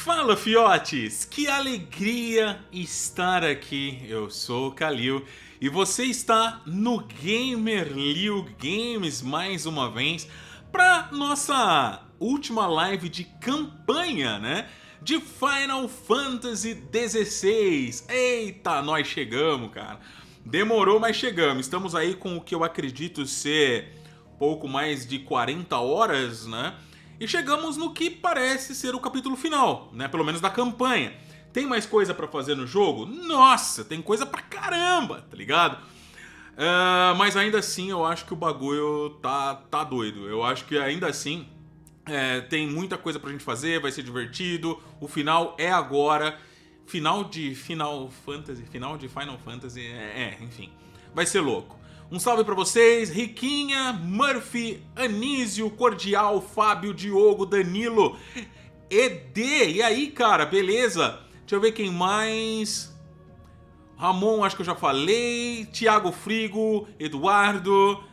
Fala, fiotes! Que alegria estar aqui. Eu sou o Kalil e você está no Gamer Liu Games mais uma vez para nossa última live de campanha, né? De Final Fantasy XVI. Eita, nós chegamos, cara. Demorou, mas chegamos. Estamos aí com o que eu acredito ser pouco mais de 40 horas, né? E chegamos no que parece ser o capítulo final, né? Pelo menos da campanha. Tem mais coisa pra fazer no jogo? Nossa, tem coisa pra caramba, tá ligado? Mas ainda assim eu acho que o bagulho tá doido. Eu acho que ainda assim tem muita coisa pra gente fazer, vai ser divertido. O final é agora. Final de Final Fantasy, enfim. Vai ser louco. Um salve pra vocês, Riquinha, Murphy, Anísio, Cordial, Fábio, Diogo, Danilo, ED. E aí, cara, beleza? Deixa eu ver quem mais. Ramon, acho que eu já falei. Thiago Frigo, Eduardo.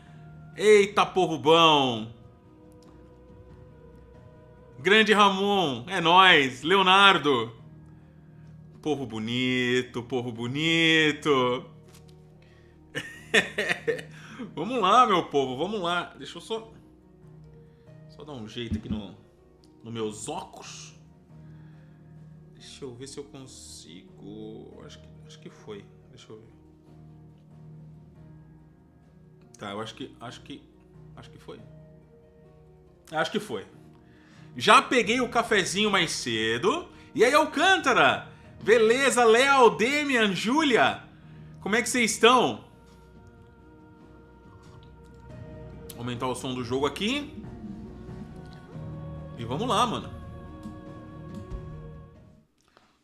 Eita, povo bom. Grande Ramon, é nóis. Leonardo. Povo bonito, povo bonito. Vamos lá, meu povo, vamos lá. Deixa eu só dar um jeito aqui no meus óculos. Deixa eu ver se eu consigo. Acho que foi. Deixa eu ver. Tá, eu acho que foi. Acho que foi. Já peguei o cafezinho mais cedo. E aí, Alcântara? Beleza, Léo, Demian, Júlia? Como é que vocês estão? Aumentar o som do jogo aqui. E vamos lá, mano.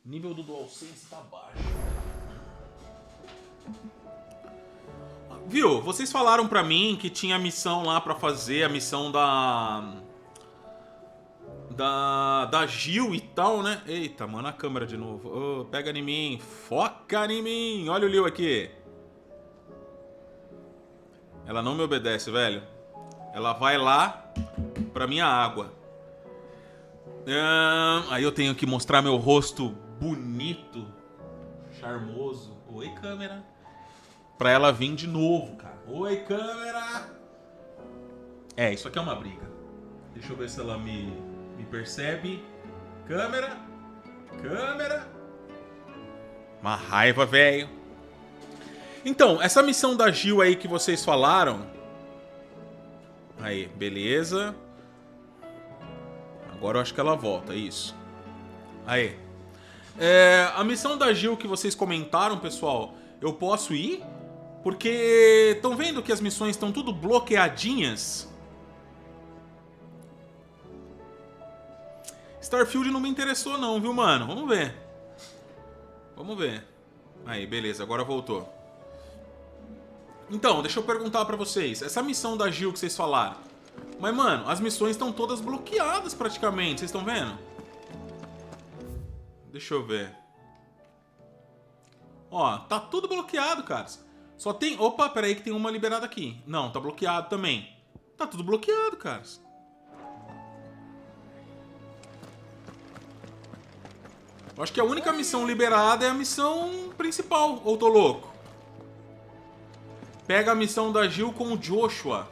O nível do DualSense tá baixo. Viu? Vocês falaram pra mim que tinha missão lá pra fazer. A missão da Gil e tal, né? Eita, mano, a câmera de novo. Oh, pega em mim. Foca em mim. Olha o Liu aqui. Ela não me obedece, velho. Ela vai lá pra minha água. Aí eu tenho que mostrar meu rosto bonito, charmoso. Oi, câmera. Pra ela vir de novo, cara. Oi, câmera. Isso aqui é uma briga. Deixa eu ver se ela me percebe. Câmera. Câmera. Uma raiva, velho. Então, essa missão da Gil aí que vocês falaram... Aí, beleza. Agora eu acho que ela volta, isso. Aí. A missão da Gil que vocês comentaram, pessoal, eu posso ir? Porque estão vendo que as missões estão tudo bloqueadinhas? Starfield não me interessou não, viu, mano? Vamos ver. Vamos ver. Aí, beleza, agora voltou. Então, deixa eu perguntar pra vocês. Essa missão da Gil que vocês falaram. Mas, mano, as missões estão todas bloqueadas praticamente. Vocês estão vendo? Deixa eu ver. Ó, tá tudo bloqueado, cara. Só tem... Opa, peraí que tem uma liberada aqui. Não, tá bloqueado também. Tá tudo bloqueado, cara. Eu acho que a única missão liberada é a missão principal. Ou tô louco? Pega a missão da Gil com o Joshua.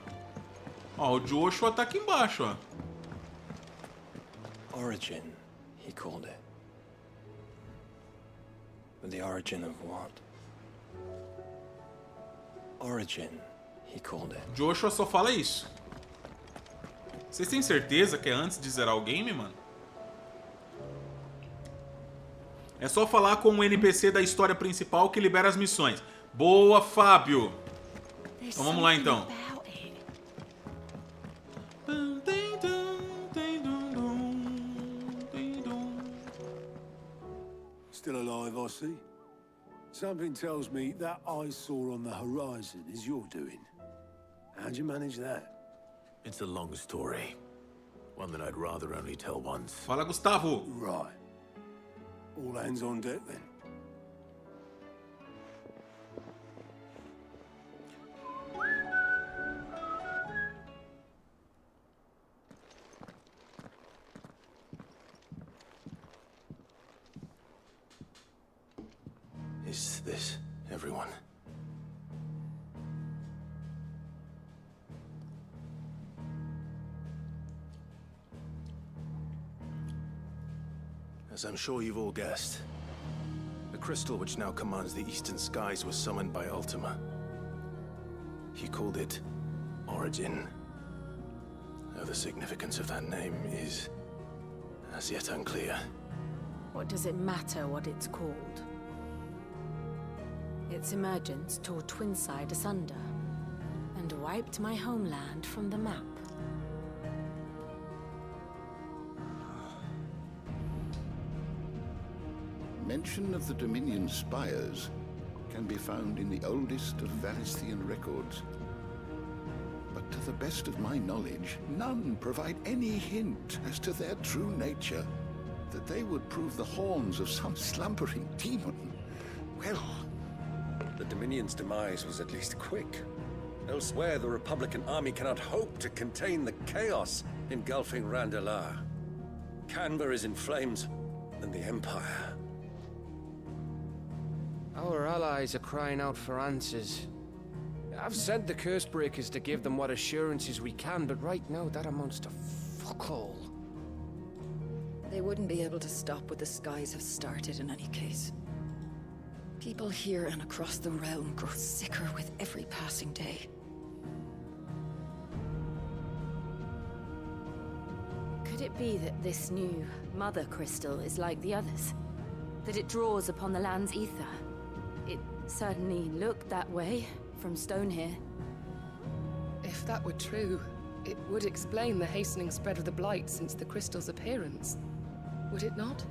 Ó, o Joshua tá aqui embaixo, ó. Origin, he called it. But the origin of what? Origin, he called it. Joshua só fala isso. Vocês têm certeza que é antes de zerar o game, mano? É só falar com o NPC da história principal que libera as missões. Boa, Fábio! Então vamos lá, então. Still alive, I see. Something tells me that eyesore on the horizon is your doing. How'd you manage that? It's a long story. One that I'd rather only tell once. Fala, Gustavo. Right. All hands on deck, then. Is this everyone? As I'm sure you've all guessed, the crystal which now commands the eastern skies was summoned by Ultima. He called it Origin. Though the significance of that name is as yet unclear. What does it matter what it's called? Its emergence tore Twinside asunder and wiped my homeland from the map. Mention of the Dominion spires can be found in the oldest of Variscian records. But to the best of my knowledge, none provide any hint as to their true nature. That they would prove the horns of some slumbering demon. Well, the Dominion's demise was at least quick. Elsewhere, the Republican army cannot hope to contain the chaos engulfing Randalar. Canberra is in flames, and the Empire. Our allies are crying out for answers. I've sent the curse breakers to give them what assurances we can, but right now that amounts to fuck all. They wouldn't be able to stop what the skies have started in any case. People here and across the realm grow sicker with every passing day. Could it be that this new Mother Crystal is like the others? That it draws upon the land's ether? It certainly looked that way from stone here. If that were true, it would explain the hastening spread of the Blight since the crystal's appearance. Would it not?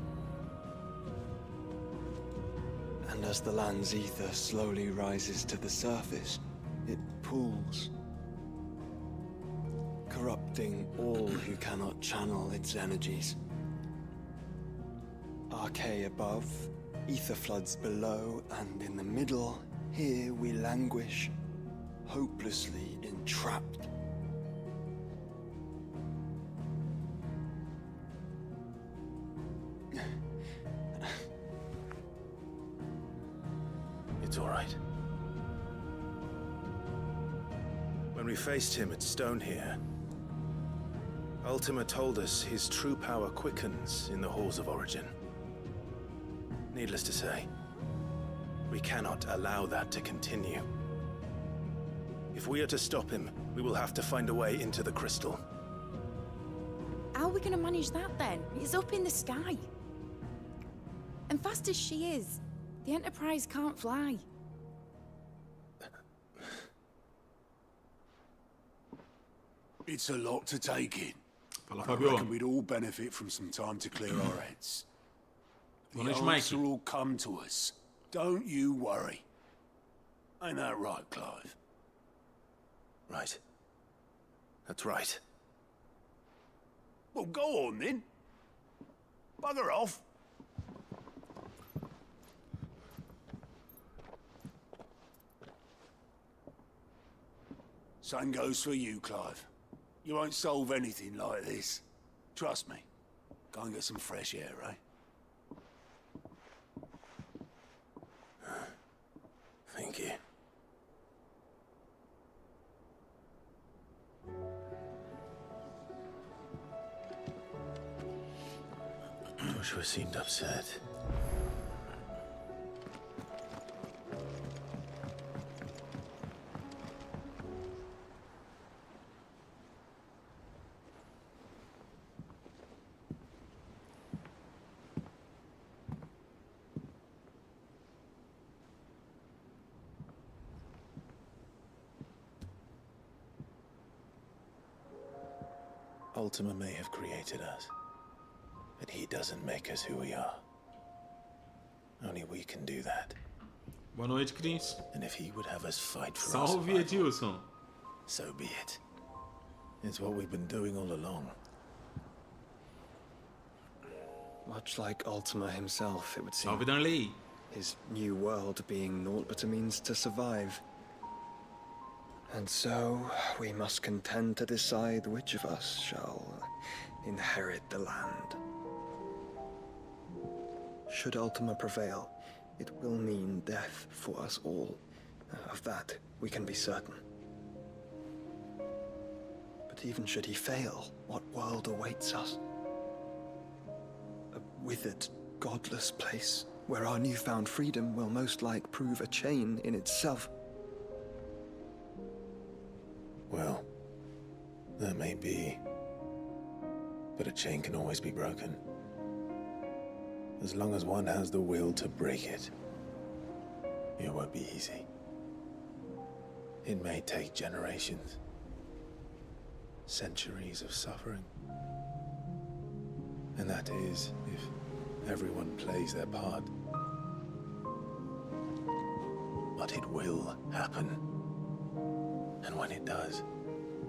And as the land's ether slowly rises to the surface, it pools, corrupting all who cannot channel its energies. Archay above, ether floods below, and in the middle, here we languish, hopelessly entrapped. It's all right. When we faced him at Stone here, Ultima told us his true power quickens in the halls of Origin. Needless to say, we cannot allow that to continue. If we are to stop him, we will have to find a way into the crystal. How are we gonna manage that then? It's up in the sky. And fast as she is, the Enterprise can't fly. It's a lot to take in. Fala, I Fabio. reckon we'd all benefit from some time to clear our heads. Boa The noite, Mike. answer will come to us. Don't you worry. Ain't that right, Clive? Right. That's right. Well, go on then. Bugger off. Same goes for you, Clive. You won't solve anything like this. Trust me. Go and get some fresh air, eh? Thank you. Joshua seemed upset. Ultima may have created us, but he doesn't make us who we are. Only we can do that. Boa noite, Cris. And if he would have us fight for our Salve, survival, Edilson. so be it. It's what we've been doing all along. Much like Ultima himself, it would seem. Salve, Darley. His new world being naught but a means to survive. And so, we must contend to decide which of us shall inherit the land. Should Ultima prevail, it will mean death for us all. Of that, we can be certain. But even should he fail, what world awaits us? A withered, godless place, where our newfound freedom will most like prove a chain in itself. Well, that may be. But a chain can always be broken. As long as one has the will to break it. It won't be easy. It may take generations. Centuries of suffering. And that is, if everyone plays their part. But it will happen. And when it does,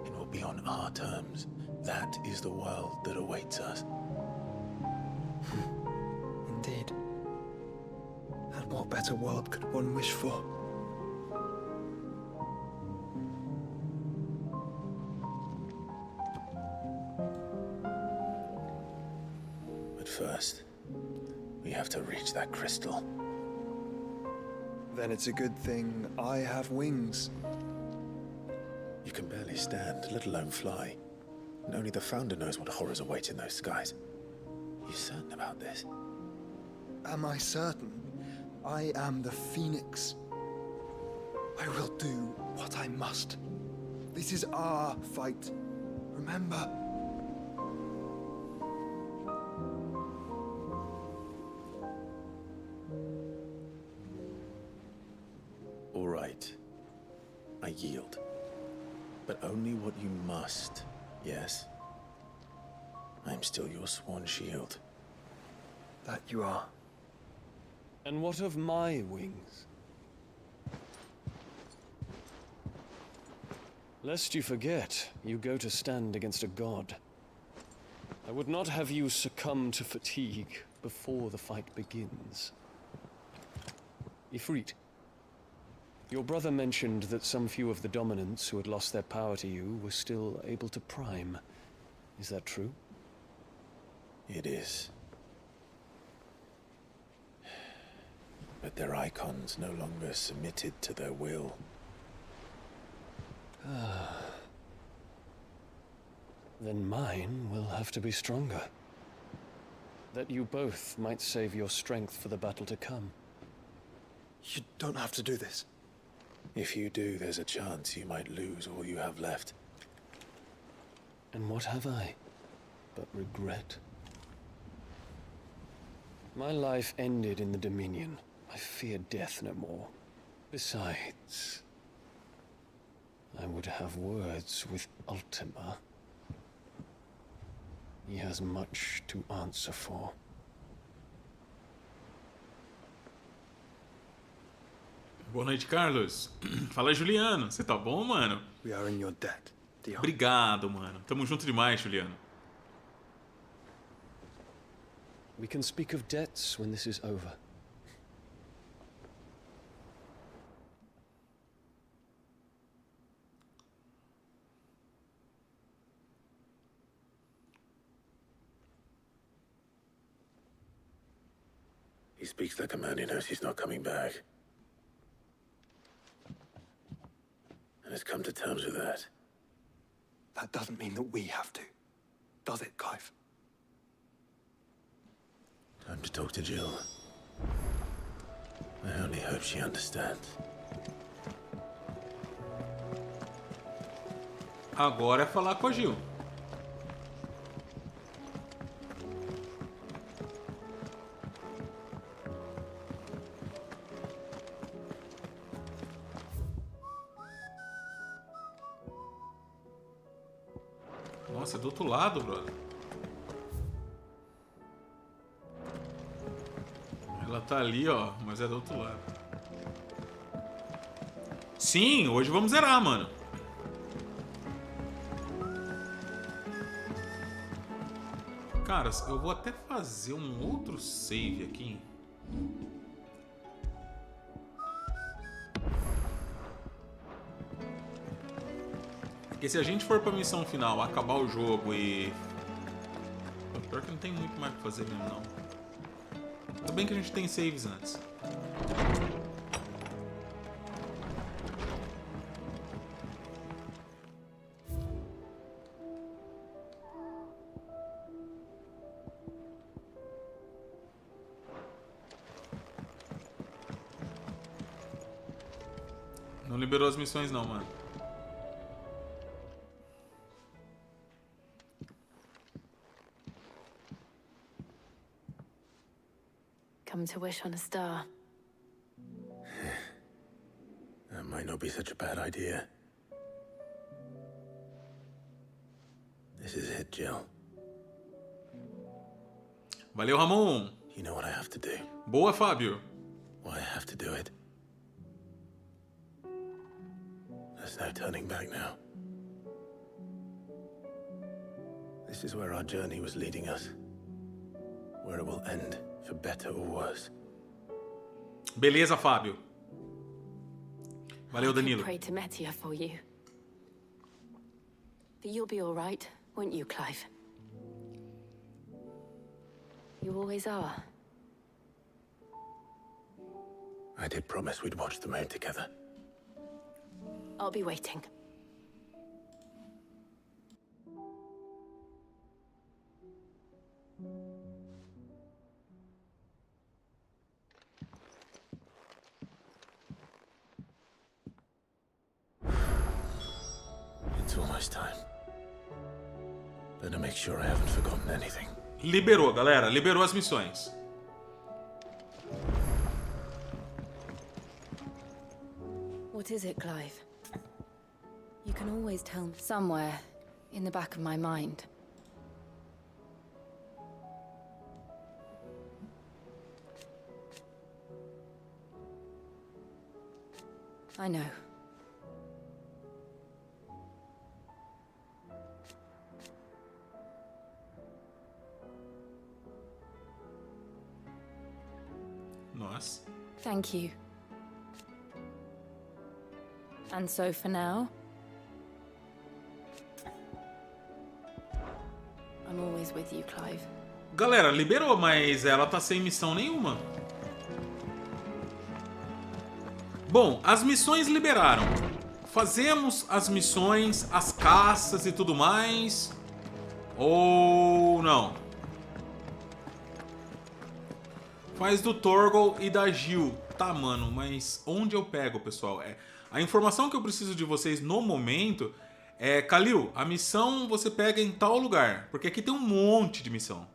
it will be on our terms. That is the world that awaits us. Indeed. And what better world could one wish for? But first, we have to reach that crystal. Then it's a good thing I have wings. You can barely stand, let alone fly. And only the Founder knows what horrors await in those skies. Are you certain about this? Am I certain? I am the Phoenix. I will do what I must. This is our fight. Remember? All right. I yield. But only what you must, yes? I'm still your sworn shield. That you are. And what of my wings? Lest you forget, you go to stand against a god. I would not have you succumb to fatigue before the fight begins. Ifrit, your brother mentioned that some few of the dominants who had lost their power to you were still able to prime. Is that true? It is. But their icons no longer submitted to their will. Then mine will have to be stronger. That you both might save your strength for the battle to come. You don't have to do this. If you do, there's a chance you might lose all you have left. And what have I but regret? My life ended in the Dominion. I fear death no more. Besides, I would have words with Ultima. He has much to answer for. Boa noite, Carlos. Fala, Juliano. Você tá bom, mano? We are in your debt, Dion. Obrigado, mano. Tamo junto demais, Juliano. We can speak of debts when this is over. He speaks like a man who knows he's not coming back. And has come to terms with that. That doesn't mean that we have to. Does it, Clive? Time to talk to Jill. I only hope she understands. Agora é falar com a Jill. Nossa, é do outro lado, brother. Ela tá ali, ó, mas é do outro lado. Sim, hoje vamos zerar, mano. Caras, eu vou até fazer um outro save aqui. Porque se a gente for pra missão final, acabar o jogo e... Pior que não tem muito mais pra fazer mesmo, não. Tudo bem que a gente tem saves antes. Não liberou as missões não, mano. Come to wish on a star. That might not be such a bad idea. This is it, Jill. Valeu, Ramon. You know what I have to do. Boa, Fábio. Why I have to do it. There's no turning back now. This is where our journey was leading us. Where it will end, for better or worse. Beleza, Fábio. Valeu, Danilo. I pray to Metia for you. But you'll be all right, won't you, Clive? You always are. I did promise we'd watch the moon together. I'll be waiting. It's almost time. Better make sure I haven't forgotten anything. Liberou, galera. Liberou as missões. What is it, Clive? You can always tell somewhere in the back of my mind. I know. Nossa. Thank you. And so for now, I'm always with you, Clive. Galera, liberou, mas ela tá sem missão nenhuma. Bom, as missões liberaram. Fazemos as missões, as caças e tudo mais. Ou não? Faz do Torgal e da Jill. Tá, mano, mas onde eu pego, pessoal? A informação que eu preciso de vocês no momento é... Kalil, a missão você pega em tal lugar. Porque aqui tem um monte de missão.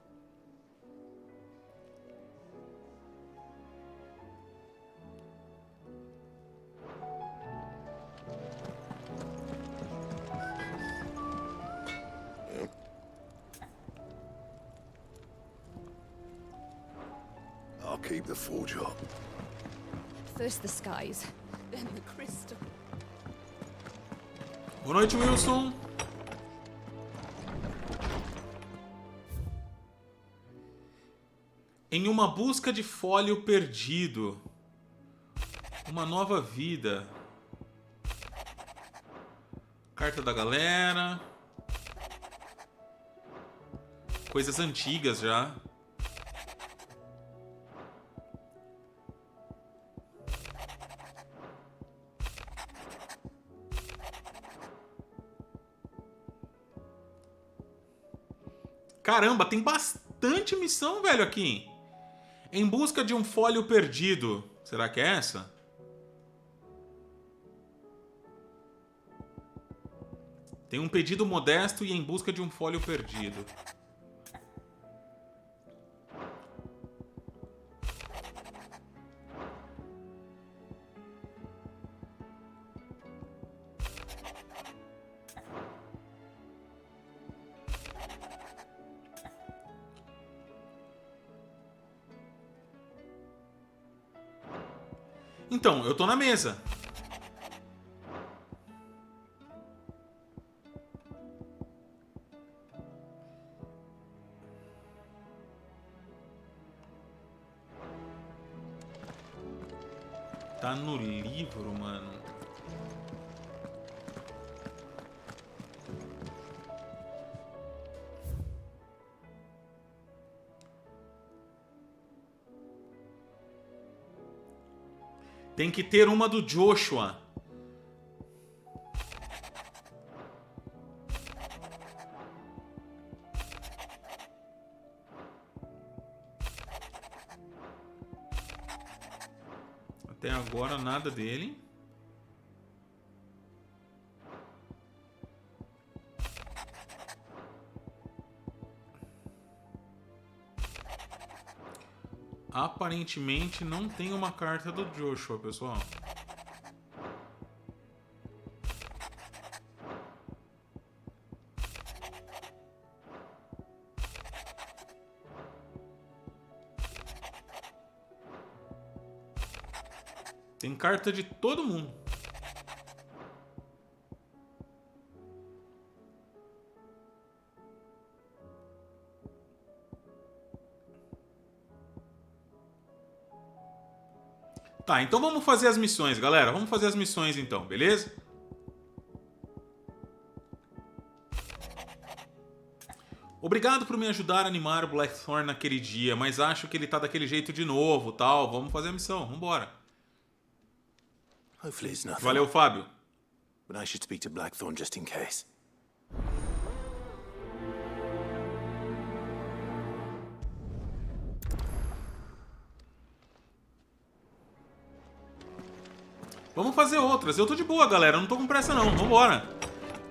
I'll keep the forge up. First the skies, then the crystal. Boa noite, Wilson. Em uma busca de fólio perdido. Uma nova vida. Carta da galera. Coisas antigas já. Caramba, tem bastante missão, velho, aqui. Em busca de um fólio perdido. Será que é essa? Tem um pedido modesto e em busca de um fólio perdido. Então, eu tô na mesa. Tá no livro, mano. Tem que ter uma do Joshua. Até agora nada dele. Aparentemente não tem uma carta do Joshua, pessoal. Tem carta de todo mundo. Tá, então vamos fazer as missões, galera. Vamos fazer as missões então, beleza? Obrigado por me ajudar a animar o Blackthorn naquele dia, mas acho que ele tá daquele jeito de novo, tal. Vamos fazer a missão, vambora. Hopefully it's nothing. Valeu, Fábio. But I should speak to Blackthorn just in case. Vamos fazer outras. Eu tô de boa, galera. Eu não tô com pressa, não. Vambora.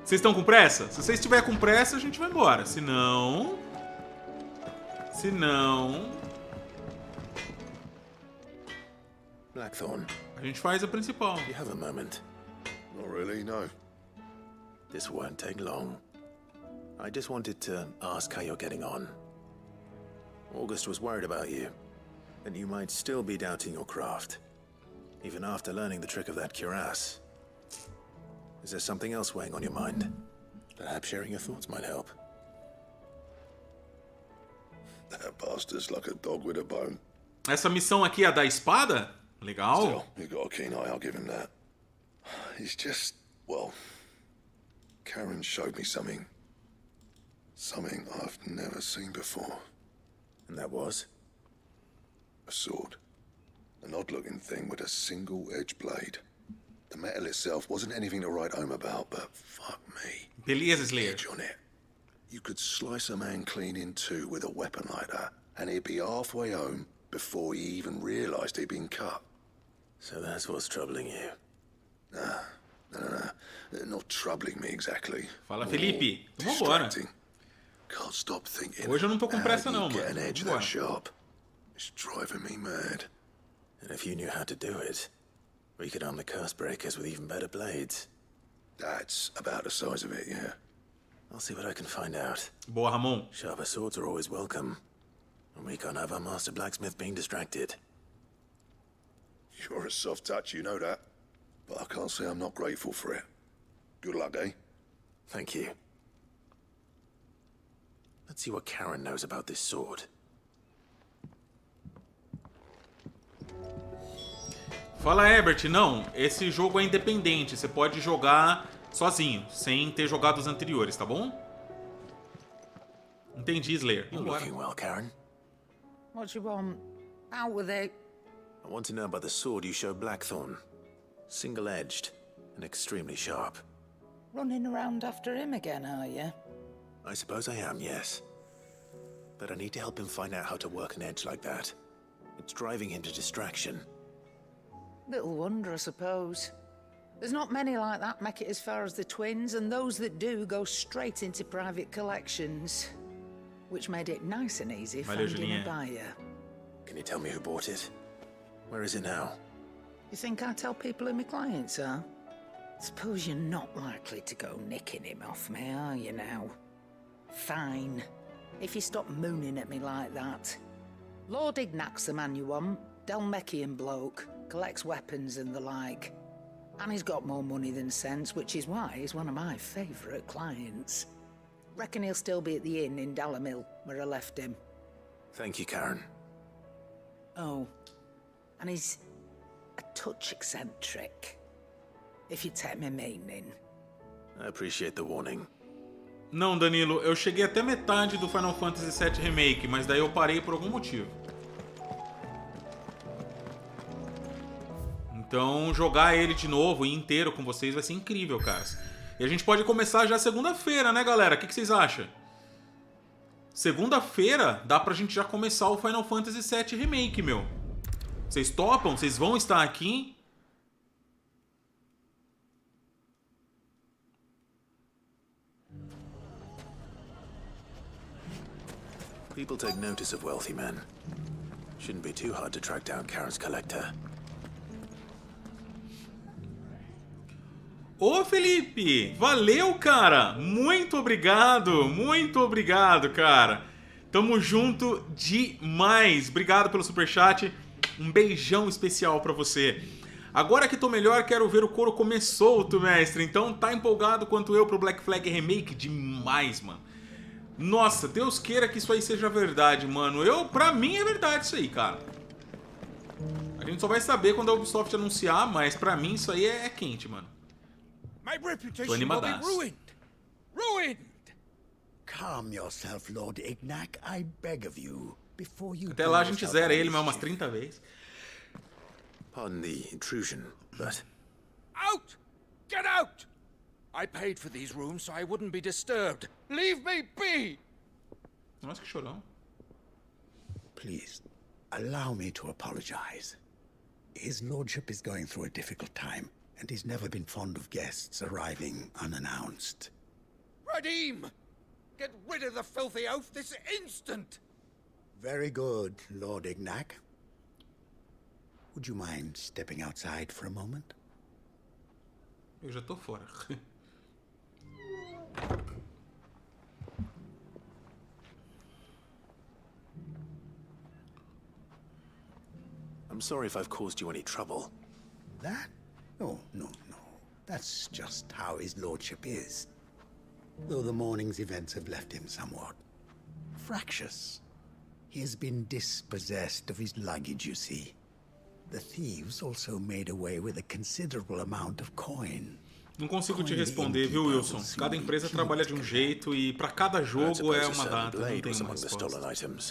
Vocês estão com pressa? Se vocês estiverem com pressa, a gente vai embora. Se não... Blackthorn. A gente faz a principal. You have a moment? Not really, no. This won't take long. I just wanted to ask how you're getting on. August was worried about you, and you might still be doubting your craft, even after learning the trick of that cuirass. Is there something else weighing on your mind? Perhaps sharing your thoughts might help. That bastard's like a dog with a bone. Essa missão aqui é a da espada? Legal. Still, you got a keen eye, I'll give him that. He's just, well, Karen showed me something. Something I've never seen before. And that was? A sword. An odd-looking thing with a single-edged blade. The metal itself wasn't anything to write home about, but fuck me. Beleza, Slayer. Edge on it. You could slice a man clean in two with a weapon like that, and he'd be halfway home before he even realized he'd been cut. So that's what's troubling you? No. Not troubling me exactly. Fala, Felipe. Vambora. Distracting. Can't stop thinking. Hoje eu não tô com pressa não, Get an mano. edge that sharp. It's driving me mad. And if you knew how to do it, we could arm the curse breakers with even better blades. That's about the size of it, yeah. I'll see what I can find out. Boa, Ramon. Sharper swords are always welcome. And we can't have our master blacksmith being distracted. You're a soft touch, you know that. But I can't say I'm not grateful for it. Good luck, eh? Thank you. Let's see what Karen knows about this sword. Fala, Herbert. Não, esse jogo é independente. Você pode jogar sozinho, sem ter jogado os anteriores, tá bom? Entendi, Slayer. You're looking well, Karen. What you want? Out with it. I want to know about the sword you showed Blackthorn. Single-edged and extremely sharp. Running around after him again, are you? I suppose I am, yes. But I need to help him find out how to work an edge like that. It's driving him to distraction. Little wonder, I suppose. There's not many like that make it as far as the twins, and those that do go straight into private collections. Which made it nice and easy finding a buyer. Can you tell me who bought it? Where is it now? You think I tell people who my clients are? Suppose you're not likely to go nicking him off me, are you now? Fine. If you stop mooning at me like that. Lord Ignac's the man you want. Delmechian bloke. Collects weapons and the like. And he's got more money than sense, which is why he's one of my favourite clients. Reckon he'll still be at the inn in Dalamil, where I left him. Thank you, Karen. Oh, and he's a touch eccentric, if you take my meaning. I appreciate the warning. Não, Danilo, eu cheguei até metade do Final Fantasy VII Remake, mas daí eu parei por algum motivo. Então jogar ele de novo e inteiro com vocês vai ser incrível, caras. E a gente pode começar já segunda-feira, né, galera? O que vocês acham? Segunda-feira dá pra gente já começar o Final Fantasy VII Remake, meu. Vocês topam? Vocês vão estar aqui? People take notice of wealthy men. Shouldn't be too hard to track down Karen's collector. Ô Felipe, valeu, cara. Muito obrigado, cara. Tamo junto demais. Obrigado pelo superchat. Um beijão especial pra você. Agora que tô melhor, quero ver o couro comer solto, mestre. Então tá empolgado quanto eu pro Black Flag Remake? Demais, mano. Nossa, Deus queira que isso aí seja verdade, mano. Pra mim é verdade isso aí, cara. A gente só vai saber quando a Ubisoft anunciar, mas pra mim isso aí é quente, mano. My reputation will be ruined. Ruined. Calm yourself, Lord Ignac. I beg of you. Before you. Até lá a gente zera ele mais umas 30 vezes. Pardon the intrusion, but... Out! Get out! I paid for these rooms so I wouldn't be disturbed. Leave me be! Nossa, que chorão. Please, allow me to apologize. His lordship is going through a difficult time, and he's never been fond of guests arriving unannounced. Radim! Get rid of the filthy oaf this instant! Very good, Lord Ignac. Would you mind stepping outside for a moment? Eu já tô fora. I'm sorry if I've caused you any trouble. That? No. That's just how his lordship is. Though the morning's events have left him somewhat fractious. He has been dispossessed of his luggage, you see. The thieves also made away with a considerable amount of coin. Não consigo te responder, viu, Wilson? Cada empresa trabalha de um jeito e pra cada jogo é uma data, não tem uma resposta.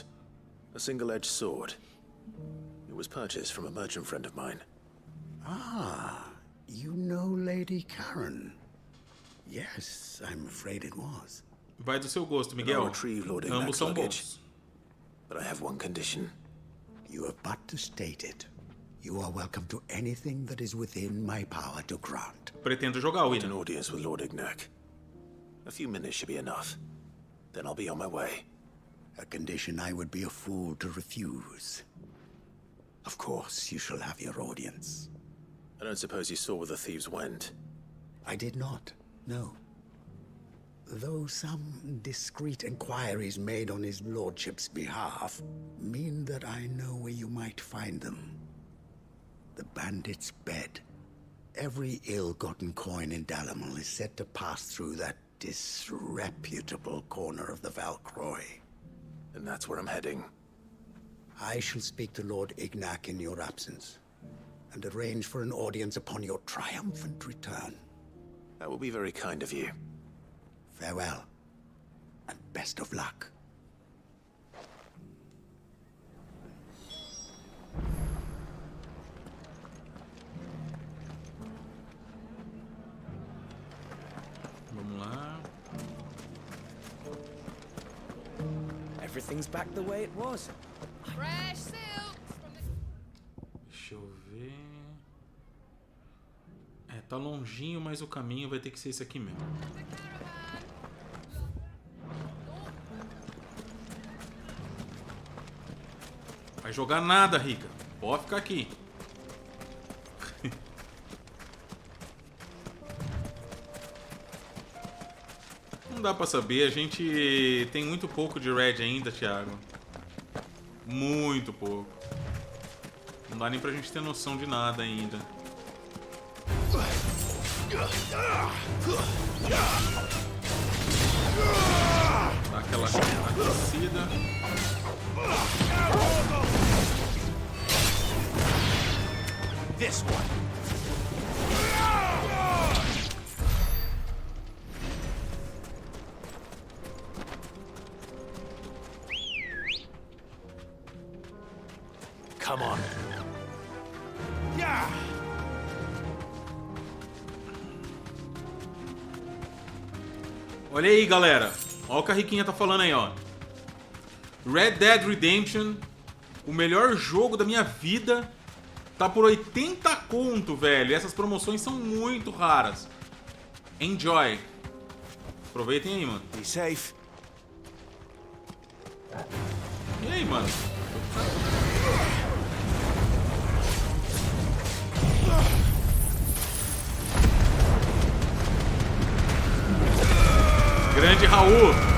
A single-edged sword. It was purchased from a merchant friend of mine. Ah, you know Lady Karen. Yes, I'm afraid it was. Vai do seu gosto, Miguel. Ambos são bons. But I have one condition. You have but to state it. You are welcome to anything that is within my power to grant. Pretendo jogar, William. An audience with Lord Ignac. A few minutes should be enough. Then I'll be on my way. A condition I would be a fool to refuse. Of course, you shall have your audience. I don't suppose you saw where the thieves went? I did not, no. Though some discreet inquiries made on his lordship's behalf mean that I know where you might find them. The bandit's bed. Every ill-gotten coin in Dalamel is said to pass through that disreputable corner of the Valcroy. And that's where I'm heading. I shall speak to Lord Ignac in your absence, and arrange for an audience upon your triumphant return. That will be very kind of you. Farewell, and best of luck. Vamos lá. Everything's back the way it was. Fresh silks from the... Deixa eu ver. Tá longinho, mas o caminho vai ter que ser esse aqui mesmo. Vai jogar nada, Rica. Pode ficar aqui. Não dá pra saber, a gente tem muito pouco de Red ainda, Thiago. Muito pouco. Não dá nem pra gente ter noção de nada ainda. Dá aquela aquecida. This one. Come on. Yeah. Olha aí, galera. Olha o que a Riquinha tá falando aí, ó. Red Dead Redemption, o melhor jogo da minha vida, tá por 80 conto, velho. E essas promoções são muito raras. Enjoy. Aproveitem aí, mano. Be safe. E aí, mano? Grande Raul.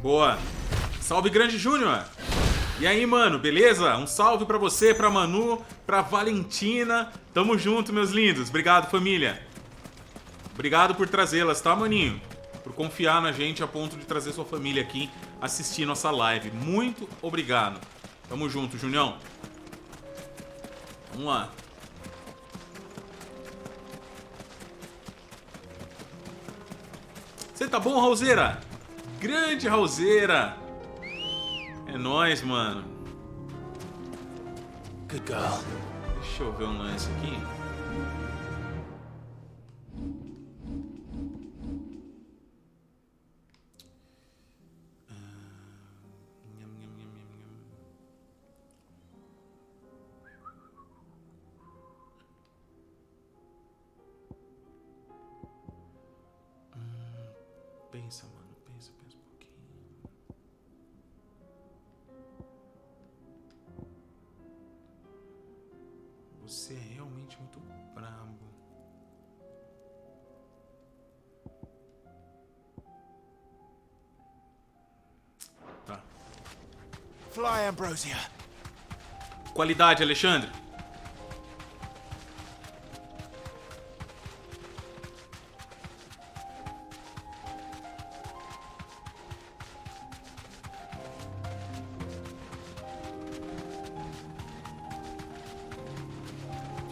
Boa. Salve, Grande Júnior. E aí, mano, beleza? Um salve pra você, pra Manu, pra Valentina. Tamo junto, meus lindos. Obrigado, família. Obrigado por trazê-las, tá, maninho? Por confiar na gente a ponto de trazer sua família aqui assistir nossa live. Muito obrigado. Tamo junto, Junião. Vamos lá. Você tá bom, Raulzeira? Grande Raulzeira. É nóis, mano. Good girl. Deixa eu ver um lance aqui. Pensa, mano. Pensa um pouquinho. Você é realmente muito brabo. Tá. Fly, Ambrosia. Qualidade, Alexandre.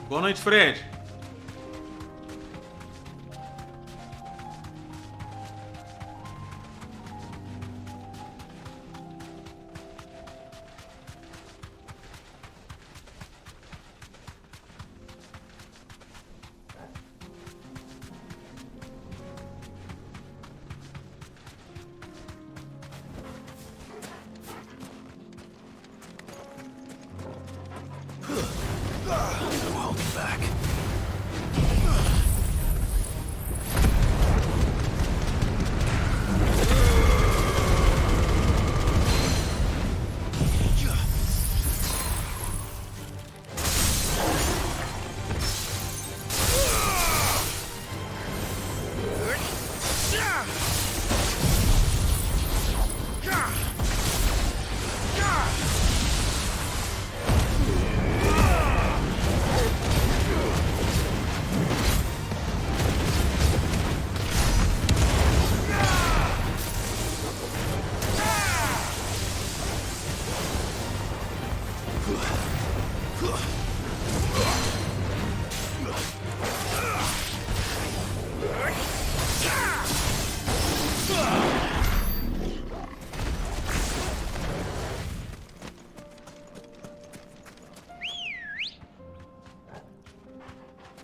Boa noite, Fred.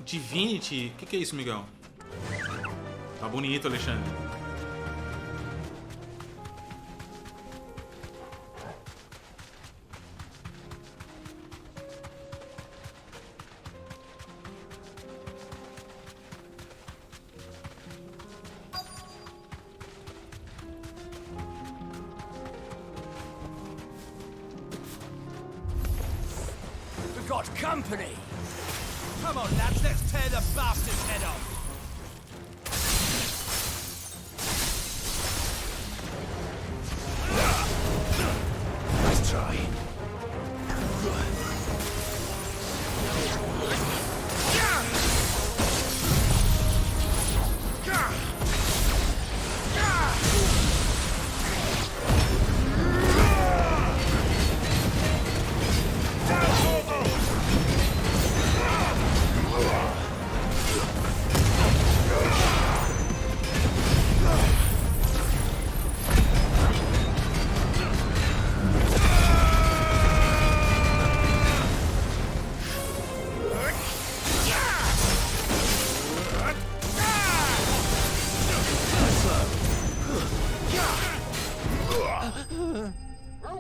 Divinity? O que é isso, Miguel? Tá bonito, Alexandre. We've got company. Come on, lads, let's tear the bastard's head off. Nice try.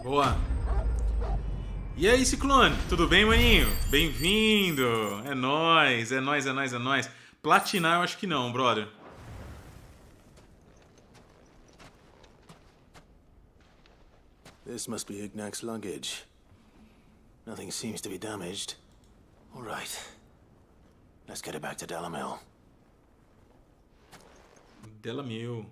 Boa. E aí, Ciclone? Tudo bem, maninho? Bem-vindo! É nóis, é nóis, é nóis, é nóis. Platinar eu acho que não, brother. This must be Ignac's luggage. Nothing seems to be damaged. All right. Let's get it back to Delamil. Delamil.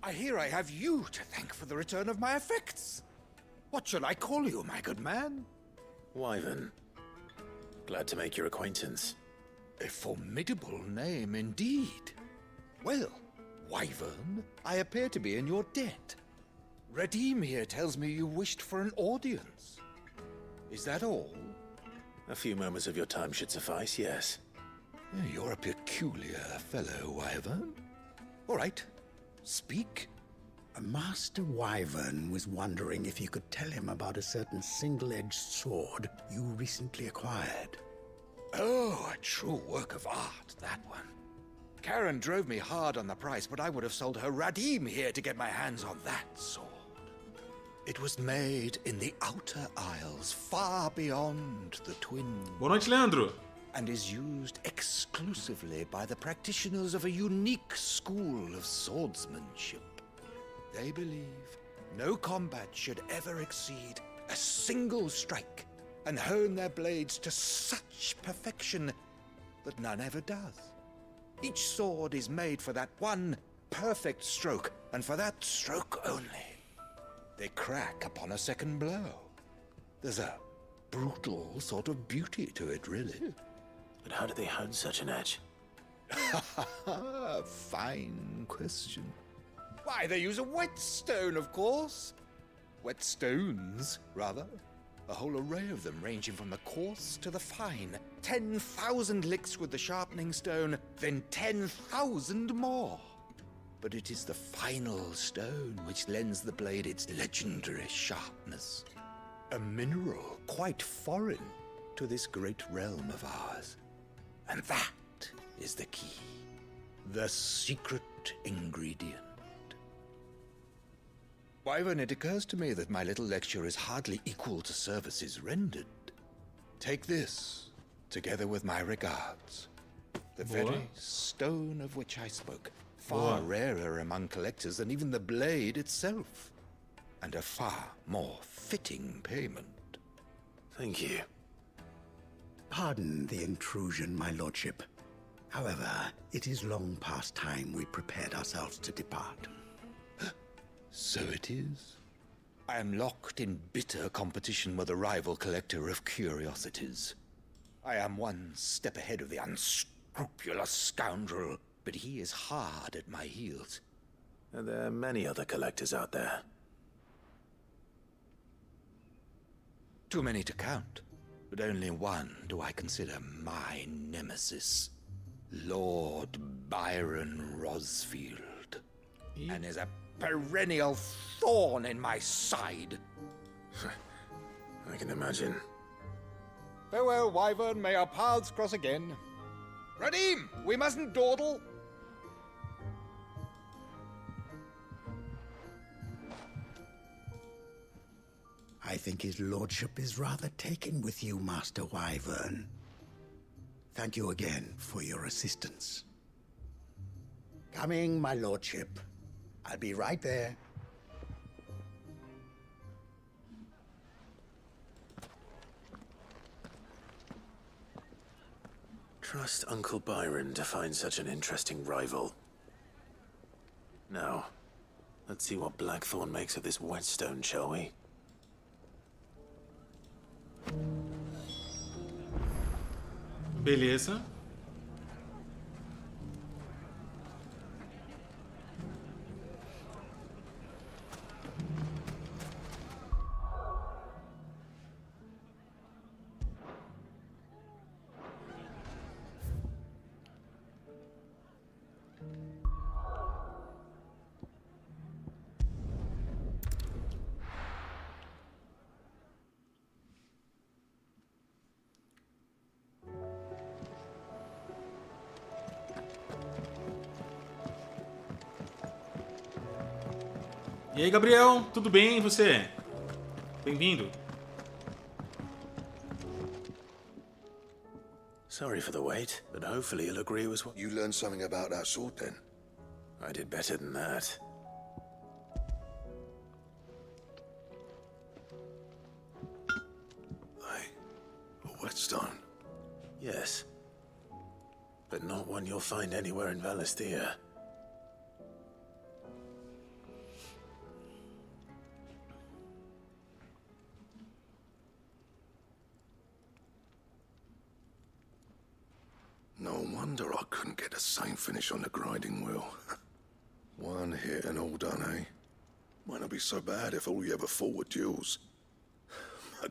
I hear I have you to thank for the return of my effects. What shall I call you, my good man? Wyvern. Glad to make your acquaintance. A formidable name indeed. Well, Wyvern, I appear to be in your debt. Redeem here tells me you wished for an audience. Is that all? A few moments of your time should suffice, yes. You're a peculiar fellow, Wyvern. All right. Speak. Master Wyvern was wondering if you could tell him about a certain single-edged sword you recently acquired. Oh, a true work of art, that one. Karen drove me hard on the price, but I would have sold her Radim here to get my hands on that sword. It was made in the Outer Isles, far beyond the Twin. Boa noite, Leandro. And is used exclusively by the practitioners of a unique school of swordsmanship. They believe no combat should ever exceed a single strike and hone their blades to such perfection that none ever does. Each sword is made for that one perfect stroke, and for that stroke only. They crack upon a second blow. There's a brutal sort of beauty to it, really. But how do they hone such an edge? Fine question. Why, they use a whetstone, of course. Whetstones, rather. A whole array of them, ranging from the coarse to the fine. 10,000 licks with the sharpening stone, then 10,000 more. But it is the final stone which lends the blade its legendary sharpness. A mineral quite foreign to this great realm of ours. And that is the key. The secret ingredient. Wyvern, it occurs to me that my little lecture is hardly equal to services rendered. Take this, together with my regards. The very stone of which I spoke, far rarer among collectors than even the blade itself, and a far more fitting payment. Thank you. Pardon the intrusion, my lordship. However, it is long past time we prepared ourselves to depart. So it is. I am locked in bitter competition with a rival collector of curiosities. I am one step ahead of the unscrupulous scoundrel, but he is hard at my heels. Are there many other collectors out there? Too many to count, but only one do I consider my nemesis. Lord Byron Rosfield. And is a perennial thorn in my side. I can imagine. Farewell, Wyvern. May our paths cross again. Radim, we mustn't dawdle. I think his lordship is rather taken with you, Master Wyvern. Thank you again for your assistance. Coming, my lordship. I'll be right there. Trust Uncle Byron to find such an interesting rival. Now, let's see what Blackthorn makes of this whetstone, shall we? Beleza. E aí, Gabriel, tudo bem? E você? Bem-vindo. Sorry for the wait, but hopefully you'll agree with what... You learned something about that sword, then? I did better than that. A whetstone? Yes. But not one you'll find anywhere in Valisthea. No wonder I couldn't get the same finish on the grinding wheel. One hit and all done, eh? Might not be so bad if all you ever fought were duels.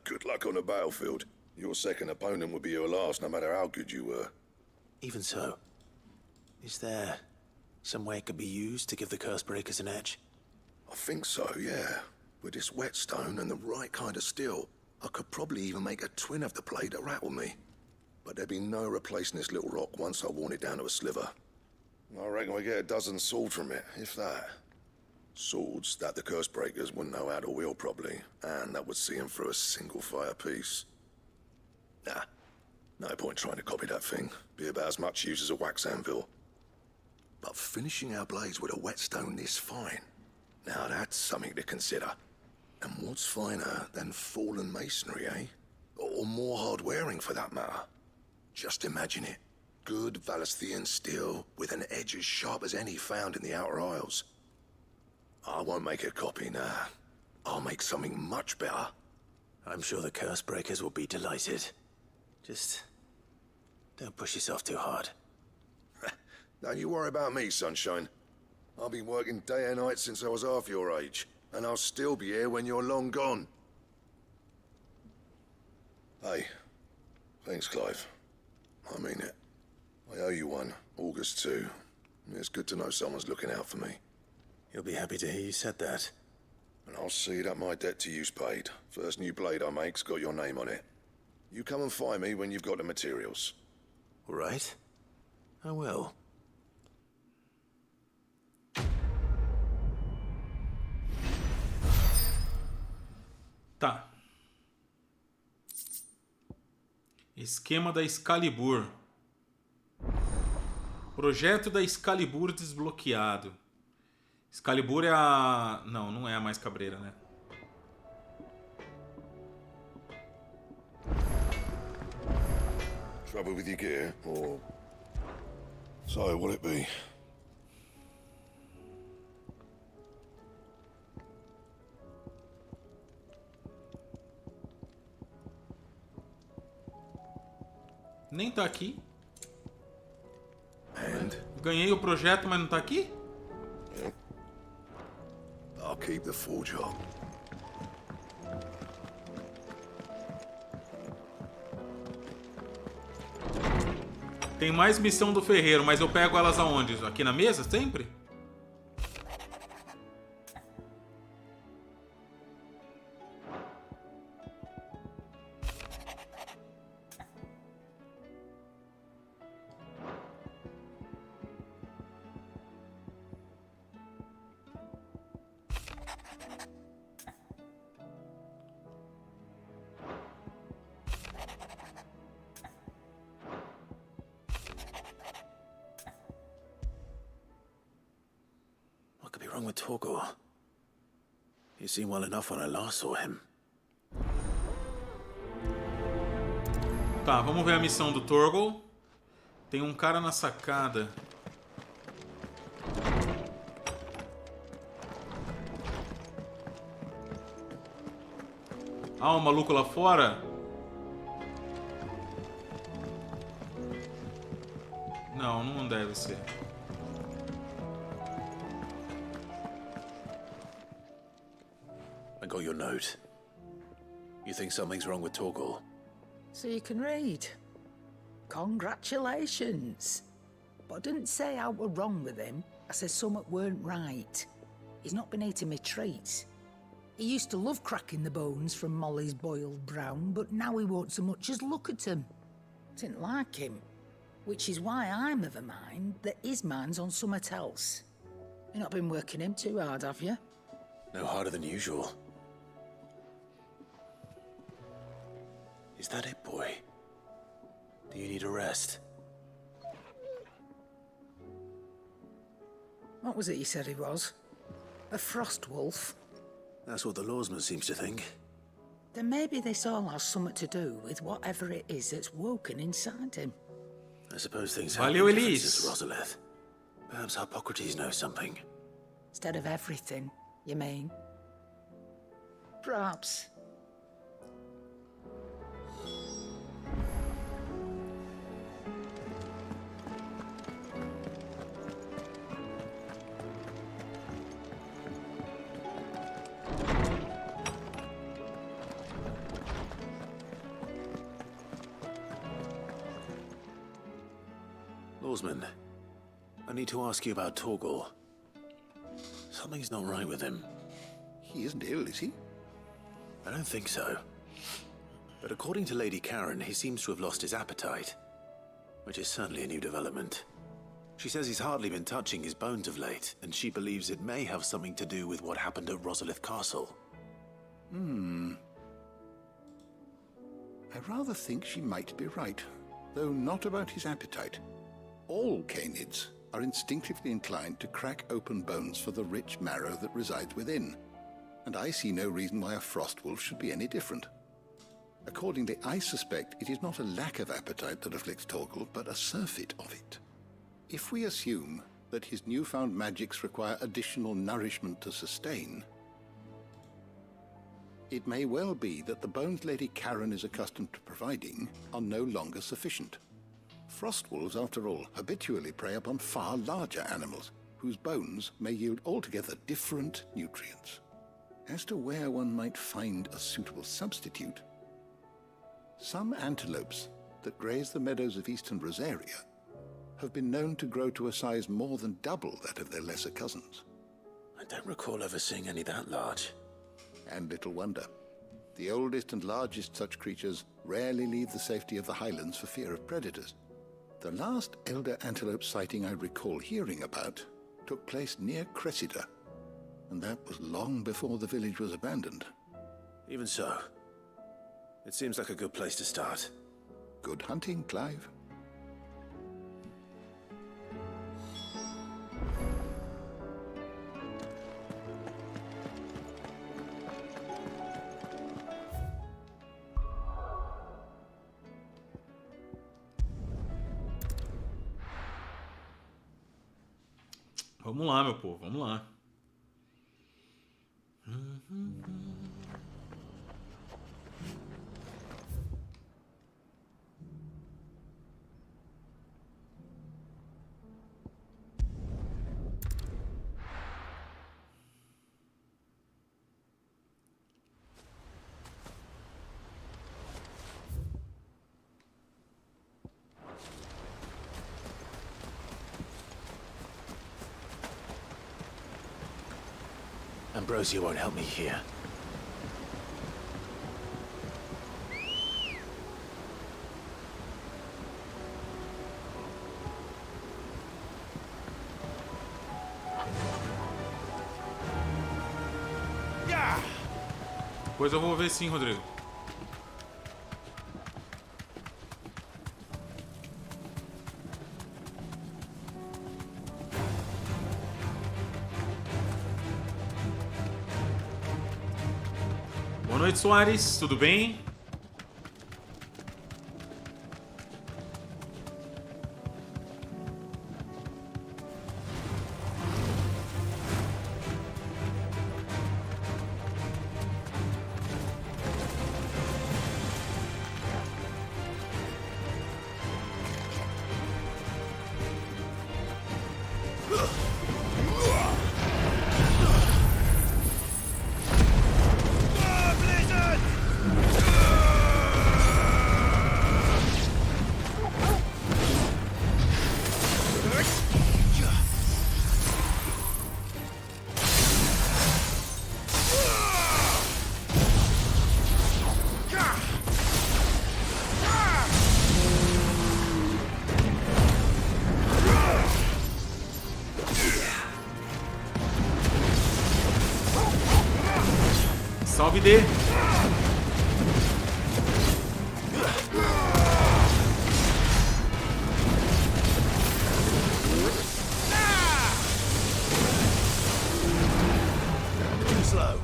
Good luck on the battlefield. Your second opponent would be your last, no matter how good you were. Even so, is there some way it could be used to give the curse breakers an edge? I think so, yeah. With this whetstone and the right kind of steel, I could probably even make a twin of the blade that rattled me. But there'd be no replacing this little rock once I worn it down to a sliver. I reckon we get a dozen swords from it, if that. Swords that the curse breakers wouldn't know how to wield properly, and that would see them through a single fire piece. Nah, no point trying to copy that thing. Be about as much use as a wax anvil. But finishing our blades with a whetstone this fine, now that's something to consider. And what's finer than fallen masonry, eh? Or more hard-wearing, for that matter. Just imagine it. Good Valisthean steel with an edge as sharp as any found in the Outer Isles. I won't make a copy, nah. I'll make something much better. I'm sure the curse breakers will be delighted. Just don't push yourself too hard. Don't you worry about me, sunshine. I've been working day and night since I was half your age, and I'll still be here when you're long gone. Hey, thanks, Clive. I mean it. I owe you one, August too. It's good to know someone's looking out for me. You'll be happy to hear you said that. And I'll see that my debt to you's paid. First new blade I make's got your name on it. You come and find me when you've got the materials. All right. I will. Tá. Esquema da Excalibur. Projeto da Excalibur desbloqueado. Excalibur é a... Não, não é a mais cabreira, né? Trouble with your gear, or... So, what'll it be? Nem tá aqui. And? Ganhei o projeto, mas não tá aqui? Yep. I'll keep the forge up. Tem mais missão do ferreiro, mas eu pego elas aonde? Aqui na mesa, sempre? With Torgor. He seemed well enough when I last saw him. Tá, vamos ver a missão do Torgor. Tem um cara na sacada. Ah, um maluco lá fora? Não, não deve ser. I got your note. You think something's wrong with Torgor? So you can read. Congratulations. But I didn't say I were wrong with him. I said something weren't right. He's not been eating me treats. He used to love cracking the bones from Molly's boiled brown, but now he won't so much as look at them. Didn't like him. Which is why I'm of a mind that his mind's on something else. You've not been working him too hard, have you? No harder than usual. Is that it, boy? Do you need a rest? What was it you said he was? A frost wolf? That's what the lawsman seems to think. Then maybe this all has something to do with whatever it is that's woken inside him. I suppose things have Valeu, differences, Elise. Rosalith. Perhaps Hippocrates knows something. Instead of everything, you mean? Perhaps. Lawsman, I need to ask you about Torgal. Something's not right with him. He isn't ill, is he? I don't think so. But according to Lady Karen, he seems to have lost his appetite, which is certainly a new development. She says he's hardly been touching his bones of late, and she believes it may have something to do with what happened at Rosalith Castle. I rather think she might be right, though not about his appetite. All canids are instinctively inclined to crack open bones for the rich marrow that resides within, and I see no reason why a frost wolf should be any different. Accordingly, I suspect it is not a lack of appetite that afflicts Torgal, but a surfeit of it. If we assume that his newfound magics require additional nourishment to sustain, it may well be that the bones Lady Karen is accustomed to providing are no longer sufficient. Frost wolves, after all, habitually prey upon far larger animals, whose bones may yield altogether different nutrients. As to where one might find a suitable substitute, some antelopes that graze the meadows of eastern Rosaria have been known to grow to a size more than double that of their lesser cousins. I don't recall ever seeing any that large. And little wonder. The oldest and largest such creatures rarely leave the safety of the highlands for fear of predators. The last elder antelope sighting I recall hearing about took place near Cressida, and that was long before the village was abandoned. Even so, it seems like a good place to start. Good hunting, Clive. Vamos lá, meu povo, vamos lá. Ambrosia won't help me here. Depois eu vou ver sim, Rodrigo. Boa noite, Soares. Tudo bem? bater. Slow.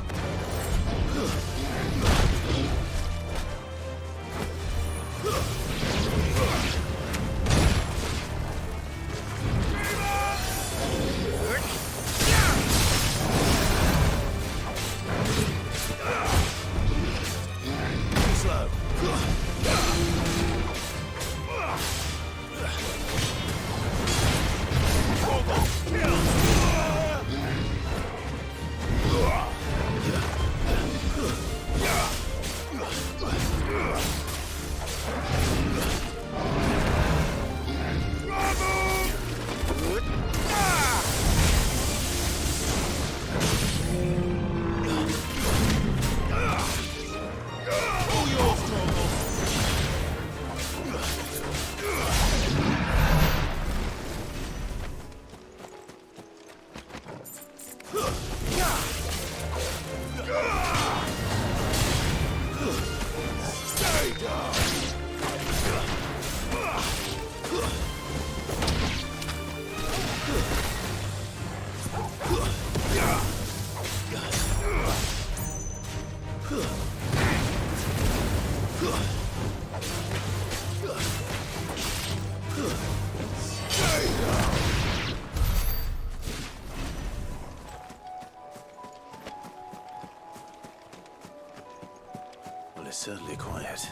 Well, it's certainly quiet.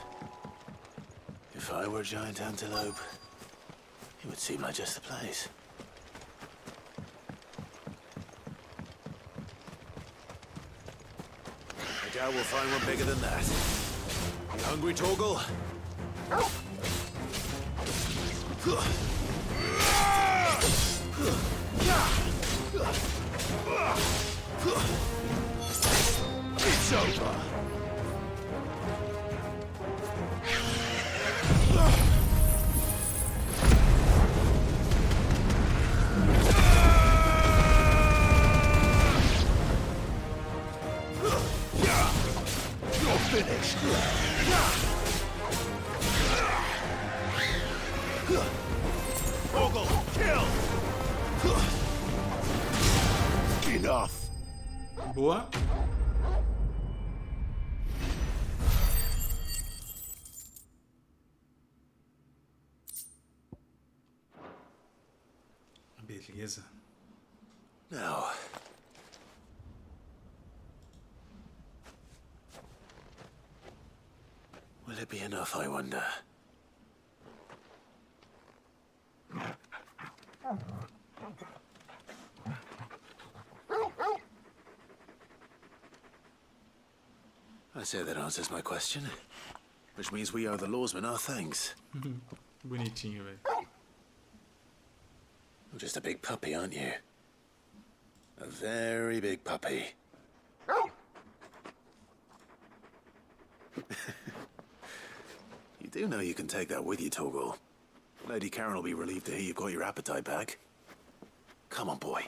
If I were a giant antelope, it would seem like just the place. I doubt we'll find one bigger than that. You hungry, Torgal? It's over. You're finished. Torgal, kill! Enough. Boa. Beleza. Now, will it be enough, I wonder? I say that answers my question. Which means we owe the lawsmen our thanks. Bonitinho, velho. You're just a big puppy, aren't you? A very big puppy. You do know you can take that with you, Torgal. Lady Karen will be relieved to hear you've got your appetite back. Come on, boy.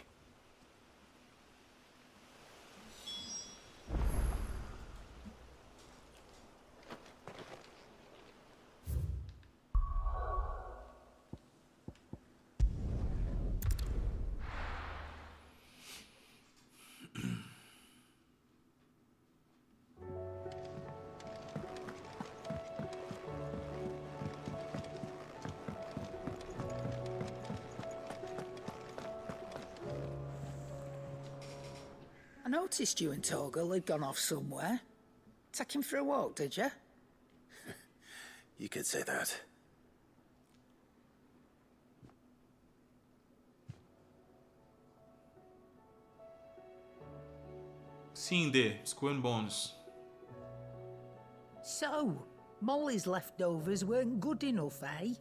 I noticed you and Torgal had gone off somewhere. Take him for a walk, did you? You could say that. Sim, D. Scoring bônus. So, Molly's leftovers weren't good enough, eh?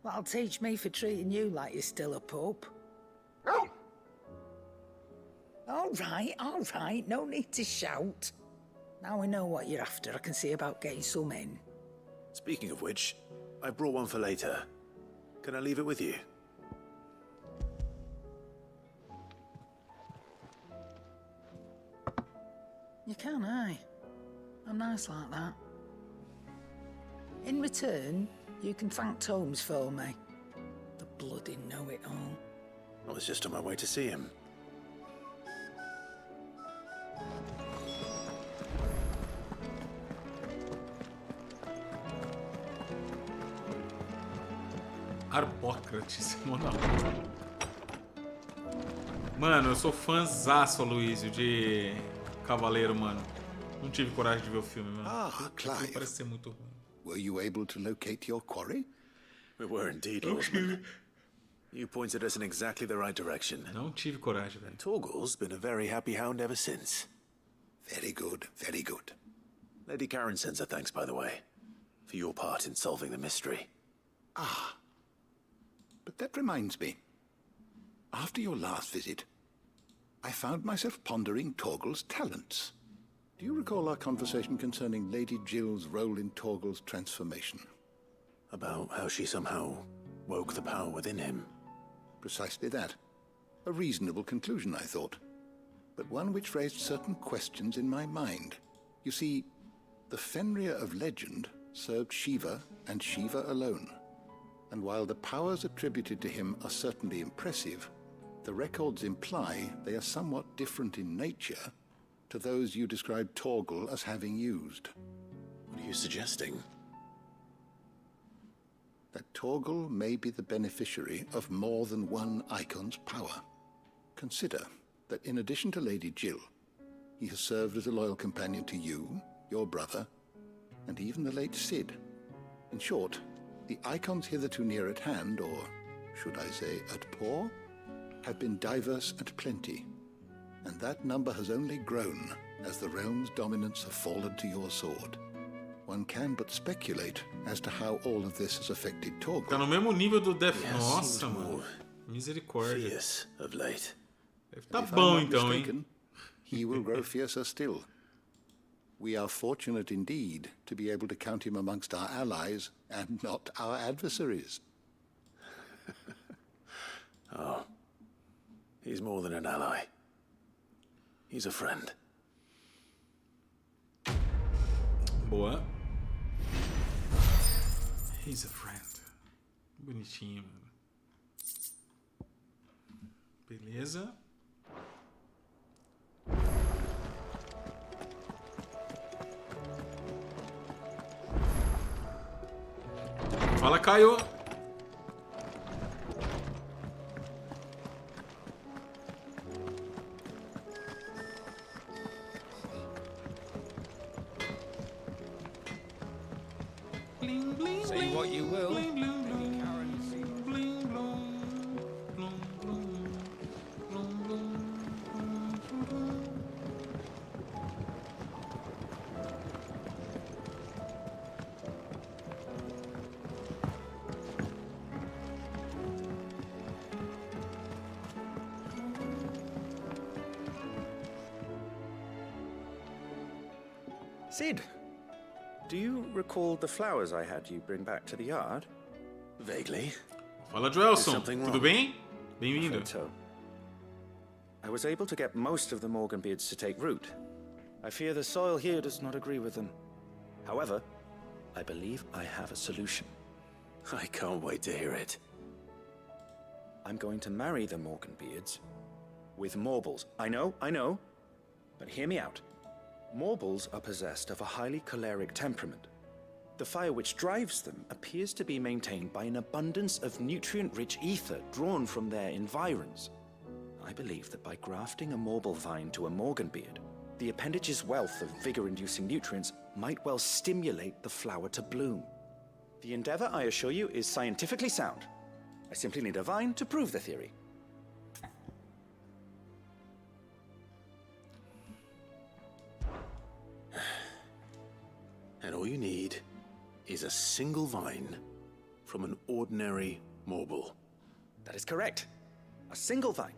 That'll teach me for treating you like you're still a pup. All right, no need to shout. Now we know what you're after, I can see about getting some in. Speaking of which, I brought one for later. Can I leave it with you? You can, aye. I'm nice like that. In return, you can thank Tomes for me. The bloody know-it-all. I was just on my way to see him. Arbócrates, mano. Mano, eu sou fãzaço, Aloysio, de Cavaleiro, mano. Não tive coragem de ver o filme, mano. Ah, Clive. Parece ser muito ruim. Were you able to locate your quarry? We were indeed, Lordman. You pointed us in exactly the right direction. Não tive coragem, velho. Torgal's been a very happy hound ever since. Very good, very good. Lady Karen sends her thanks, by the way, for your part in solving the mystery. Ah. But that reminds me. After your last visit, I found myself pondering Torgal's talents. Do you recall our conversation concerning Lady Jill's role in Torgal's transformation? About how she somehow woke the power within him. Precisely that. A reasonable conclusion, I thought. But one which raised certain questions in my mind. You see, the Fenrir of legend served Shiva and Shiva alone. And while the powers attributed to him are certainly impressive, the records imply they are somewhat different in nature to those you described Torgal as having used. What are you suggesting? That Torgal may be the beneficiary of more than one Eikon's power. Consider that in addition to Lady Jill, he has served as a loyal companion to you, your brother, and even the late Cid. In short, the Eikons hitherto near at hand, or should I say at paw, have been diverse and plenty, and that number has only grown as the realm's dominance have fallen to your sword. One can but speculate as to how all of this has affected Torgal. Tá no mesmo nível do Death. Nossa, mano. Misericórdia. Fierce of late. Deve tá bom então, hein? He will grow fiercer still. We are fortunate indeed to be able to count him amongst our allies and not our adversaries. Oh. He's more than an ally. He's a friend. Boa. He's a friend. Bonitinho, mano. Beleza. Fala, Caio. Say what you will. Cid, do you recall the flowers I had you bring back to the yard? Vaguely. Fala, Joelson. Tudo bem? Bem-vindo. So. I was able to get most of the Morganbeards to take root. I fear the soil here does not agree with them. However, I believe I have a solution. I can't wait to hear it. I'm going to marry the Morganbeards with Morbles. I know, but hear me out. Morbles are possessed of a highly choleric temperament. The fire which drives them appears to be maintained by an abundance of nutrient-rich ether drawn from their environs. I believe that by grafting a Morble vine to a Morganbeard, the appendage's wealth of vigor-inducing nutrients might well stimulate the flower to bloom. The endeavor, I assure you, is scientifically sound. I simply need a vine to prove the theory. And all you need is a single vine from an ordinary Morble. That is correct. A single vine.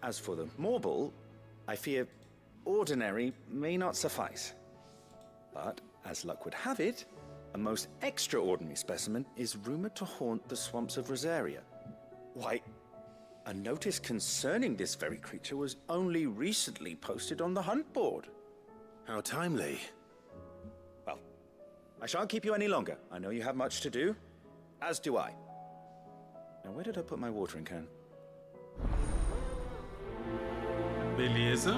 As for the Morble, I fear ordinary may not suffice. But, as luck would have it, a most extraordinary specimen is rumored to haunt the swamps of Rosaria. Why, a notice concerning this very creature was only recently posted on the hunt board. How timely. I shan't keep you any longer. I know you have much to do, as do I. Now, where did I put my watering can? Beleza.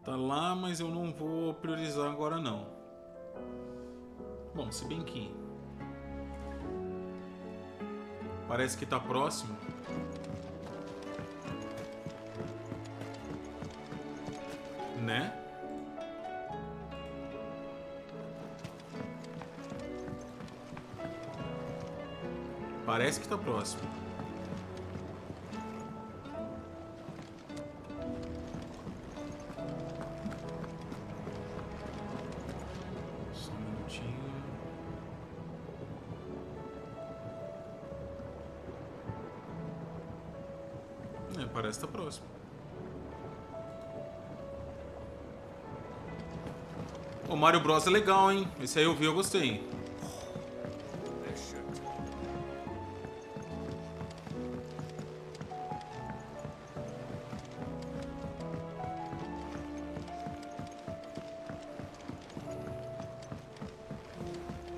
Tá lá, mas eu não vou priorizar agora não. Bom, se bem que parece que tá próximo. Né? Parece que tá próximo. Só um minutinho. Parece que tá próximo. O Mario Bros é legal, hein? Esse aí eu vi, eu gostei.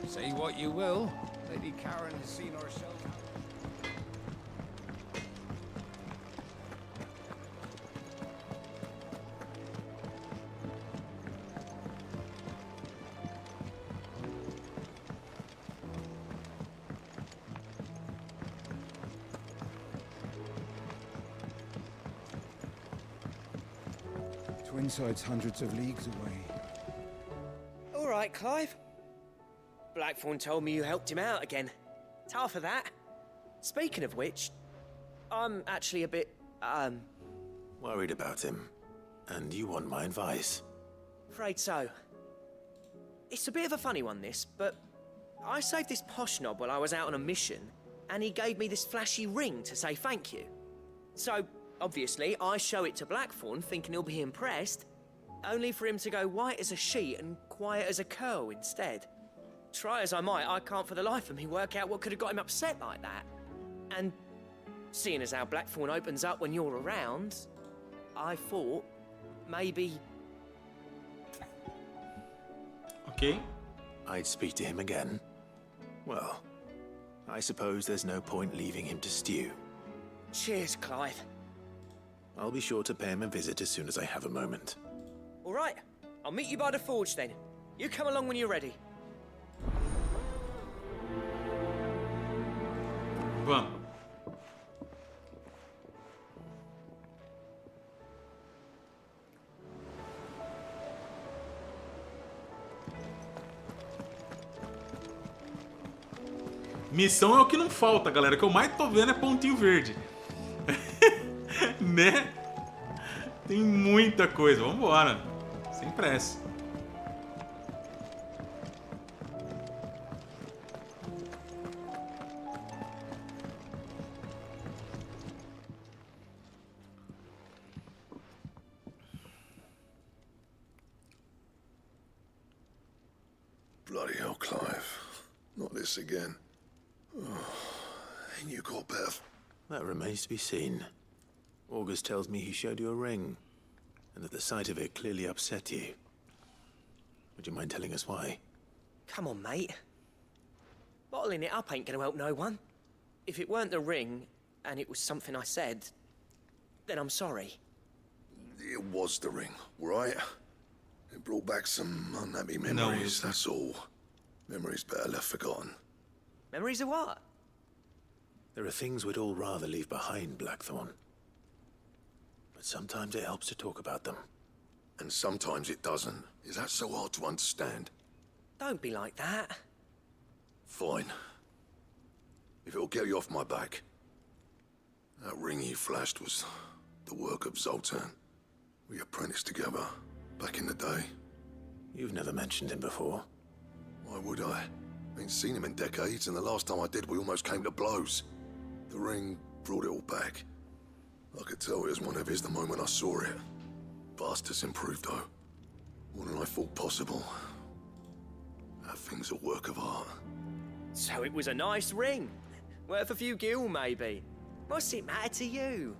Say what you will, Lady Karen has seen herself. Twinside's hundreds of leagues away. All right, Clive. Blackthorn told me you helped him out again. It's half of that. Speaking of which, I'm actually a bit, Worried about him. And you want my advice? afraid so. It's a bit of a funny one, this, but I saved this posh knob while I was out on a mission, and he gave me this flashy ring to say thank you. So, obviously, I show it to Blackthorn, thinking he'll be impressed, only for him to go white as a sheet and quiet as a curl instead. Try as I might, I can't for the life of me work out what could have got him upset like that. And seeing as how Blackthorn opens up when you're around, I thought maybe... Okay. I'd speak to him again. Well, I suppose there's no point leaving him to stew. Cheers, Clive. I'll be sure to pay him a visit as soon as I have a moment. All right, I'll meet you by the forge then. You come along when you're ready. Vamos. Missão é o que não falta, galera. O que eu mais tô vendo é pontinho verde. Né? Tem muita coisa. Vambora. Sem pressa. Bloody hell, Clive. Not this again. And you got better. That remains to be seen. August tells me he showed you a ring, and that the sight of it clearly upset you. Would you mind telling us why? Come on, mate. Bottling it up ain't gonna help no one. If it weren't the ring, and it was something I said, then I'm sorry. It was the ring, right? It brought back some unhappy memories, that's all. Memories better left forgotten. Memories of what? There are things we'd all rather leave behind, Blackthorn. But sometimes it helps to talk about them. And sometimes it doesn't. Is that so hard to understand? Don't be like that. Fine. If it'll get you off my back. That ring you flashed was the work of Zoltan. We apprenticed together, back in the day. You've never mentioned him before. Why would I? Ain't seen him in decades, and the last time I did, we almost came to blows. The ring brought it all back. I could tell it was one of his the moment I saw it. Bastard's improved, though. More than I thought possible. That thing's a work of art. So it was a nice ring. Worth a few gil, maybe. What's it matter to you?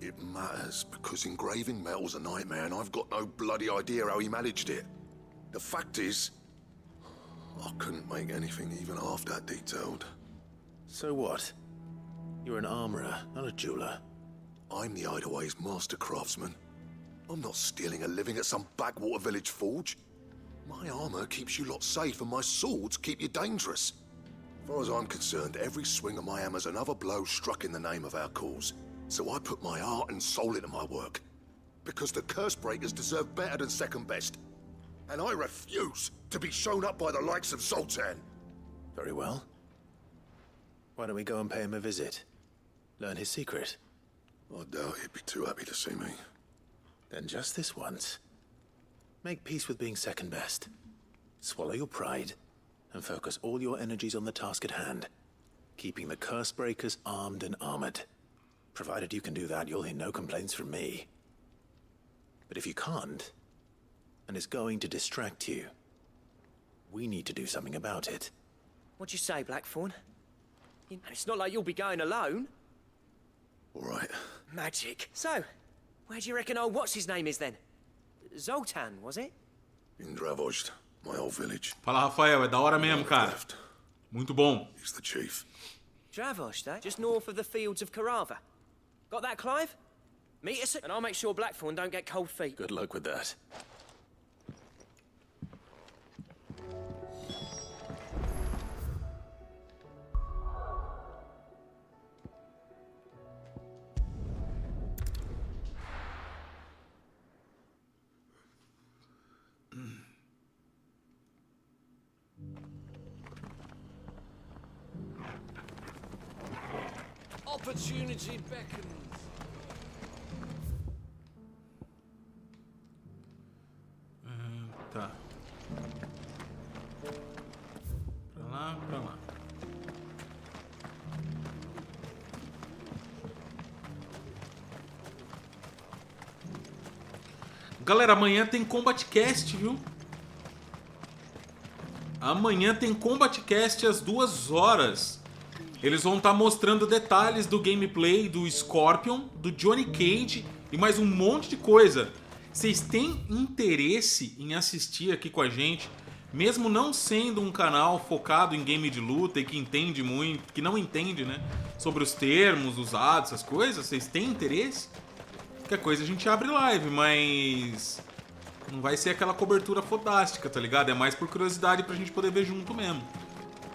It matters, because engraving metal's a nightmare and I've got no bloody idea how he managed it. The fact is, I couldn't make anything even half that detailed. So what? You're an armorer, not a jeweler. I'm the Hideaway's master craftsman. I'm not stealing a living at some backwater village forge. My armor keeps you lot safe and my swords keep you dangerous. As far as I'm concerned, every swing of my hammer's another blow struck in the name of our cause. So I put my heart and soul into my work. Because the curse breakers deserve better than second best. And I refuse to be shown up by the likes of Zoltan. Very well. Why don't we go and pay him a visit? Learn his secret. I doubt he'd be too happy to see me. Then just this once. Make peace with being second best. Swallow your pride, and focus all your energies on the task at hand. Keeping the curse breakers armed and armored. Provided you can do that, you'll hear no complaints from me. But if you can't, and it's going to distract you, we need to do something about it. What'd you say, Blackthorn? And it's not like you'll be going alone. All right. Magic. So, where do you reckon old what's-his-name is then? Zoltan, was it? In Dravozd, my old village. Fala, Rafael, é da hora mesmo, cara. Muito bom. He's the chief. Dravozd, eh? Just north of the fields of Karava. Got that, Clive? Meet us and I'll make sure Blackthorn don't get cold feet. Good luck with that. Opportunity beckons. Tá. Pra lá, pra lá. Galera, amanhã tem Combat Cast, viu? Amanhã tem Combat Cast às 2 horas. Eles vão estar mostrando detalhes do gameplay do Scorpion, do Johnny Cage e mais um monte de coisa. Vocês têm interesse em assistir aqui com a gente, mesmo não sendo um canal focado em game de luta e que entende muito, que não entende, né, sobre os termos usados, essas coisas? Vocês têm interesse? Qualquer coisa a gente abre live, mas não vai ser aquela cobertura fodástica, tá ligado? É mais por curiosidade pra gente poder ver junto mesmo.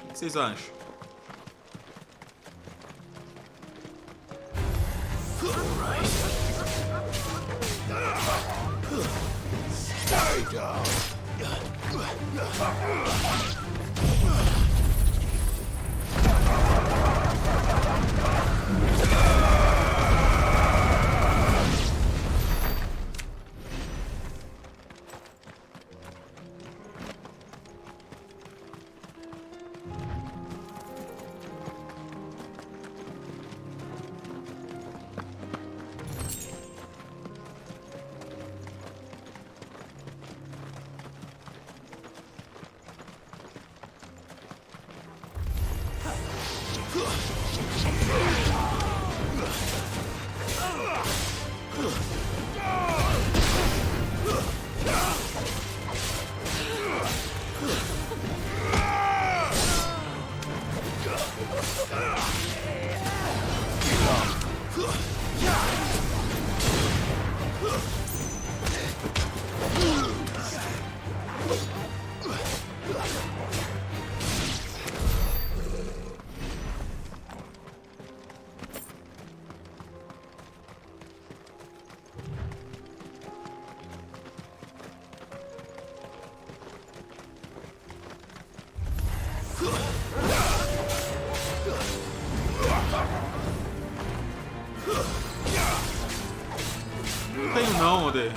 O que vocês acham? Stay down. Não tenho não, Ode.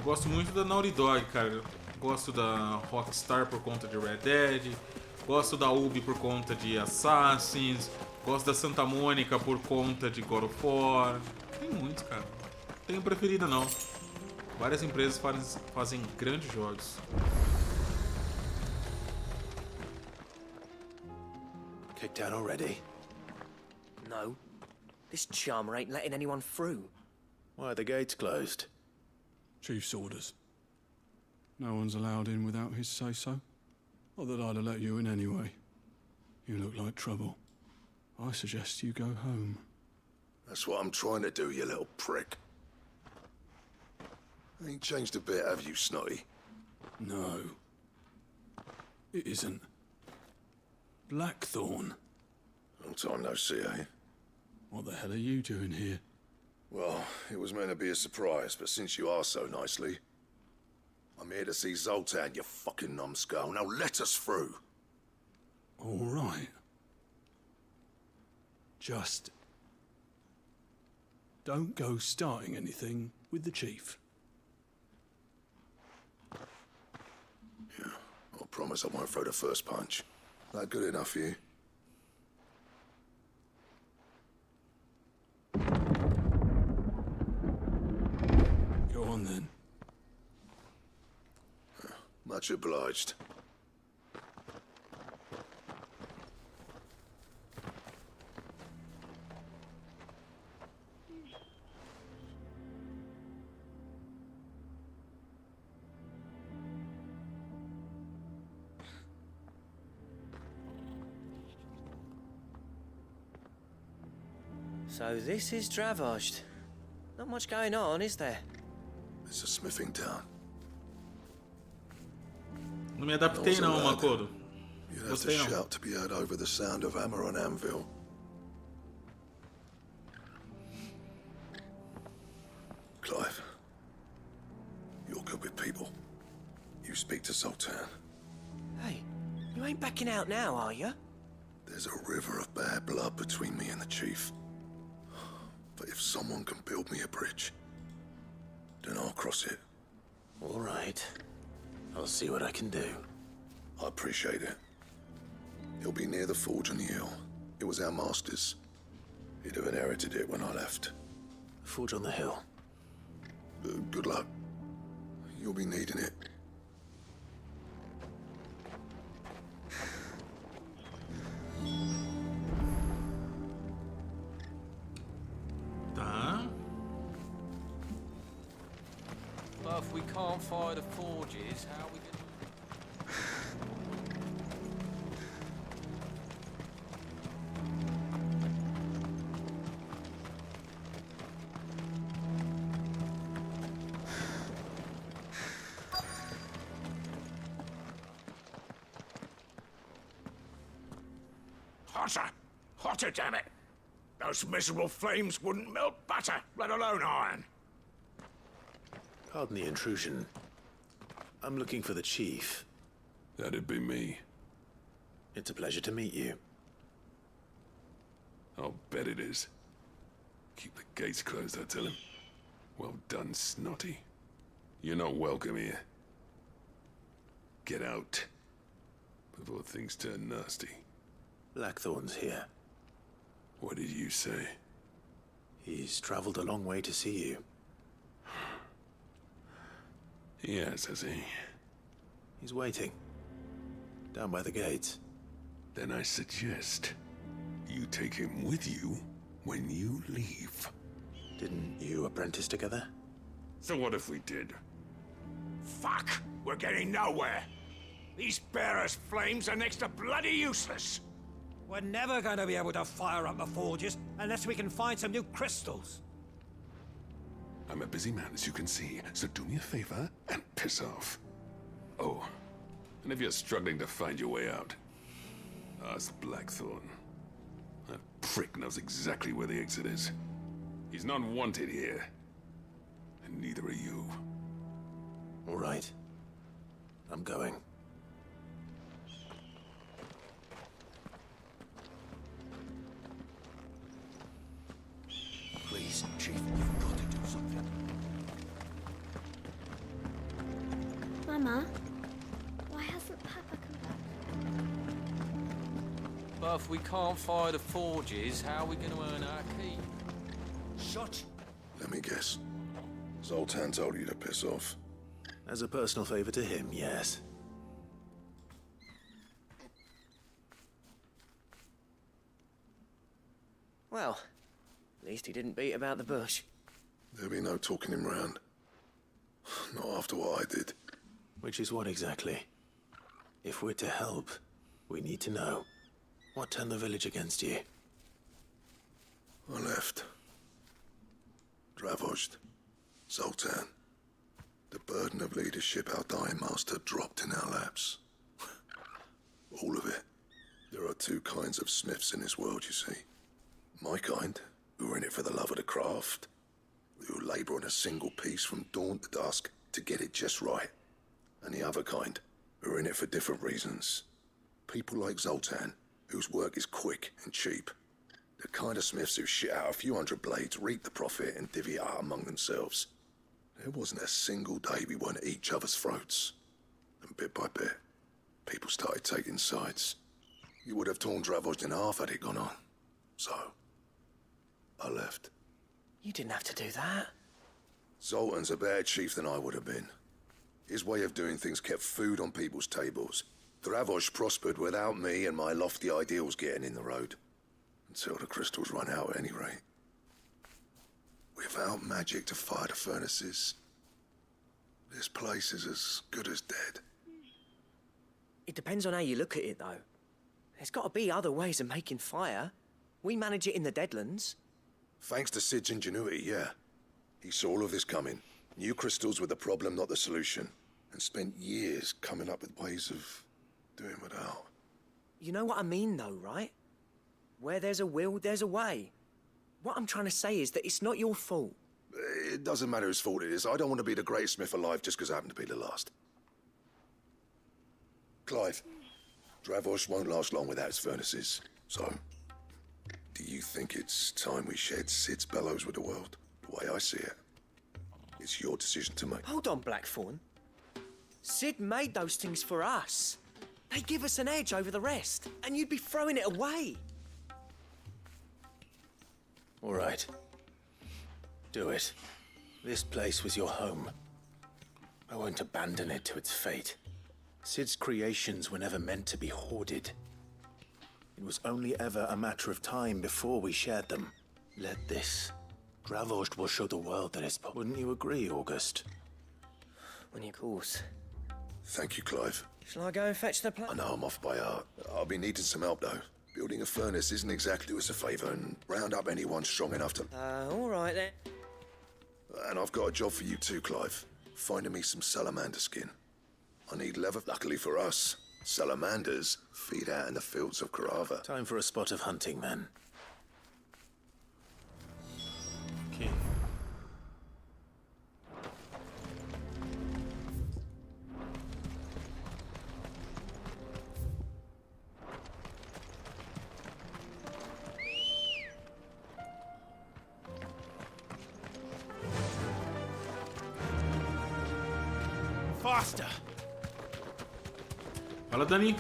gosto muito da Naughty Dog, cara. Gosto da Rockstar por conta de Red Dead. Gosto da Ubi por conta de Assassins. Gosto da Santa Mônica por conta de God of War. Tem muitos, cara. Não tenho preferida, não. Várias empresas fazem grandes jogos. Kicked out already? No. This charmer ain't letting anyone through. Why are the gates closed? Chief's orders. No one's allowed in without his say-so. Not that I'd have let you in anyway. You look like trouble. I suggest you go home. That's what I'm trying to do, you little prick. Ain't changed a bit, have you, Snotty? No. It isn't. Blackthorn. Long time no see, eh? What the hell are you doing here? Well, it was meant to be a surprise, but since you asked so nicely, I'm here to see Zoltan, you fucking numbskull. Now let us through. All right. Just don't go starting anything with the chief. Yeah, I promise I won't throw the first punch. That good enough for you? Go on then. Much obliged. So this is Dravaged. Not much going on, is there? It's a smithing town. Não me adaptei não, Makoto. You'd have to shout to be heard over the sound of hammer on anvil. Clive, you're good with people. You speak to Zoltan. Hey, you ain't backing out now, are you? There's a river of bad blood between me and the chief. But if someone can build me a bridge, then I'll cross it. All right. I'll see what I can do. I appreciate it. He'll be near the forge on the hill. It was our master's. He'd have inherited it when I left. Forge on the hill. Good luck. You'll be needing it. Tá. Well, if we can't fire the forges, how are we gonna... Hotter! Hotter, damn it! Those miserable flames wouldn't melt butter, let alone iron. Pardon the intrusion. I'm looking for the chief. That'd be me. It's a pleasure to meet you. I'll bet it is. Keep the gates closed, I tell him. Well done, Snotty. You're not welcome here. Get out. Before things turn nasty. Blackthorn's here. What did you say? He's traveled a long way to see you. Yes, has he? He's waiting. Down by the gates. Then I suggest you take him with you when you leave. Didn't you apprentice together? So what if we did? Fuck! We're getting nowhere. These bearers' flames are next to bloody useless. We're never going to be able to fire up the forges unless we can find some new crystals. I'm a busy man, as you can see, so do me a favor and piss off. Oh, and if you're struggling to find your way out, ask Blackthorn. That prick knows exactly where the exit is. He's not wanted here. And neither are you. All right. I'm going. Please, Chief, you've got to do something. Mama, why hasn't Papa come back? But if we can't fire the forges, how are we going to earn our keep? Shut! Let me guess. Zoltan told you to piss off. As a personal favor to him, yes. Well, at least he didn't beat about the bush. There'll be no talking him round. Not after what I did. Which is what exactly? If we're to help, we need to know. What turned the village against you? I left. Dravost. Zoltan. The burden of leadership our dying master dropped in our laps. All of it. There are two kinds of smiths in this world, you see. My kind, who are in it for the love of the craft, who labour on a single piece from dawn to dusk to get it just right. And the other kind, who are in it for different reasons. People like Zoltan, whose work is quick and cheap. The kind of smiths who shit out a few hundred blades, reap the profit, and divvy it out among themselves. There wasn't a single day we weren't at each other's throats. And bit by bit, people started taking sides. You would have torn Dravost in half had it gone on. So, I left. You didn't have to do that. Zoltan's a better chief than I would have been. His way of doing things kept food on people's tables. Dravost prospered without me and my lofty ideals getting in the road. Until the crystals run out at any rate. Without magic to fire the furnaces, this place is as good as dead. It depends on how you look at it, though. There's got to be other ways of making fire. We manage it in the Deadlands. Thanks to Sid's ingenuity, yeah. He saw all of this coming. Knew crystals were the problem, not the solution. And spent years coming up with ways of doing without. You know what I mean, though, right? Where there's a will, there's a way. What I'm trying to say is that it's not your fault. It doesn't matter whose fault it is. I don't want to be the greatest smith alive just because I happen to be the last. Clive, Dravost won't last long without his furnaces. So, do you think it's time we shared Sid's bellows with the world? The way I see it. It's your decision to make. Hold on, Blackthorn. Sid made those things for us. They give us an edge over the rest, and you'd be throwing it away. All right. Do it. This place was your home. I won't abandon it to its fate. Sid's creations were never meant to be hoarded. It was only ever a matter of time before we shared them. Let this. Dravost will show the world that it's... Wouldn't you agree, August? When of course. Thank you, Clive. Shall I go and fetch the I know I'm off by heart. I'll be needing some help, though. Building a furnace isn't exactly us a favour, and round up anyone strong enough to... all right then. And I've got a job for you too, Clive. Finding me some salamander skin. I need leather. Luckily for us, salamanders feed out in the fields of Carava. Time for a spot of hunting, then. Okay. Faster! Fala, Dani.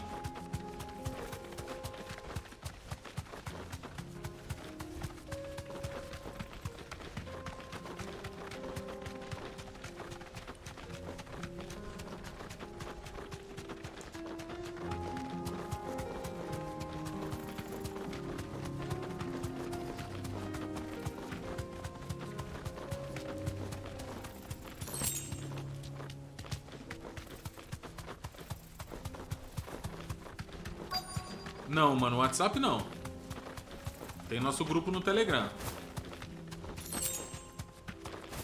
Não, mano, WhatsApp não. Tem nosso grupo no Telegram.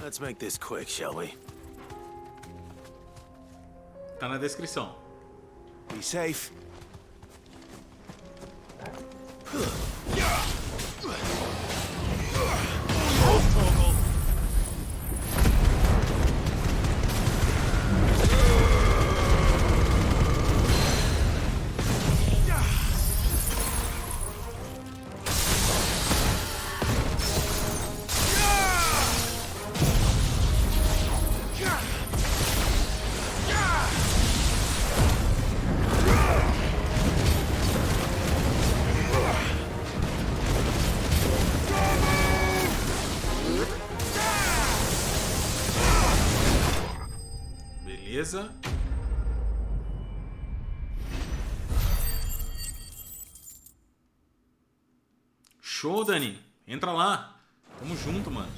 Let's make this quick, shall we? Tá na descrição. Be safe. beleza. Show, Dani. Entra lá. Tamo junto, mano.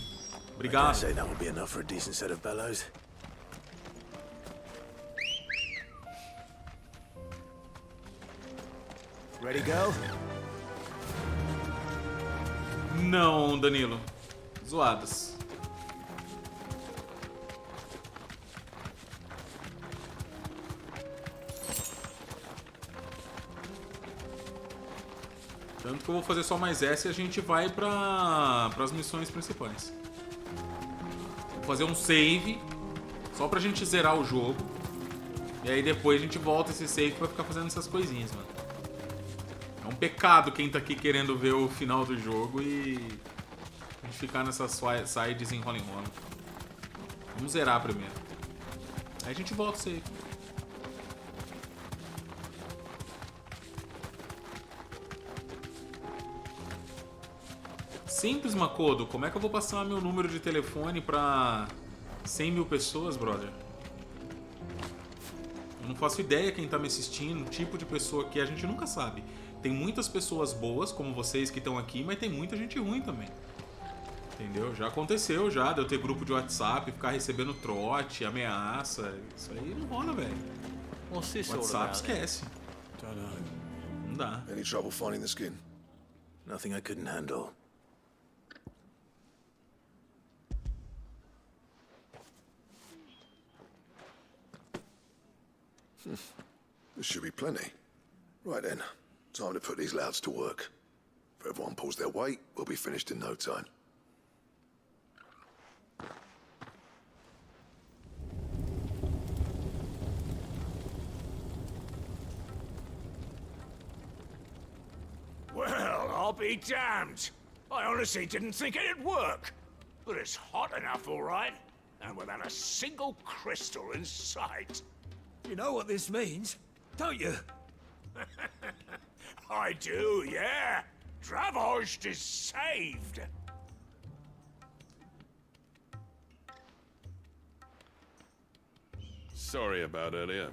Obrigado. Ready, go? Não, Danilo. Zoadas. Tanto que eu vou fazer só mais essa e a gente vai para as missões principais. Vou fazer um save só pra gente zerar o jogo. E aí depois a gente volta esse save pra ficar fazendo essas coisinhas, mano. É um pecado quem tá aqui querendo ver o final do jogo e a gente ficar nessas sides enrola. Vamos zerar primeiro. Aí a gente volta o save. Simples, Makoto. Como é que eu vou passar meu número de telefone pra 100 mil pessoas, brother? Eu não faço ideia quem tá me assistindo, o tipo de pessoa que a gente nunca sabe. Tem muitas pessoas boas, como vocês que estão aqui, mas tem muita gente ruim também. Entendeu? Já aconteceu já, de eu ter grupo de WhatsApp, ficar recebendo trote, ameaça. Isso aí não rola, velho. WhatsApp esquece. Não dá. Any trouble finding the skin? Nothing I couldn't handle. There should be plenty. Right then, time to put these louds to work. If everyone pulls their weight, we'll be finished in no time. Well, I'll be damned. I honestly didn't think it'd work. But it's hot enough, all right. And without a single crystal in sight. You know what this means, don't you? I do, yeah. Dravost is saved. Sorry about earlier.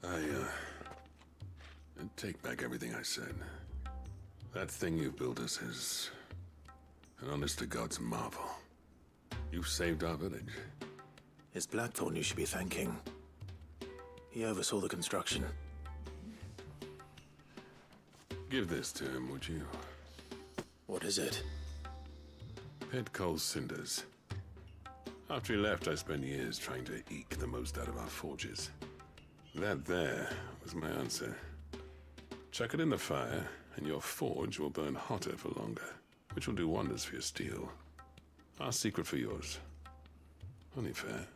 I take back everything I said. That thing you built us is an honest-to-God's marvel. You've saved our village. It's Blackthorn you should be thanking. He oversaw the construction. Give this to him, would you? What is it? Pet Cole's cinders. After he left, I spent years trying to eke the most out of our forges. That there was my answer. Chuck it in the fire, and your forge will burn hotter for longer, which will do wonders for your steel. Our secret for yours. Only fair.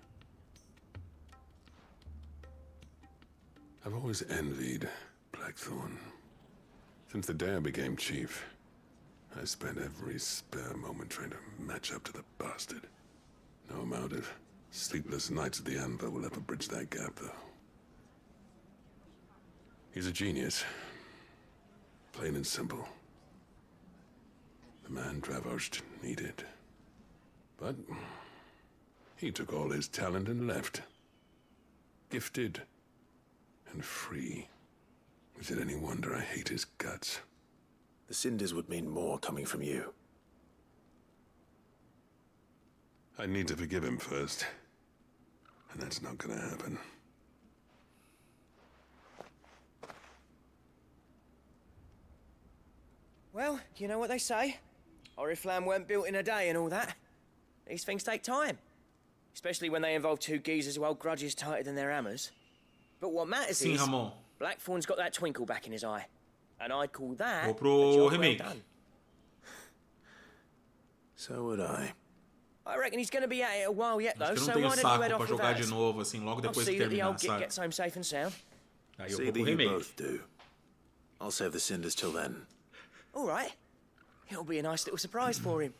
I've always envied Blackthorn. Since the day I became chief, I spent every spare moment trying to match up to the bastard. No amount of sleepless nights at the Anvil will ever bridge that gap, though. He's a genius. Plain and simple. The man Dravost needed. But he took all his talent and left. Gifted and free. Is it any wonder I hate his guts? The cinders would mean more coming from you. I need to forgive him first. And that's not gonna happen. Well, you know what they say. Oriflamme weren't built in a day and all that. These things take time. Especially when they involve two geezers who hold grudges tighter than their hammers. But what matters is, Blackthorn's got that twinkle back in his eye. And I'd call that a job well done. So would I. I reckon he's going to be at it a while yet, though, so why don't you head off with us? I'll see that the old git gets home safe and sound. See that you both do. I'll save the cinders till then. All right. It'll be a nice little surprise for him.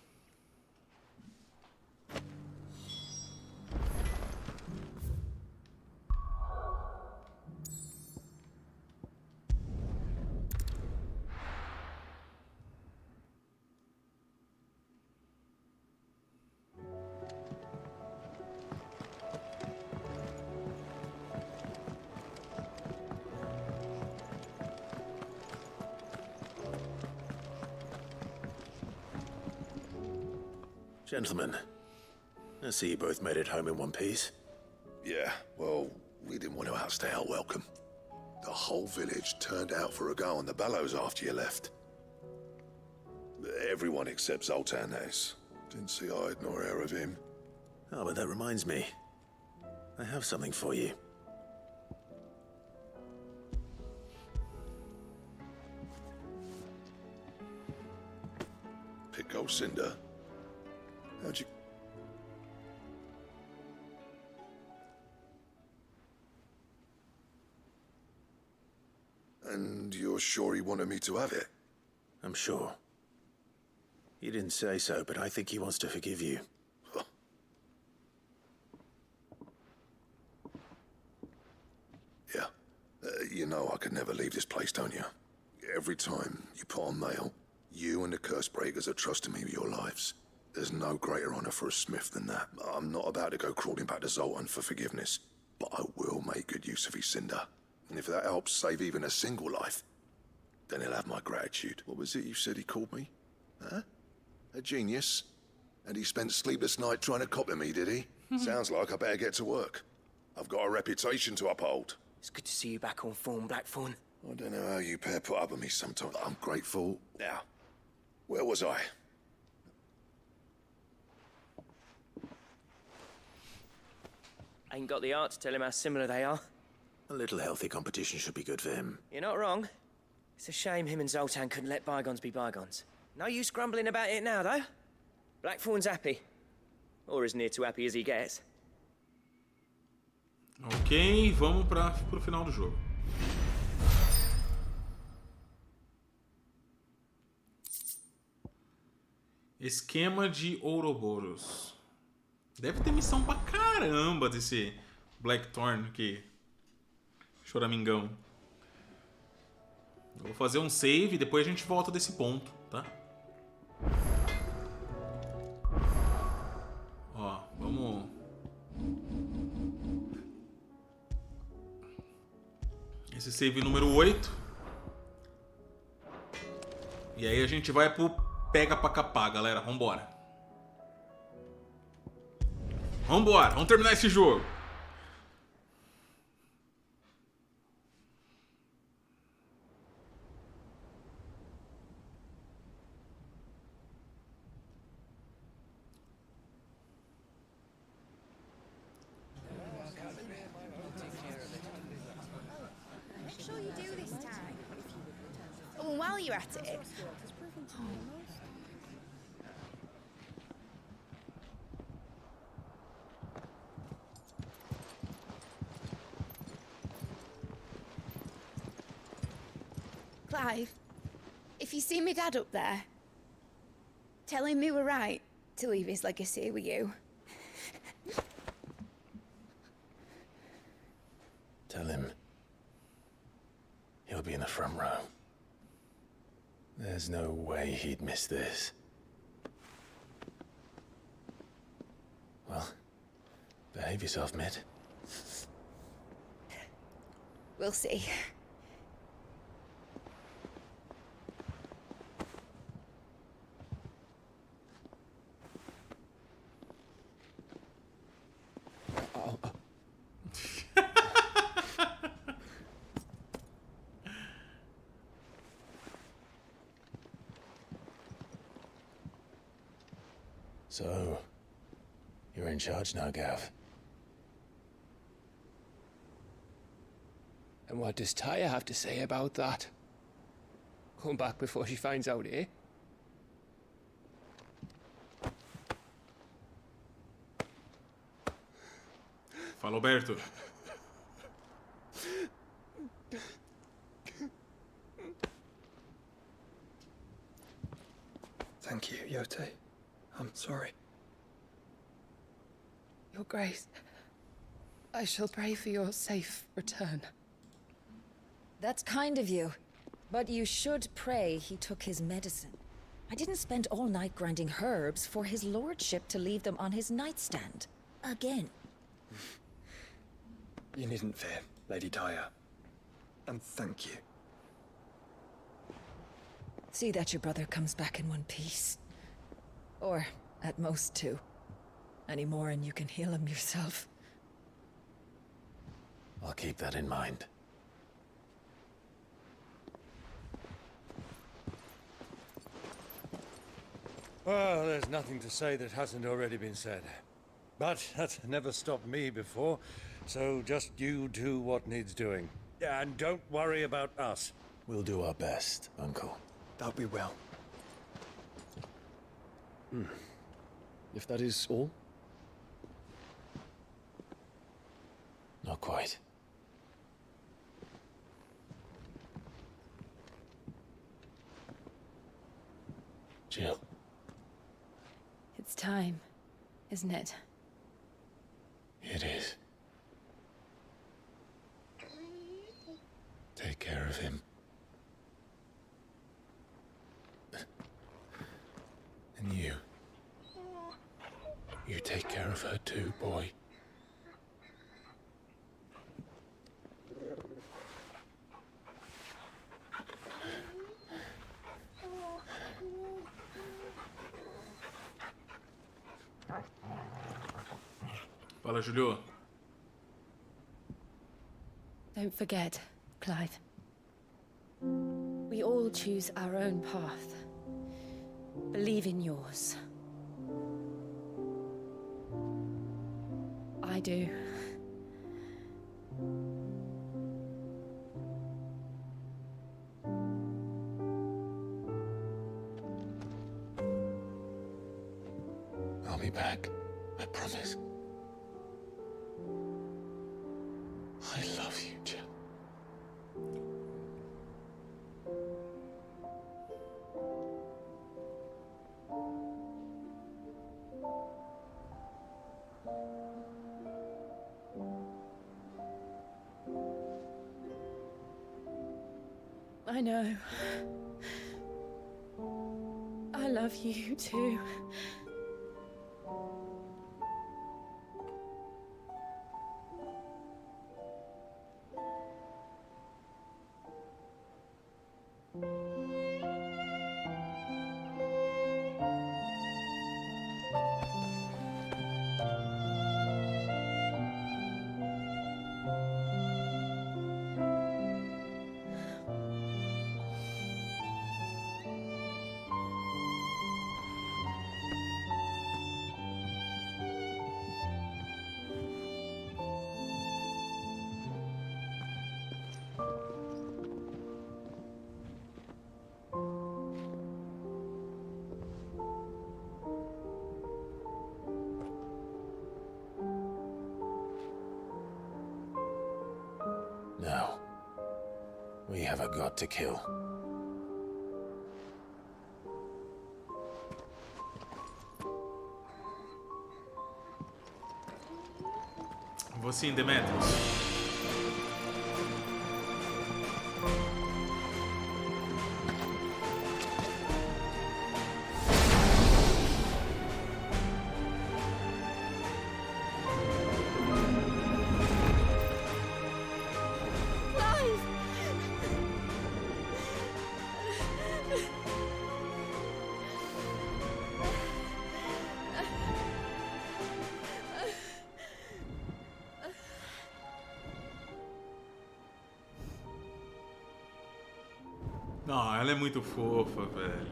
Gentlemen, I see you both made it home in one piece. Yeah, well, we didn't want to outstay our welcome. The whole village turned out for a go on the bellows after you left. Everyone except Zoltan, that is. Didn't see hide nor hair of him. Oh, but that reminds me. I have something for you. Pick old Cinder. How'd you... And you're sure he wanted me to have it? I'm sure. He didn't say so, but I think he wants to forgive you. Yeah. You know I could never leave this place, don't you? Every time you put on mail, you and the curse breakers are trusting me with your lives. There's no greater honor for a smith than that. I'm not about to go crawling back to Zoltan for forgiveness, but I will make good use of his cinder. And if that helps save even a single life, then he'll have my gratitude. What was it you said he called me? Huh? A genius? And he spent sleepless night trying to copy me, did he? Sounds like I better get to work. I've got a reputation to uphold. It's good to see you back on form, Blackthorn. I don't know how you pair put up with me sometimes, but I'm grateful. Now, where was I? Ain't got the art to tell him how similar they are. A little healthy competition should be good for him. You're not wrong. It's a shame him and Zoltan couldn't let bygones be bygones. No use grumbling about it now, though. Blackthorn's happy. Or as near to happy as he gets. Ok, vamos pro final do jogo. Esquema de Ouroboros. Deve ter missão pra caramba desse Blackthorn aqui. Choramingão. Eu vou fazer um save e depois a gente volta desse ponto, tá? Ó, vamos... Esse save número 8. E aí a gente vai pro pega pra capar, galera. Vambora. Vambora, vamos terminar esse jogo. Make sure you do this time. Oh, and while you're at it... Clive, if you see me dad up there, tell him we were right to leave his legacy with you. Tell him he'll be in the front row. There's no way he'd miss this. Well, behave yourself, Mitt. We'll see. So, you're in charge now, Gav. And what does Tyre have to say about that? Come back before she finds out, eh? Fala, Alberto. Thank you, Yote. I'm sorry. Your Grace, I shall pray for your safe return. That's kind of you. But you should pray he took his medicine. I didn't spend all night grinding herbs for his lordship to leave them on his nightstand. Again. You needn't fear, Lady Tyre. And thank you. See that your brother comes back in one piece. Or At most 2. Any more and you can heal him yourself. I'll keep that in mind. Well, there's nothing to say that hasn't already been said. But that's never stopped me before, so just you do what needs doing. And don't worry about us. We'll do our best, Uncle. That we will. If that is all? Not quite. Jill. It's time, isn't it? It is. Take care of him. And you. You take care of her too, boy. Fala, Julio. Don't forget, Clive. We all choose our own path. Believe in yours. I do. I'll be back. I promise. I love you, Jill. I know. I love you too. Now, we have a god to kill. Você em Demetrius. Não, ela é muito fofa, velho.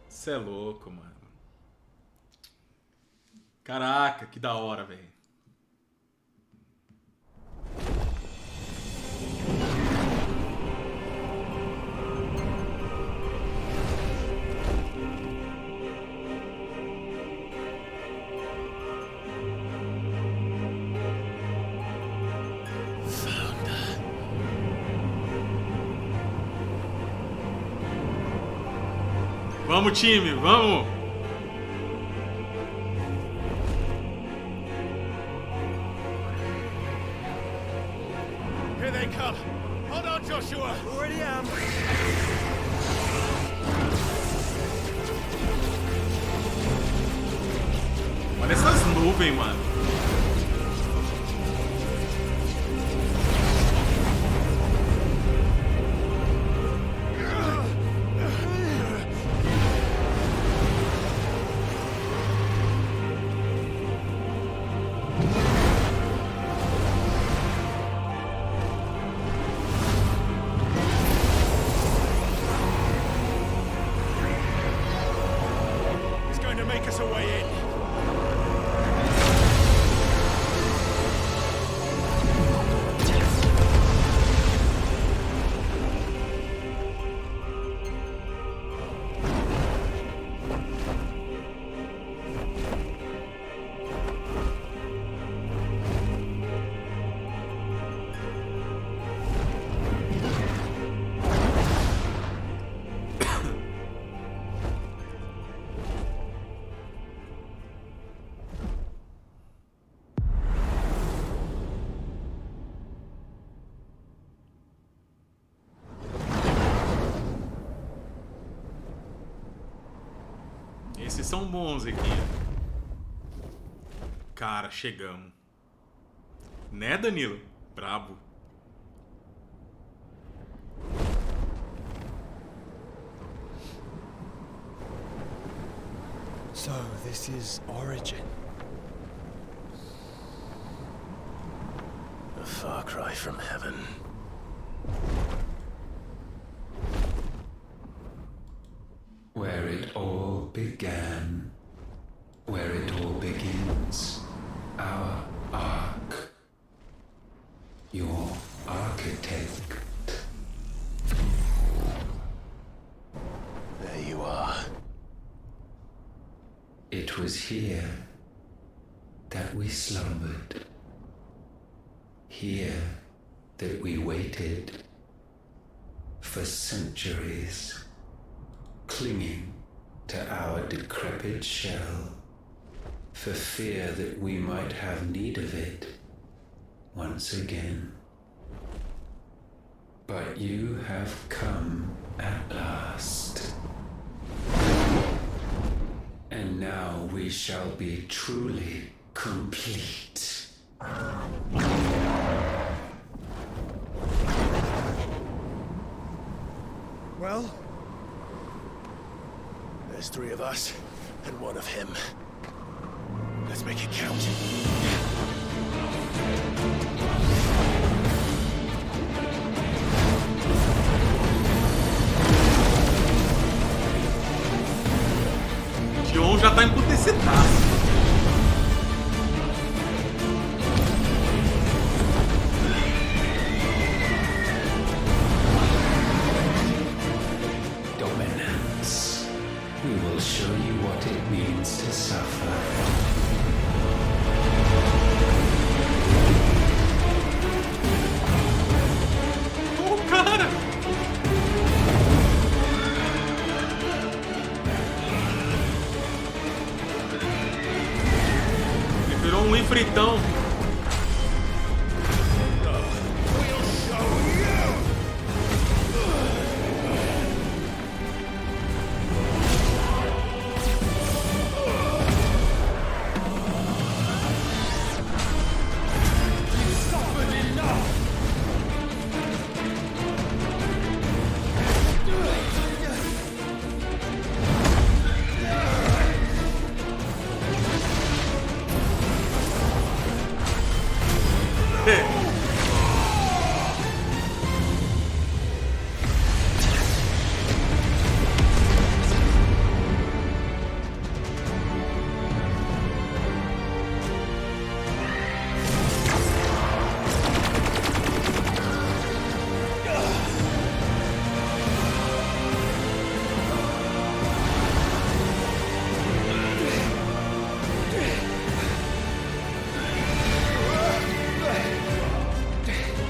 Você é louco, mano. Caraca, que da hora, velho. Vamos, time, vamos! Here they come. Hold on, Joshua. Already am. Olha essas nuvens, mano. são bons aqui. Cara, chegamos. Né, Danilo? Brabo. So, this is Origin. A far cry from heaven. Where it all began, where it all begins, our arc, your architect. There you are. It was here that we slumbered, here that we waited for centuries. Clinging to our decrepit shell, for fear that we might have need of it once again. But you have come at last. And now we shall be truly complete. Well? There's 3 of us, and 1 of him. Let's make it count. John já tá emputecetaço. Dominance. We will show you what it means to suffer. Oh, cara! Ele virou um ifritão.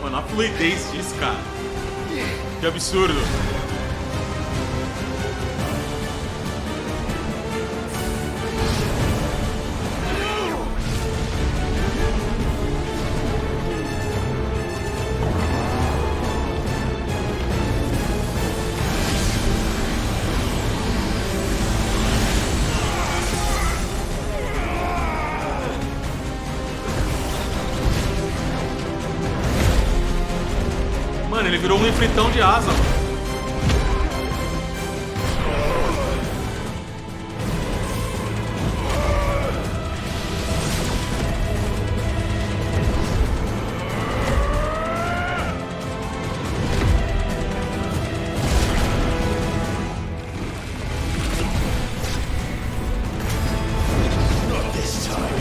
Mano, a fluidez disso, cara. Que absurdo. Mano, ele virou um ifritão de asa. Not this time.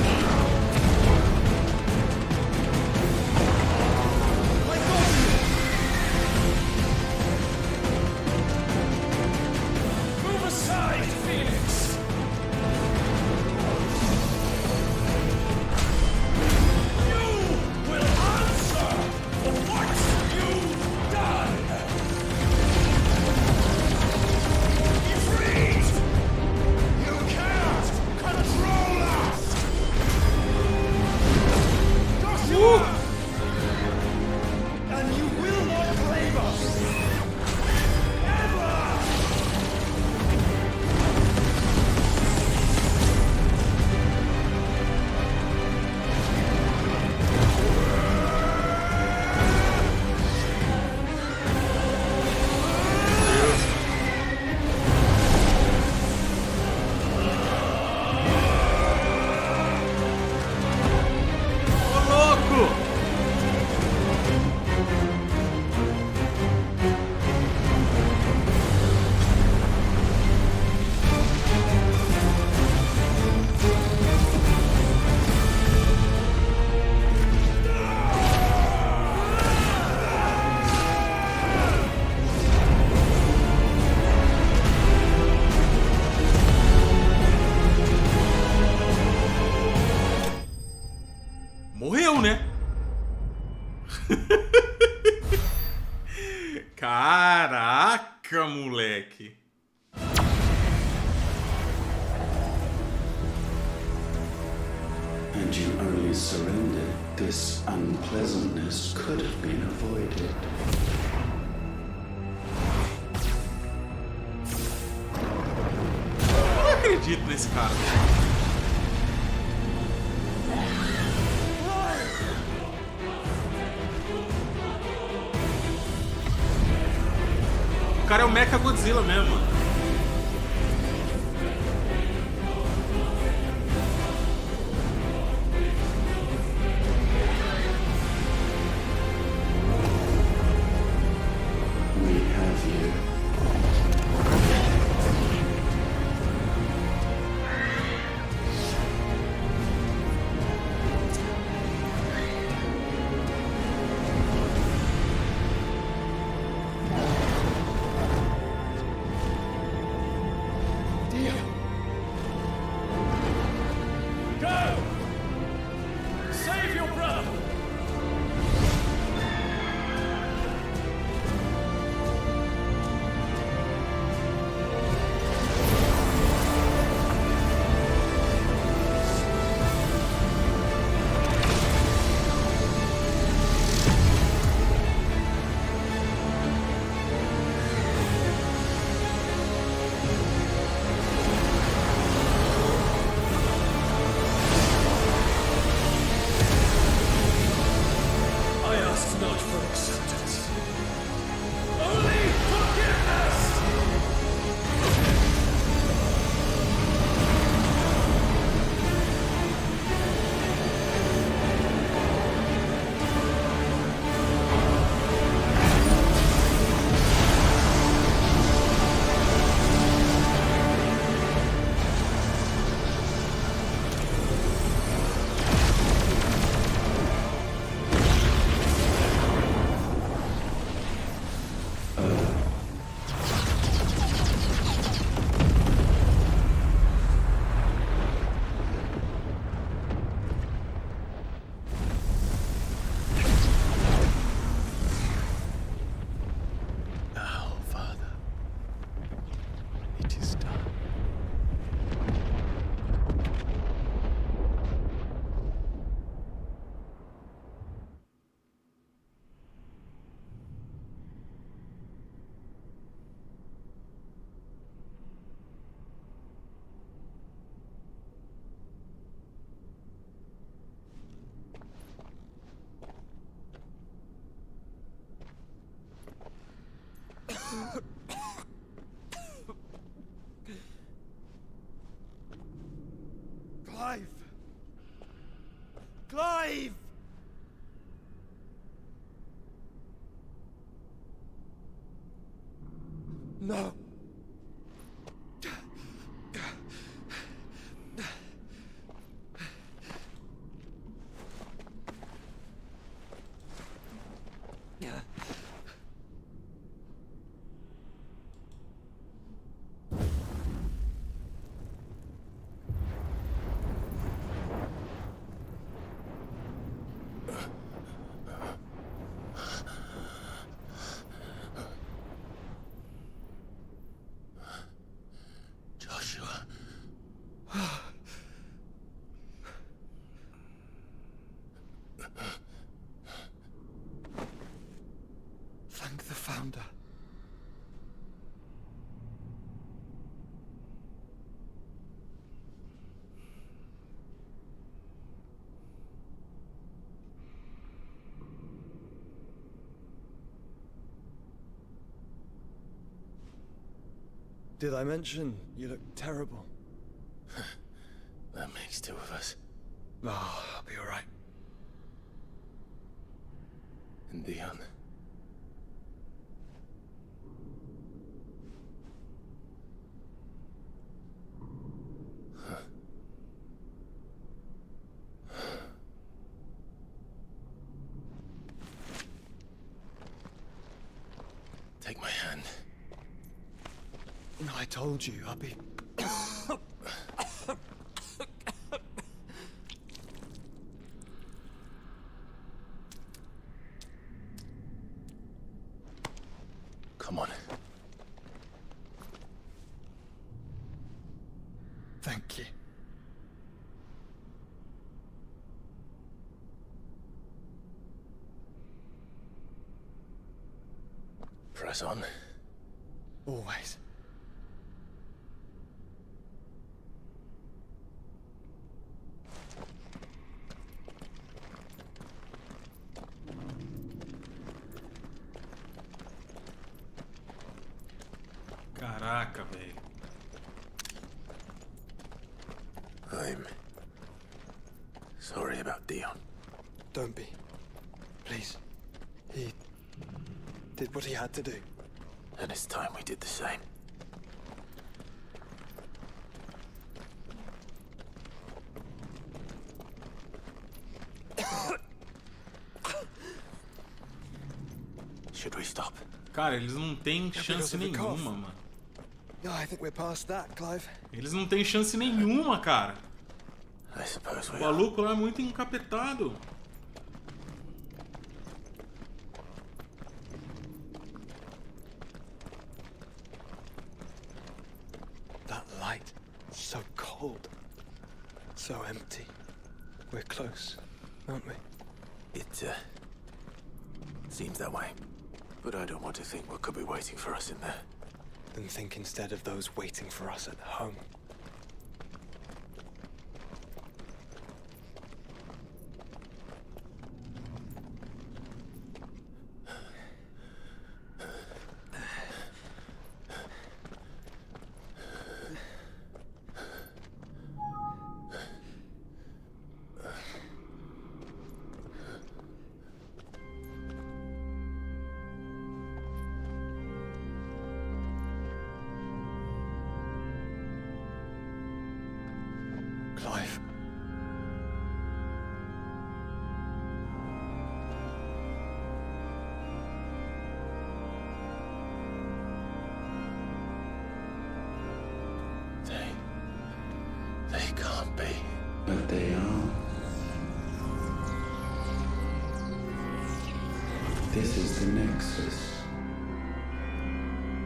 Morreu, né? Caraca, moleque. And you only surrendered. This unpleasantness could have been avoided. Eu não acredito nesse cara. O cara é o Mecha Godzilla mesmo, mano. Clive! Clive! No. Thank the Founder. Did I mention you look terrible? That makes two of us. Oh, I'll be all right. And Dion. Take my hand. I told you, I'll be... Press on. Always. Caraca, velho. I'm sorry about Dion. Don't be. Please. He did what he had to do. And it's time we did the same. Should we stop? Cara, eles não têm chance nenhuma, mano. No, I think we're past that, Clive. Eles não têm chance nenhuma, cara. I suppose we O maluco lá é muito encapetado. That light, so cold, so empty. We're close, aren't we? It seems that way. But I don't want to think what could be waiting for us in there. Then think instead of those waiting for us at home. Clive. They can't be. But they are. This is the Nexus.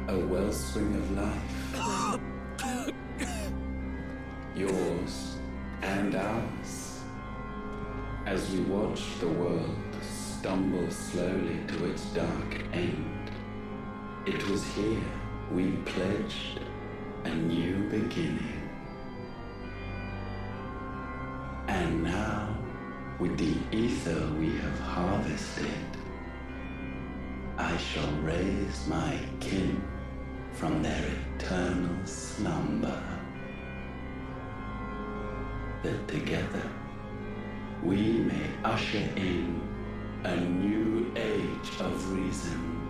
A wellspring of life. Yours and ours. As we watch the world stumble slowly to its dark end, it was here we pledged a new beginning. And now, with the ether we have harvested, I shall raise my kin from their eternal slumber. That together we may usher in a new age of reason.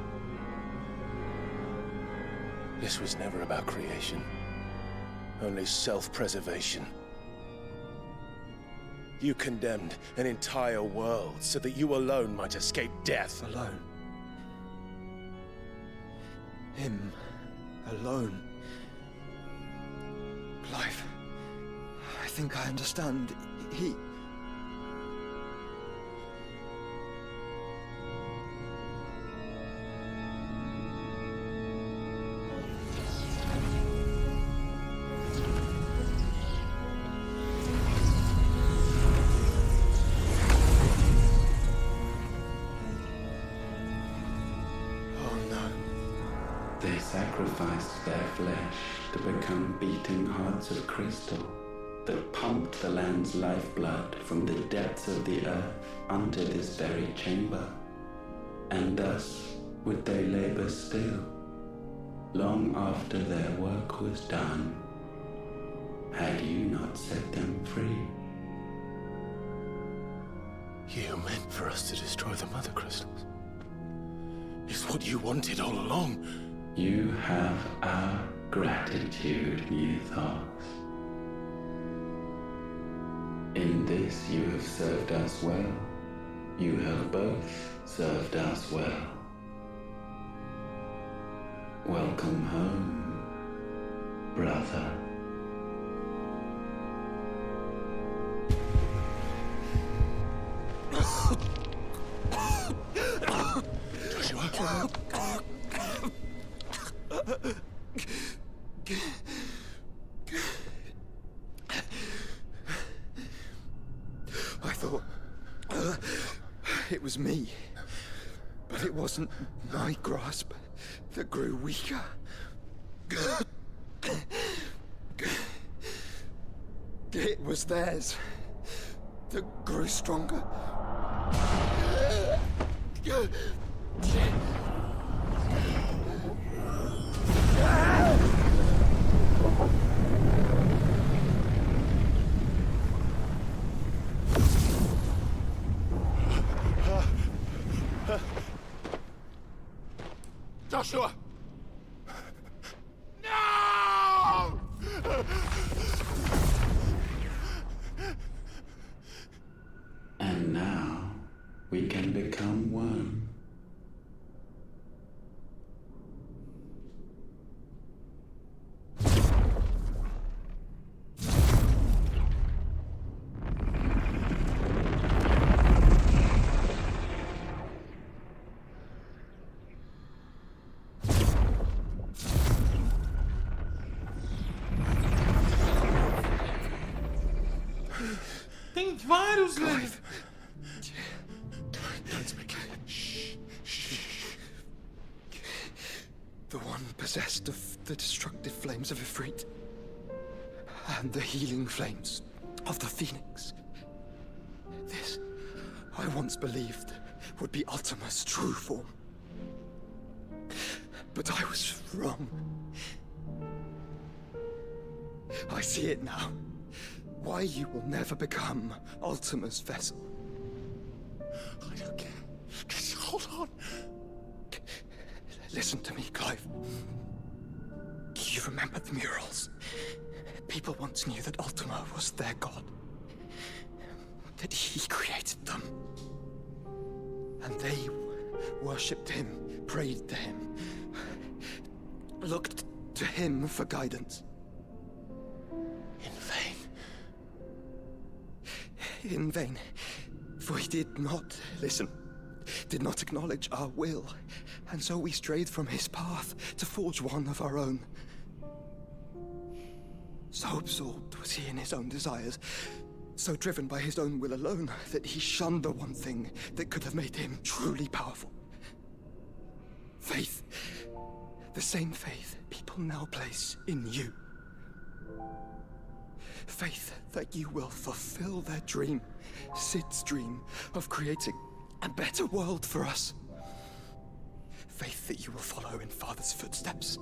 This was never about creation. Only self-preservation. You condemned an entire world so that you alone might escape death. Alone. Him. Alone. Clive. I think I understand. He... They sacrificed their flesh to become beating hearts of crystal that pumped the land's lifeblood from the depths of the earth unto this very chamber. And thus would they labor still, long after their work was done, had you not set them free. You meant for us to destroy the mother crystals. It's what you wanted all along. You have our gratitude, Muthos. In this you have served us well. You have both served us well. Welcome home, brother. Joshua. I thought it was me, but it wasn't my grasp. that grew weaker. It was theirs that grew stronger. Joshua! No! And now we can become one. Tem vários, velho. Don't speak. Shh. Shh. The one possessed of the destructive flames of Ifrit, and the healing flames of the Phoenix. This, I once believed, would be Ultima's true form. But I was wrong. I see it now. Why you will never become Ultima's vessel. I don't care. Just hold on. Listen to me, Clive. You remember the murals? People once knew that Ultima was their god. That he created them. And they worshipped him, prayed to him, looked to him for guidance. In vain. In vain. For he did not listen, did not acknowledge our will, and so we strayed from his path to forge one of our own. So absorbed was he in his own desires, so driven by his own will alone, that he shunned the one thing that could have made him truly powerful. Faith. The same faith people now place in you. Faith that you will fulfill their dream, Sid's dream, of creating a better world for us. Faith that you will follow in Father's footsteps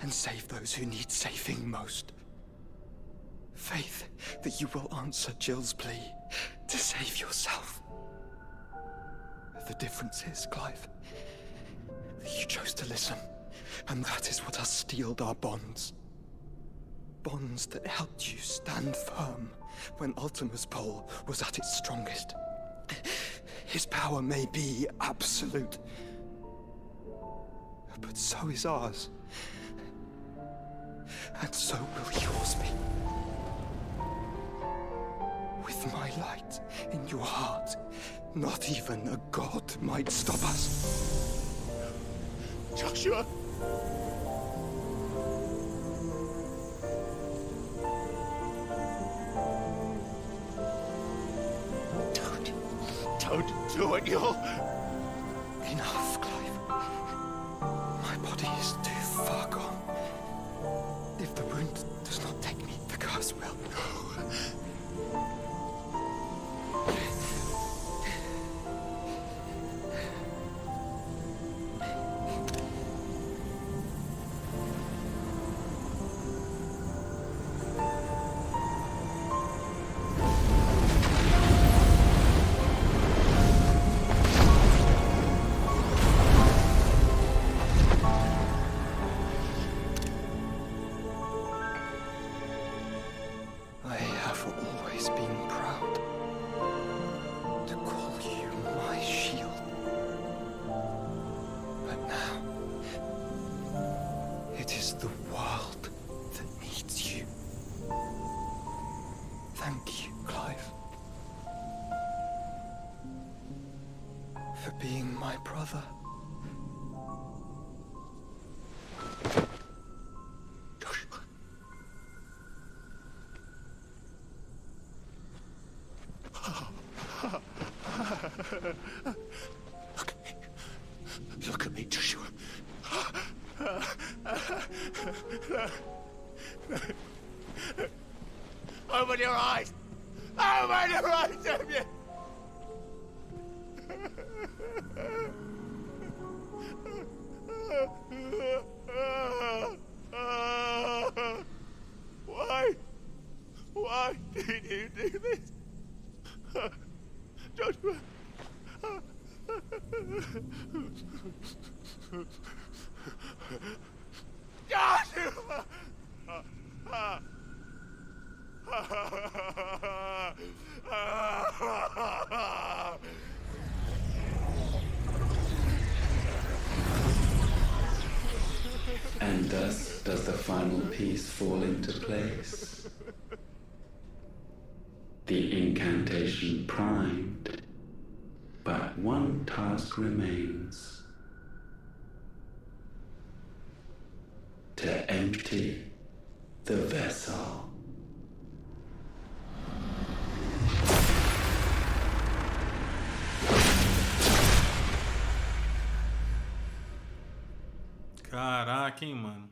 and save those who need saving most. Faith that you will answer Jill's plea to save yourself. The difference is, Clive, that you chose to listen, and that is what has steeled our bonds. Bonds that helped you stand firm when Ultima's pull was at its strongest. His power may be absolute, but so is ours. And so will yours be. With my light in your heart, not even a god might stop us. Joshua! Don't do it, you'll... Enough, Clive. My body is too far gone. If the wound does not take me, the curse will. Look at me, Joshua. your eyes! Open your eyes, damn you! Why did you do this? Joshua! Joshua! And thus does the final piece fall into place. The incantation primed, but one task remains. To empty the vessel. Caraca, hein, mano.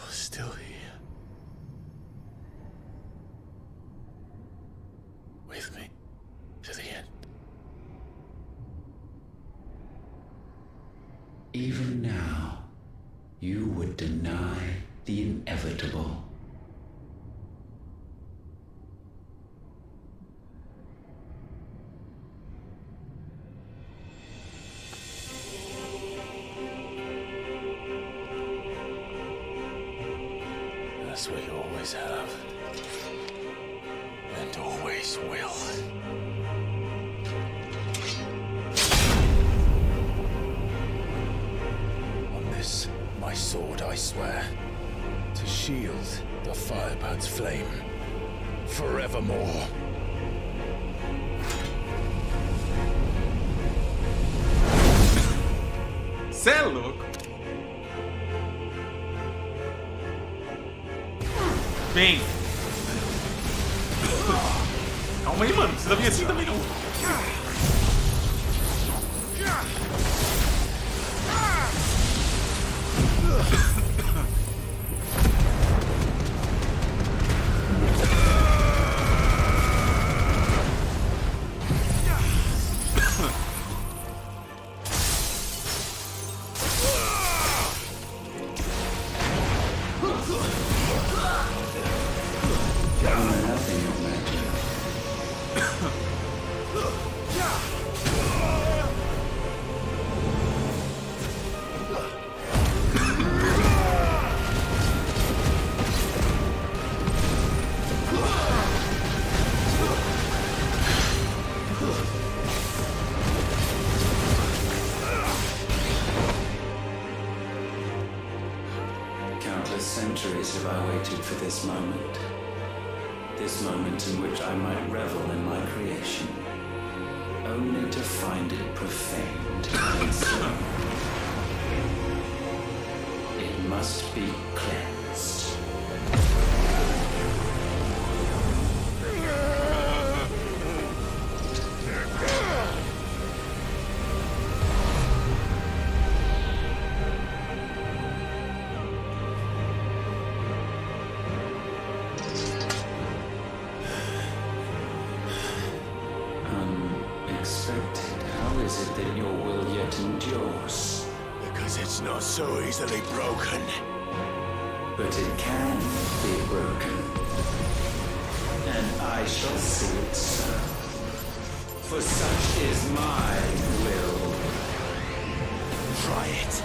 Still here. With me to the end. Even now, you would deny the inevitable. That's what you always have. And always will. On this, my sword, I swear, to shield the Firebird's flame forevermore. Cê é louco. Bem. Calma aí, mano. Não precisa vir assim também, não. Centuries have I waited for this moment in which I might revel in my creation, only to find it profaned and slain. It must be cleansed. It's not so easily broken. But it can be broken. And I shall see it so. For such is my will. Try it.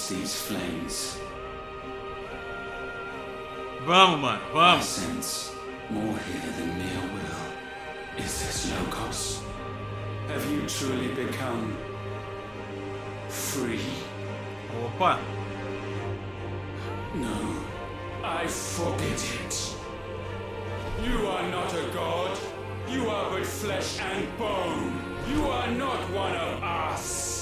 These flames. Vamos, mano, I vamos. sense more here than mere will. Is this Logos? Have you truly become free? Opa. No, I forbid it. You are not a god. You are but flesh and bone. You are not one of us.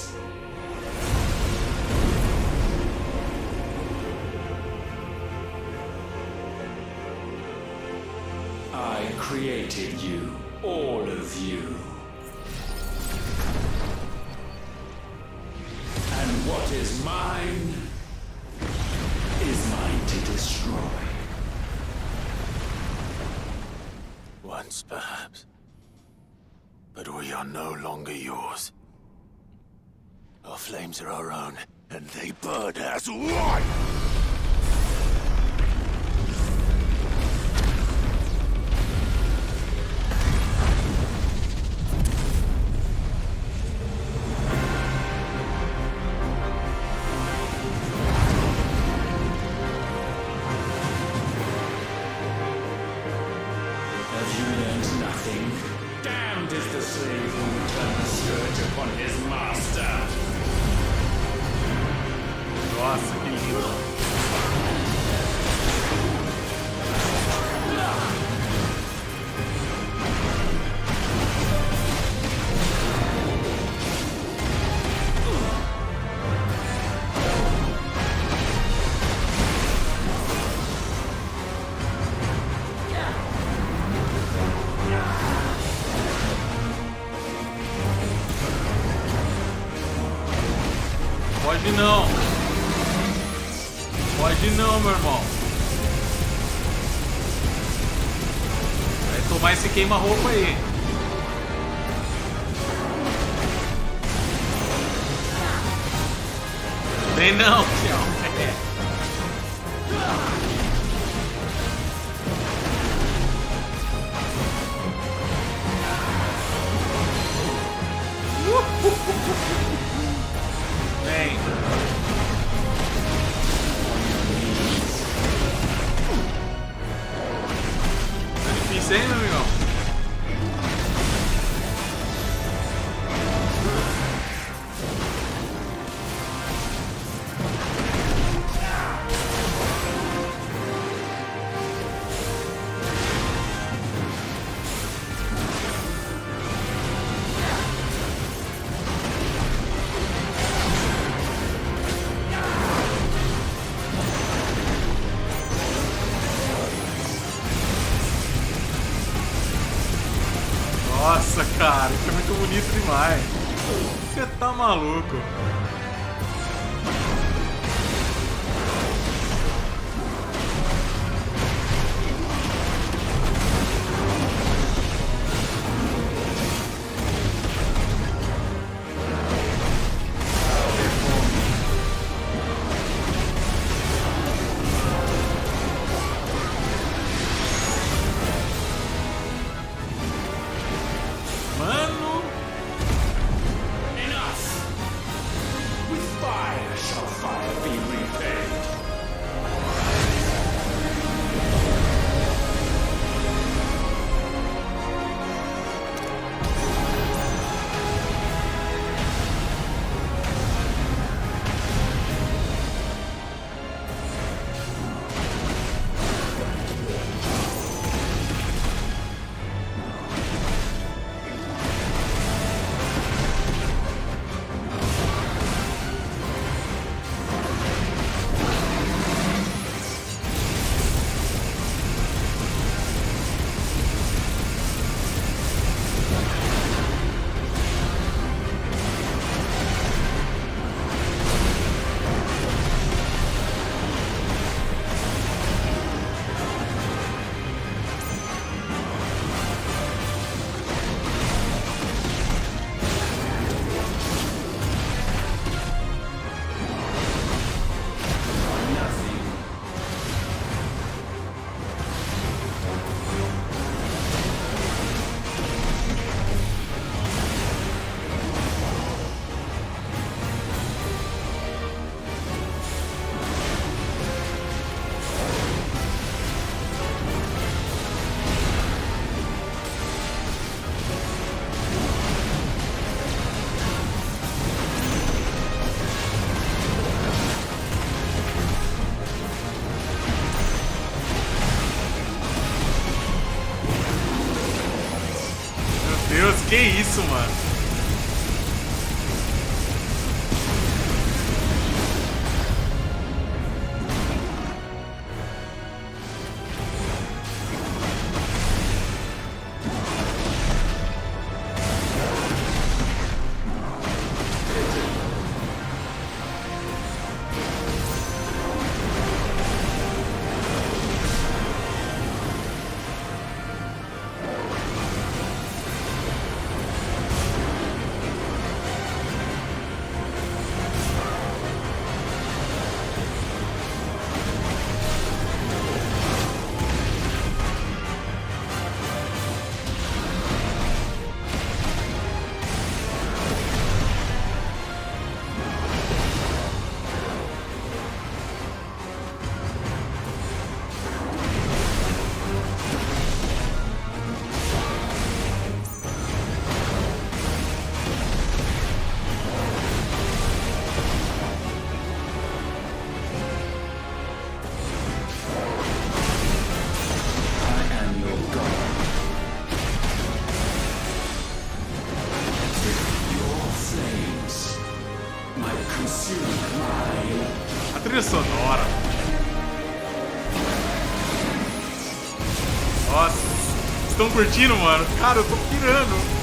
I created you, all of you. And what is mine is mine to destroy. Once, perhaps. But we are no longer yours. Our flames are our own, and they burn as one! Pode não. Pode não, meu irmão. Vai tomar esse queima-roupa aí. Vem não, tchau. Vem. Tá difícil, hein, meu amigão? Nossa, cara, isso é muito bonito demais. Você tá maluco? Deus, que isso, mano? A trilha sonora. Nossa, estão curtindo, mano? Cara, eu tô pirando.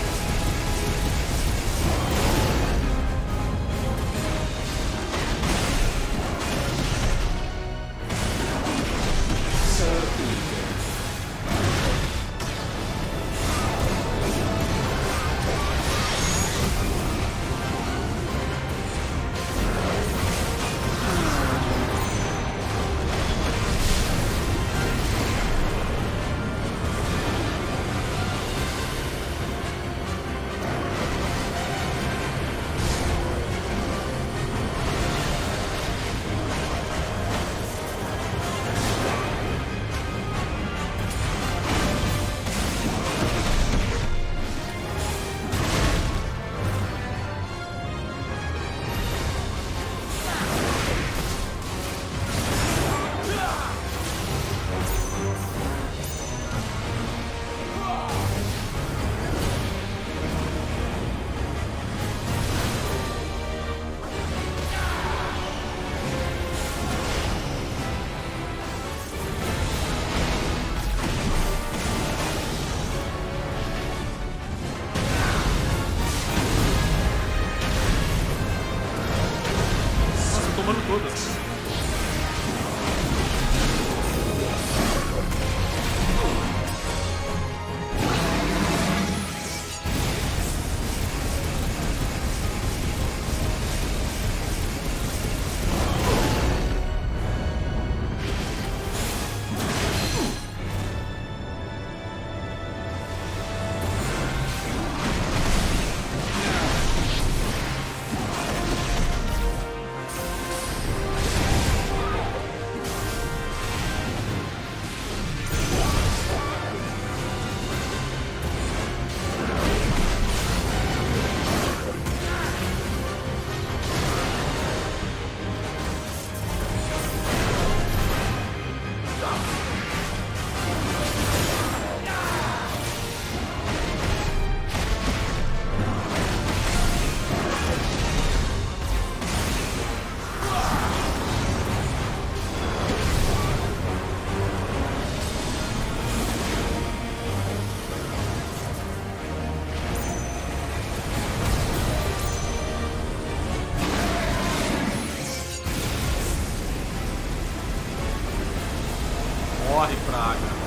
Morre, praga.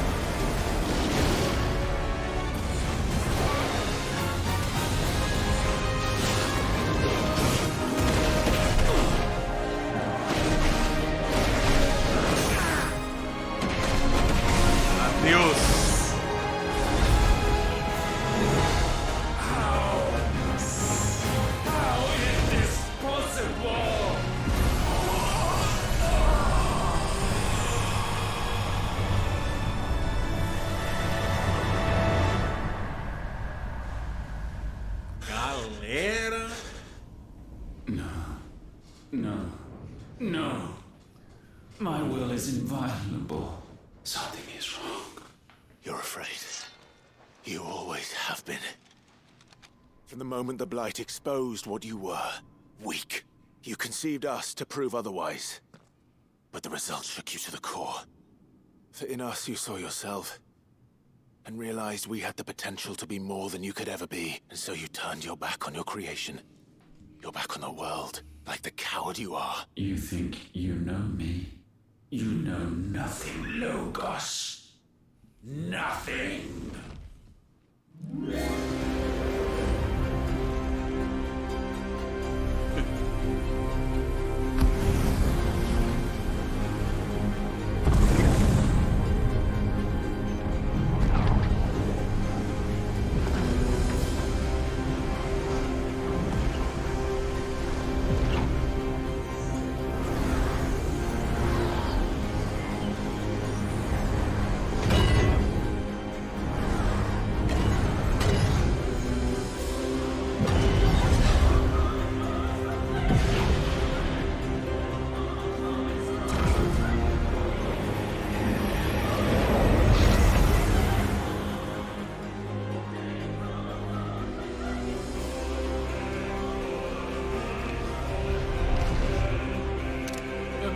Adeus. Galera. No. My will is inviolable. Something is wrong. You're afraid. You always have been. From the moment the Blight exposed what you were, weak, you conceived us to prove otherwise. But the results shook you to the core. For in us you saw yourself, and realized we had the potential to be more than you could ever be. And so you turned your back on your creation. Your back on the world, like the coward you are. You think you know me? You know nothing, Logos. Nothing.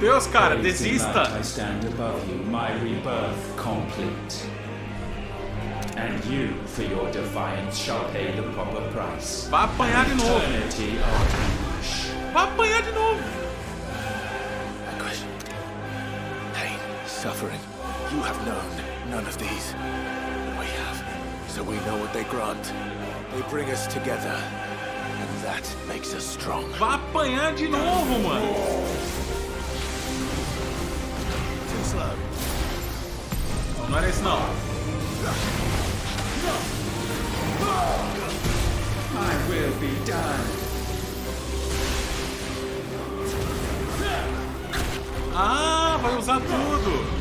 Deus, cara, desista. I stand above you, my rebirth complete. And you, for your defiance, shall pay the proper price. Vai apanhar de novo. Eternity of anguish. Vai apanhar de novo. Anguish, pain, suffering. You have known none of these. But we have. So we know what they grant. They bring us together. And that makes us strong. Vai apanhar de novo, mano. Não era isso, não. I will be done. Ah, vai usar tudo.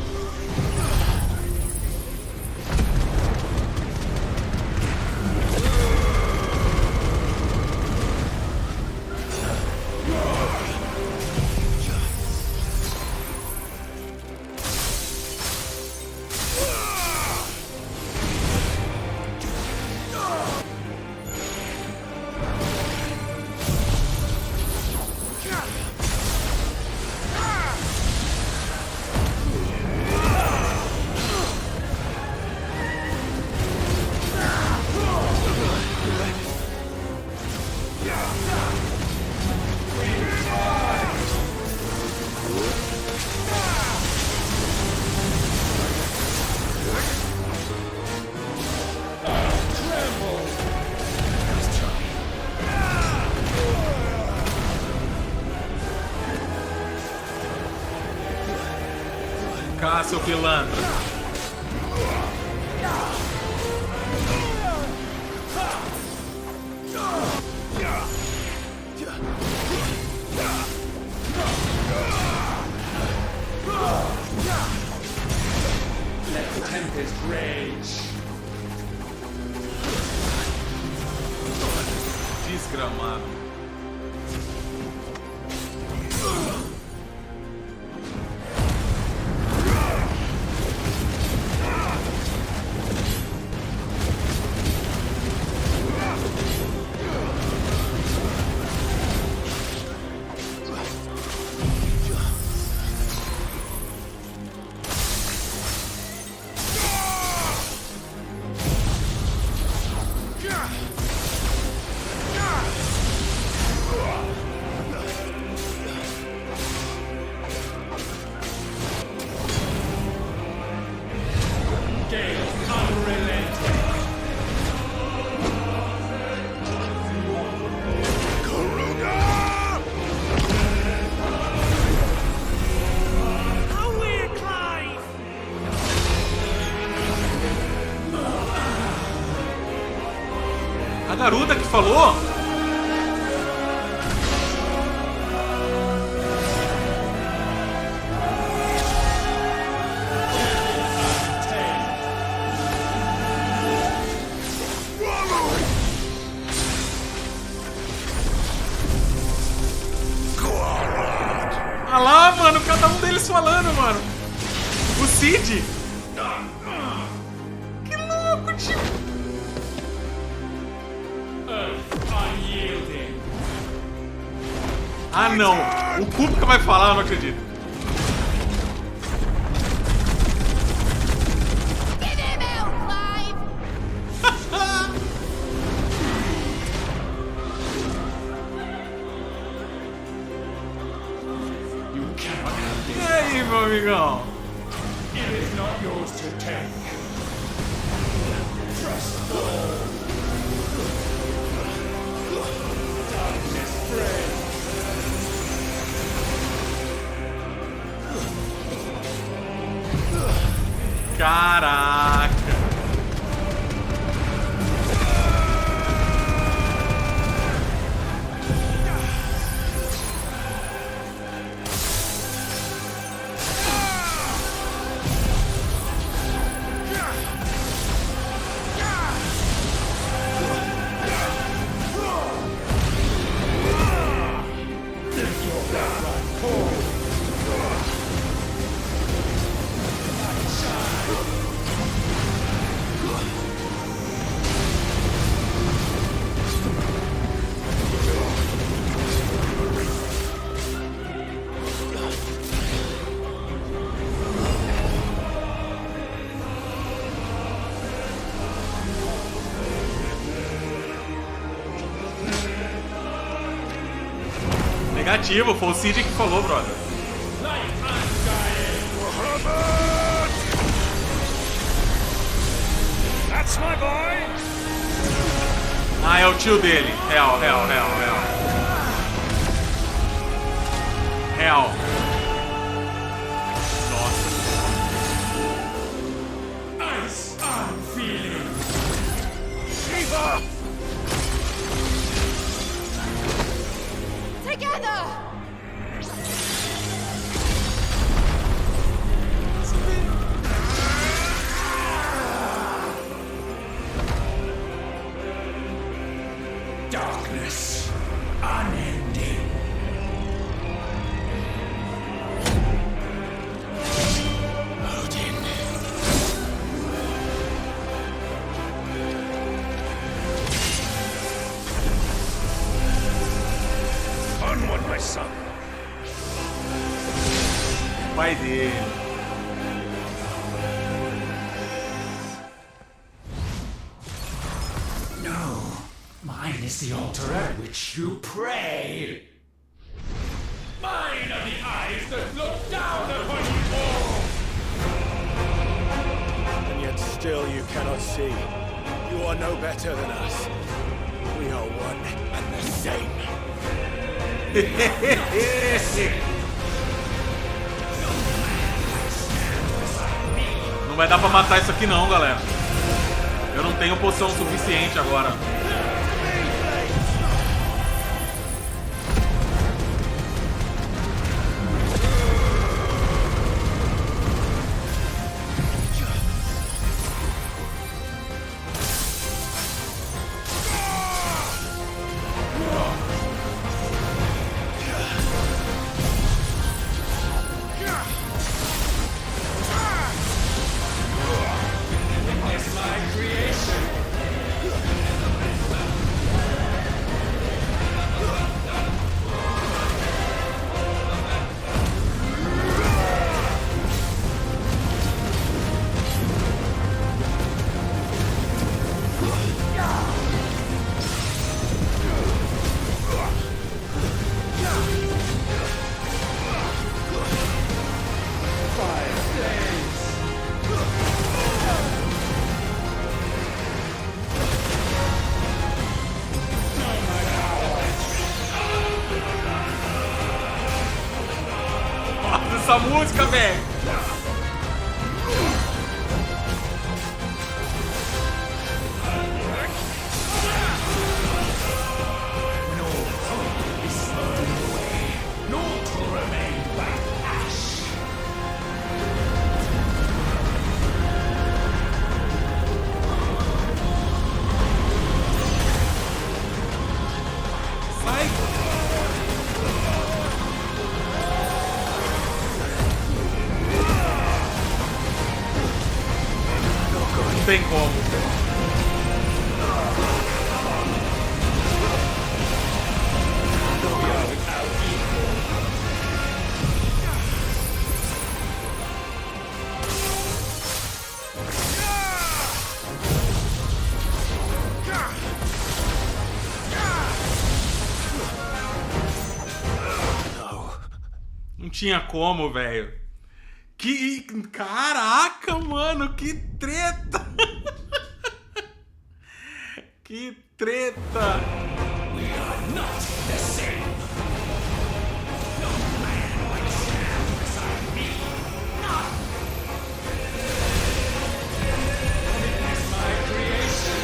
Seu pilantra. Let the tempest rage. Desgramado. A garota que falou? Ah lá, mano, cada um deles falando, mano. O Cid. Que louco, tio. Ah, não. O Kupka vai falar, eu não acredito. E aí, meu amigão? It is not yours to take. Trust the darkness friend. Caraca. Negativo, foi o Cid que falou, brother. That's my boy. Ah, é o tio dele. Real. Nossa. Ice I'm feeling. Shiva! Together! Darkness unending. Odin. Onward, my son. Pai dele. No, mine is the altar at which you pray. Mine are the eyes that look down upon you all. And yet still you cannot see. You are no better than us. We are one and the same. Não vai dar pra matar isso aqui não, galera. Eu não tenho poção suficiente agora. Essa música, velho. Não tem como. tinha como, velho. Que... Caraca, mano, que treta! Que treta! We are not the same. No man like Shams or me. Not. Witness my creation.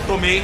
Tomei.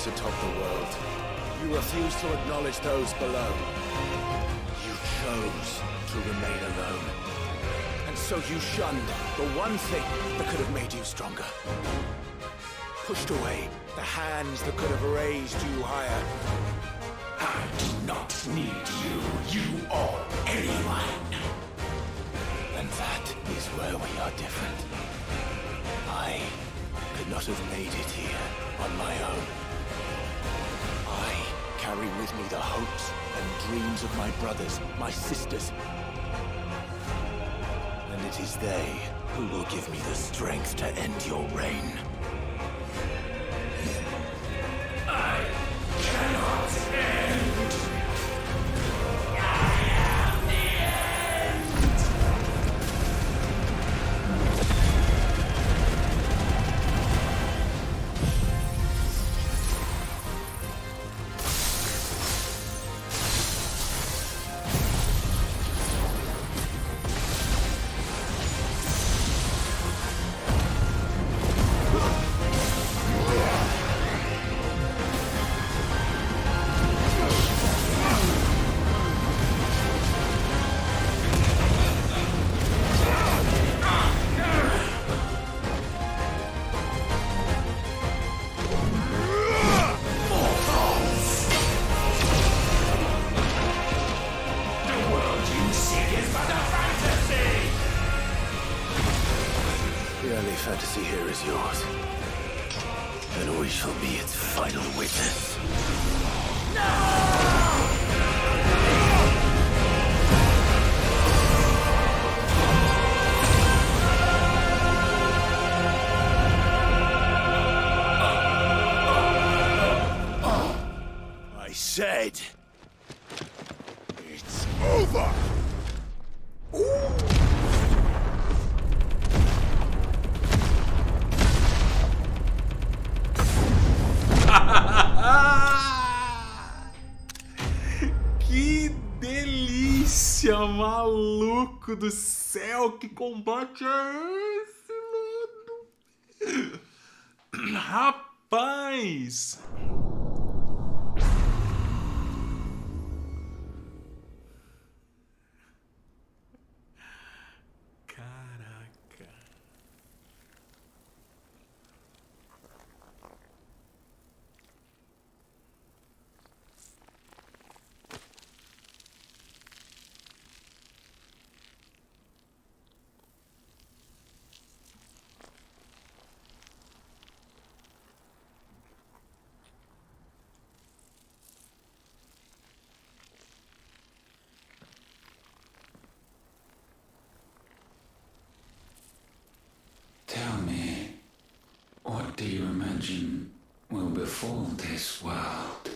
Atop the world. You refuse to acknowledge those below. You chose to to remain alone. And so you shunned the one thing that could have made you stronger. Pushed away the hands that could have raised you higher. I do not need you. You or anyone. And that is where we are different. I could not have made it here on my own. I carry with me the hopes and dreams of my brothers, my sisters. And it is they who will give me the strength to end your reign. I cannot end. Fantasy here is yours. And we shall be its final witness. I said, it's over! Que delícia, maluco do céu, que combate é esse, mano? Rapaz! Caraca. Tell me, what do you imagine will befall this world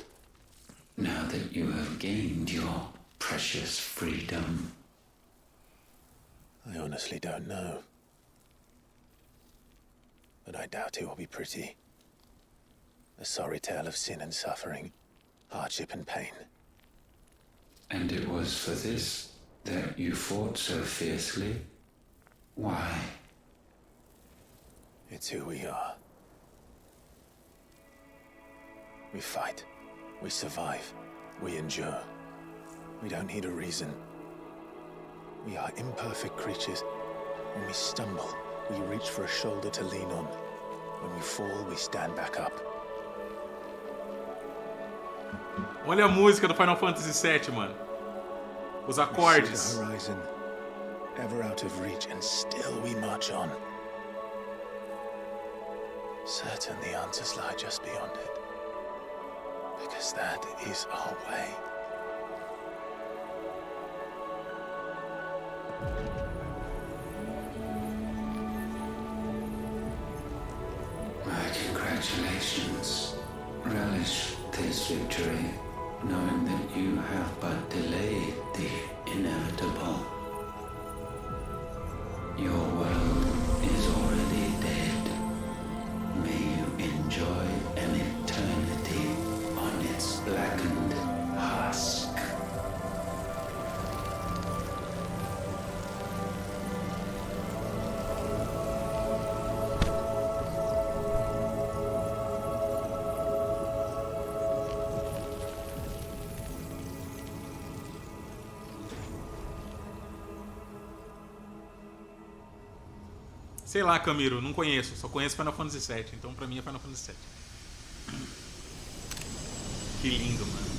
now that you have gained your precious freedom? I honestly don't know. But I doubt it will be pretty. A sorry tale of sin and suffering, hardship and pain. And it was for this that you fought so fiercely? Why? It's who we are. We fight. We survive. We endure. We don't need a reason. We are imperfect creatures. When we stumble, we reach for a shoulder to lean on. When we fall, we stand back up. Olha a música do Final Fantasy VII, mano. Os acordes. We see the horizon, ever out of reach, and still we march on. Certain the answers lie just beyond it. Because that is our way. My congratulations. Relish this victory, knowing that you have but delayed the inevitable. Your world is already dead. May you enjoy an eternity on its blackened husk. Sei lá, Camilo, não conheço. Só conheço Final Fantasy VII. Então pra mim é Final Fantasy VII. Que lindo, mano.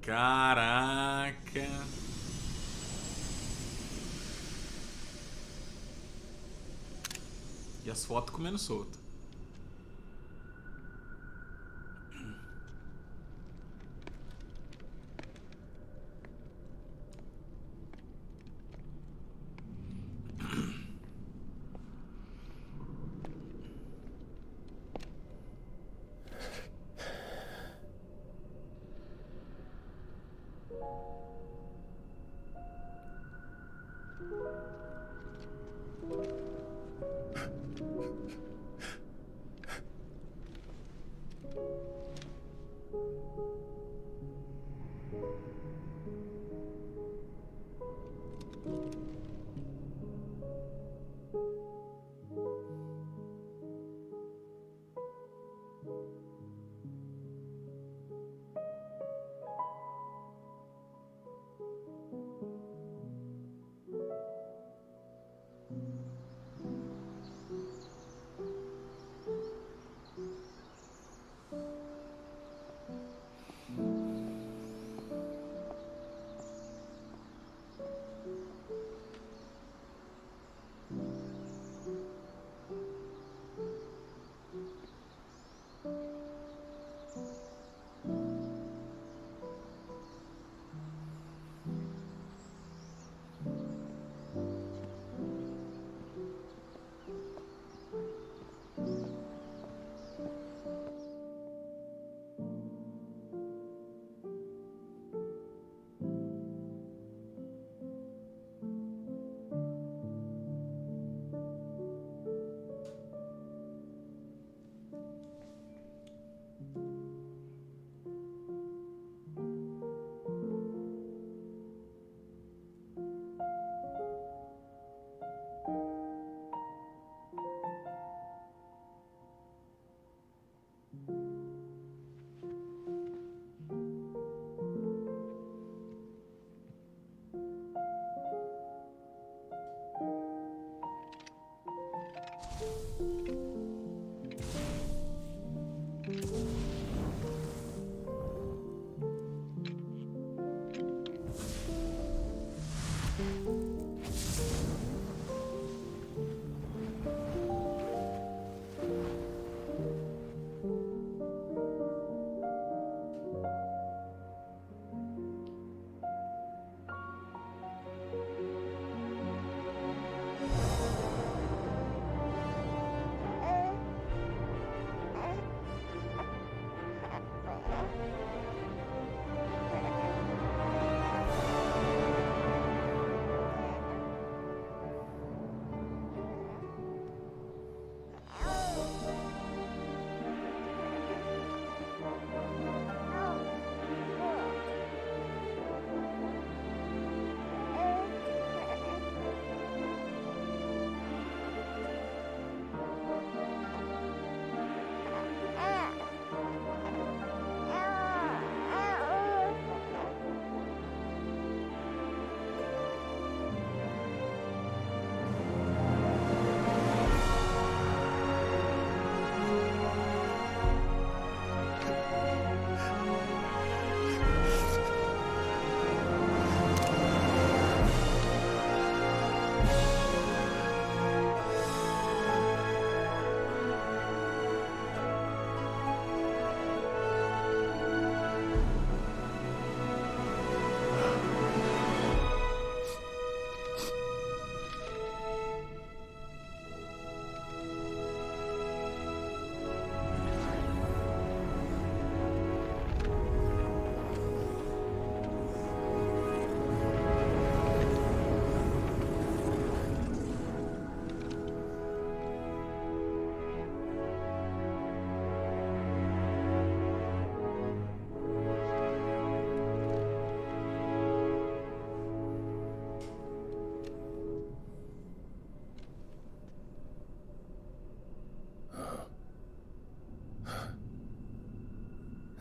Caraca. E as fotos comendo solto.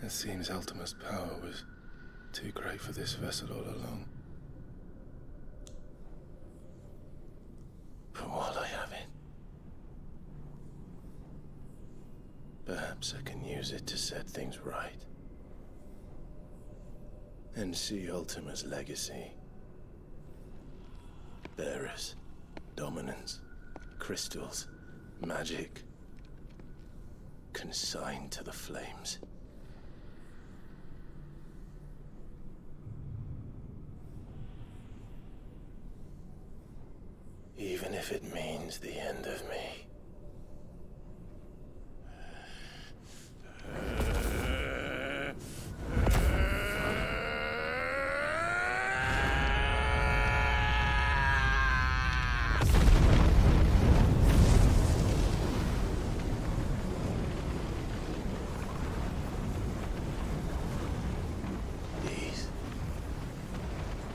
It seems Ultima's power was too great for this vessel all along. Perhaps I can use it to set things right. And see Ultima's legacy. Varus, dominance, crystals, magic, consigned to the flames. Even if it means the end of me.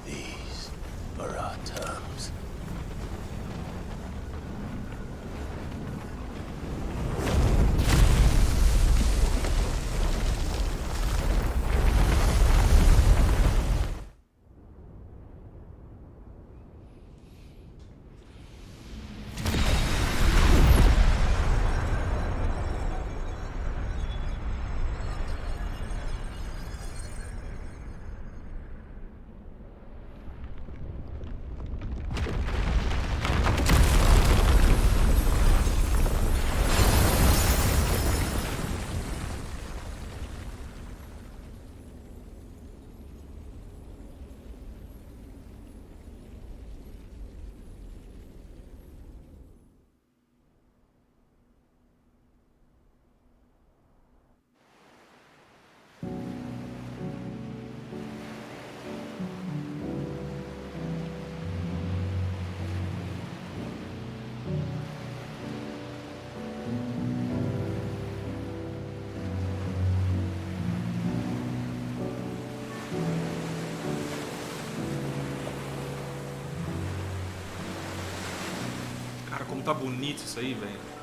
These are our terms. Cara, como tá bonito isso aí, velho.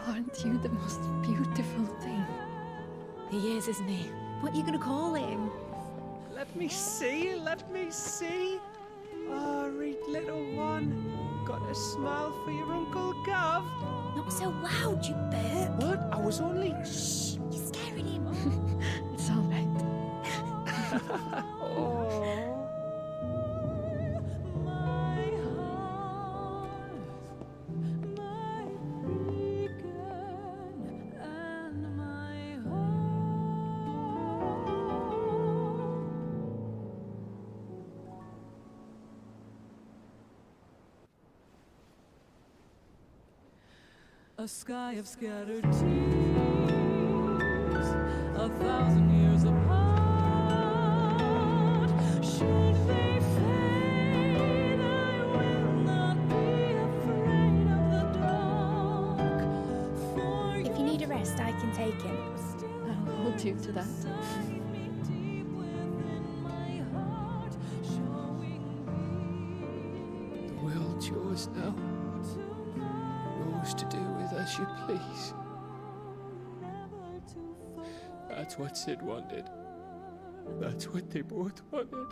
Aren't you the most beautiful thing? He is, isn't he? What are you gonna call him? Let me see, let me see. Oh, read little one. Got a smile for your Uncle Gav. Not so loud, you bird. What? I was only... Shh, you're scaring him. It's all right. Oh. A sky of scattered tears, 1,000 years apart. Should they fade, I will not be afraid of the dark. For If you need a rest, I can take him. I'll hold you to that. the world's yours now. Yours to do with as you please. That's what Sid wanted. That's what they both wanted.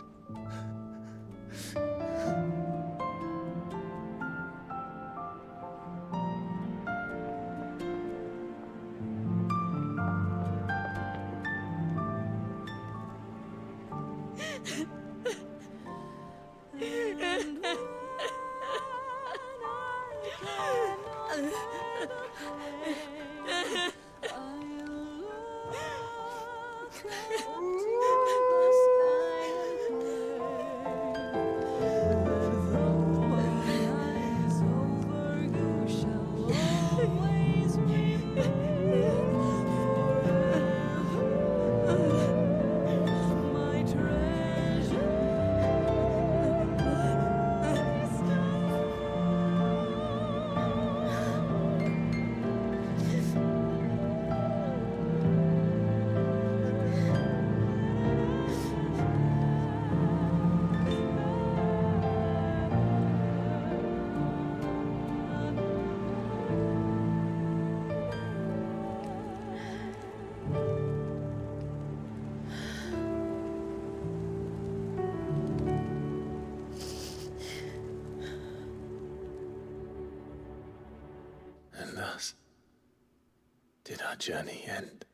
And thus did our journey end.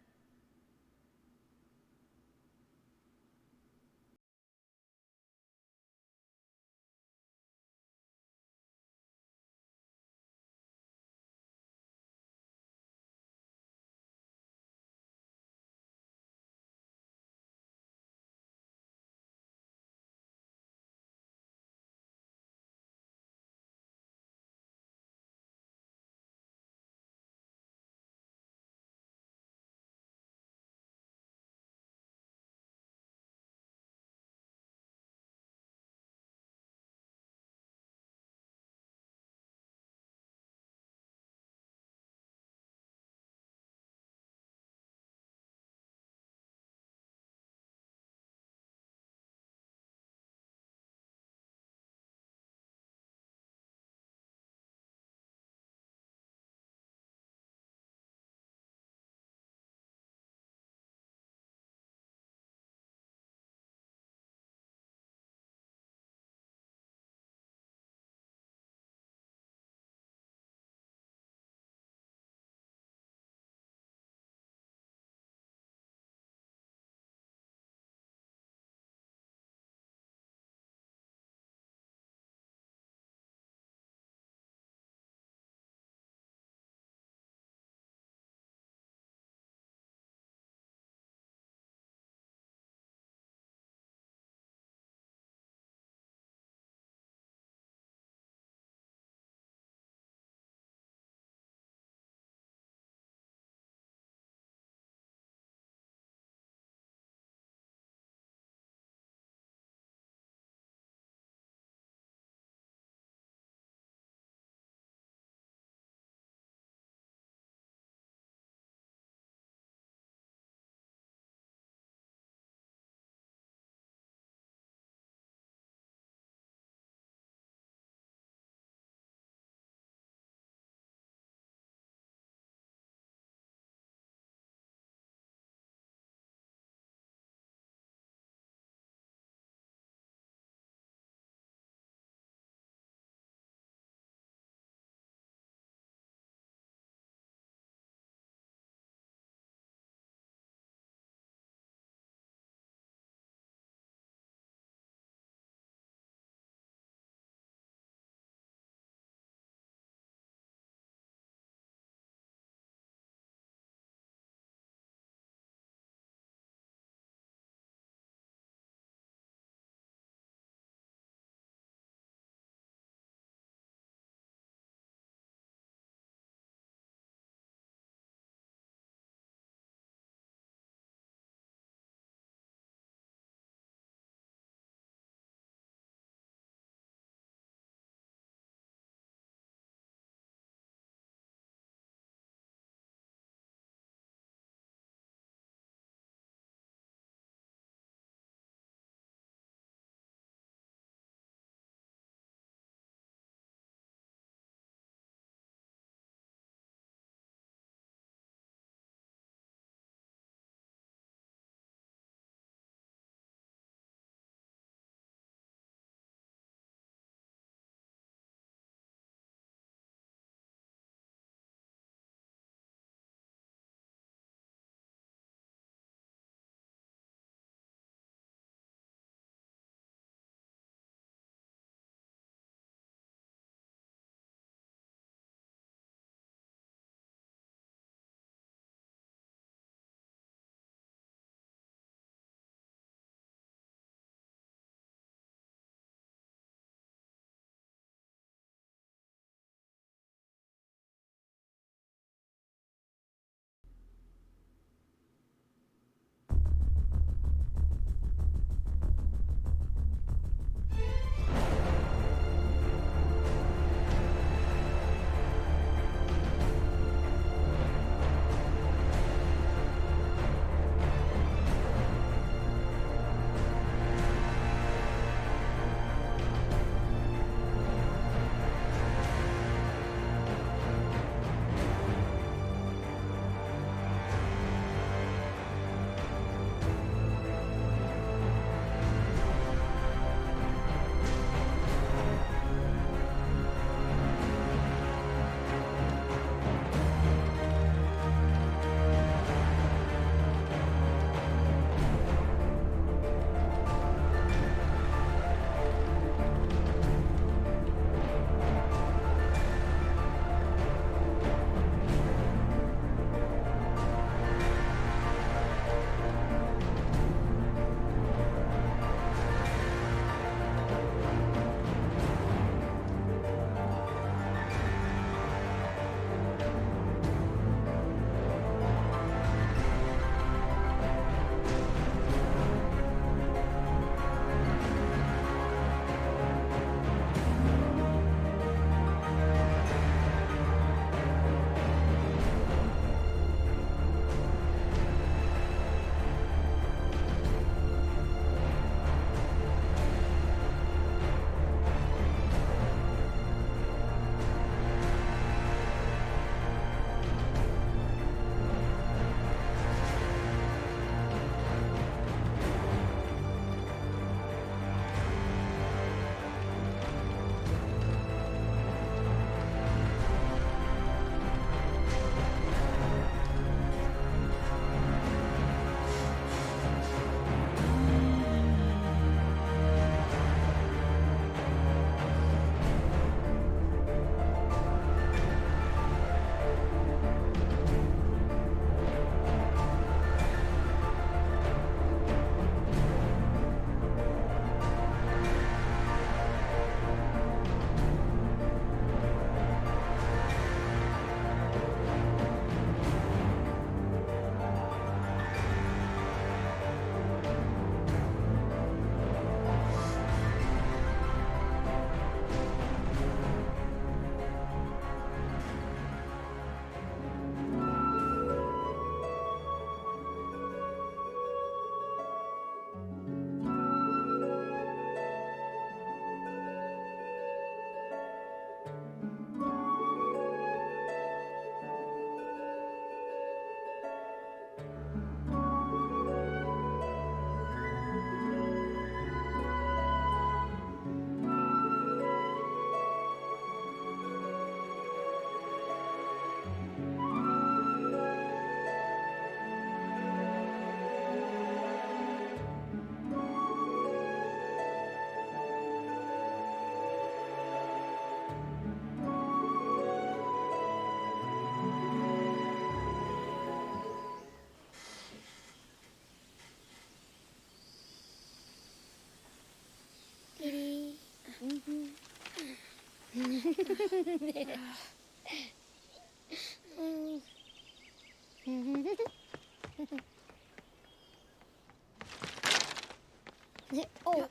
Oh.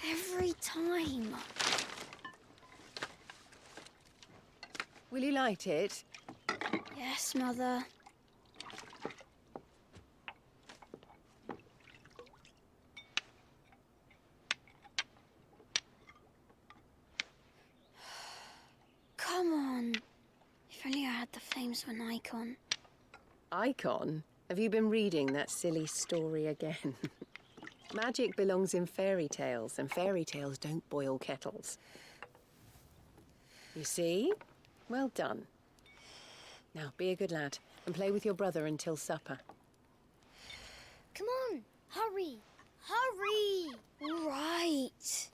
Every time. Will you light it? Yes, Mother. Come on. If only I had the flames of an icon. Icon? Have you been reading that silly story again? Magic belongs in fairy tales, and fairy tales don't boil kettles. You see? Well done. Now, be a good lad, and play with your brother until supper. Come on, hurry! Hurry! All right.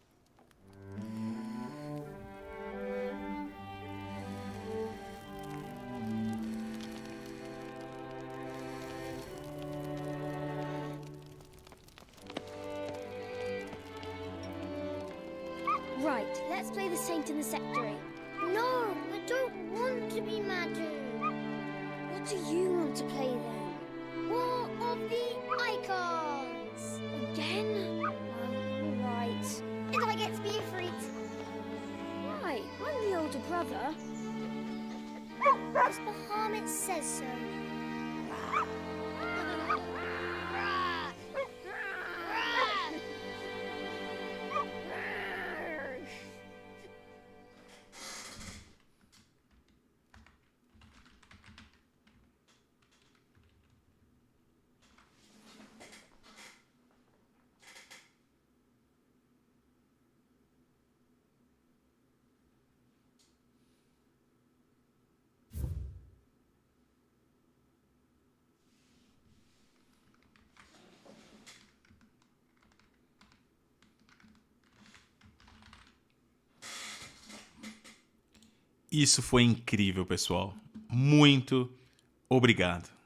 Right, let's play the Saint in the Secretary. No, I don't want to be Madu. What do you want to play then? War of the Icons! Again? Oh, right. And I get to be a freak. Right, I'm the older brother. Because the Hermit says so. Isso foi incrível, pessoal. Muito obrigado.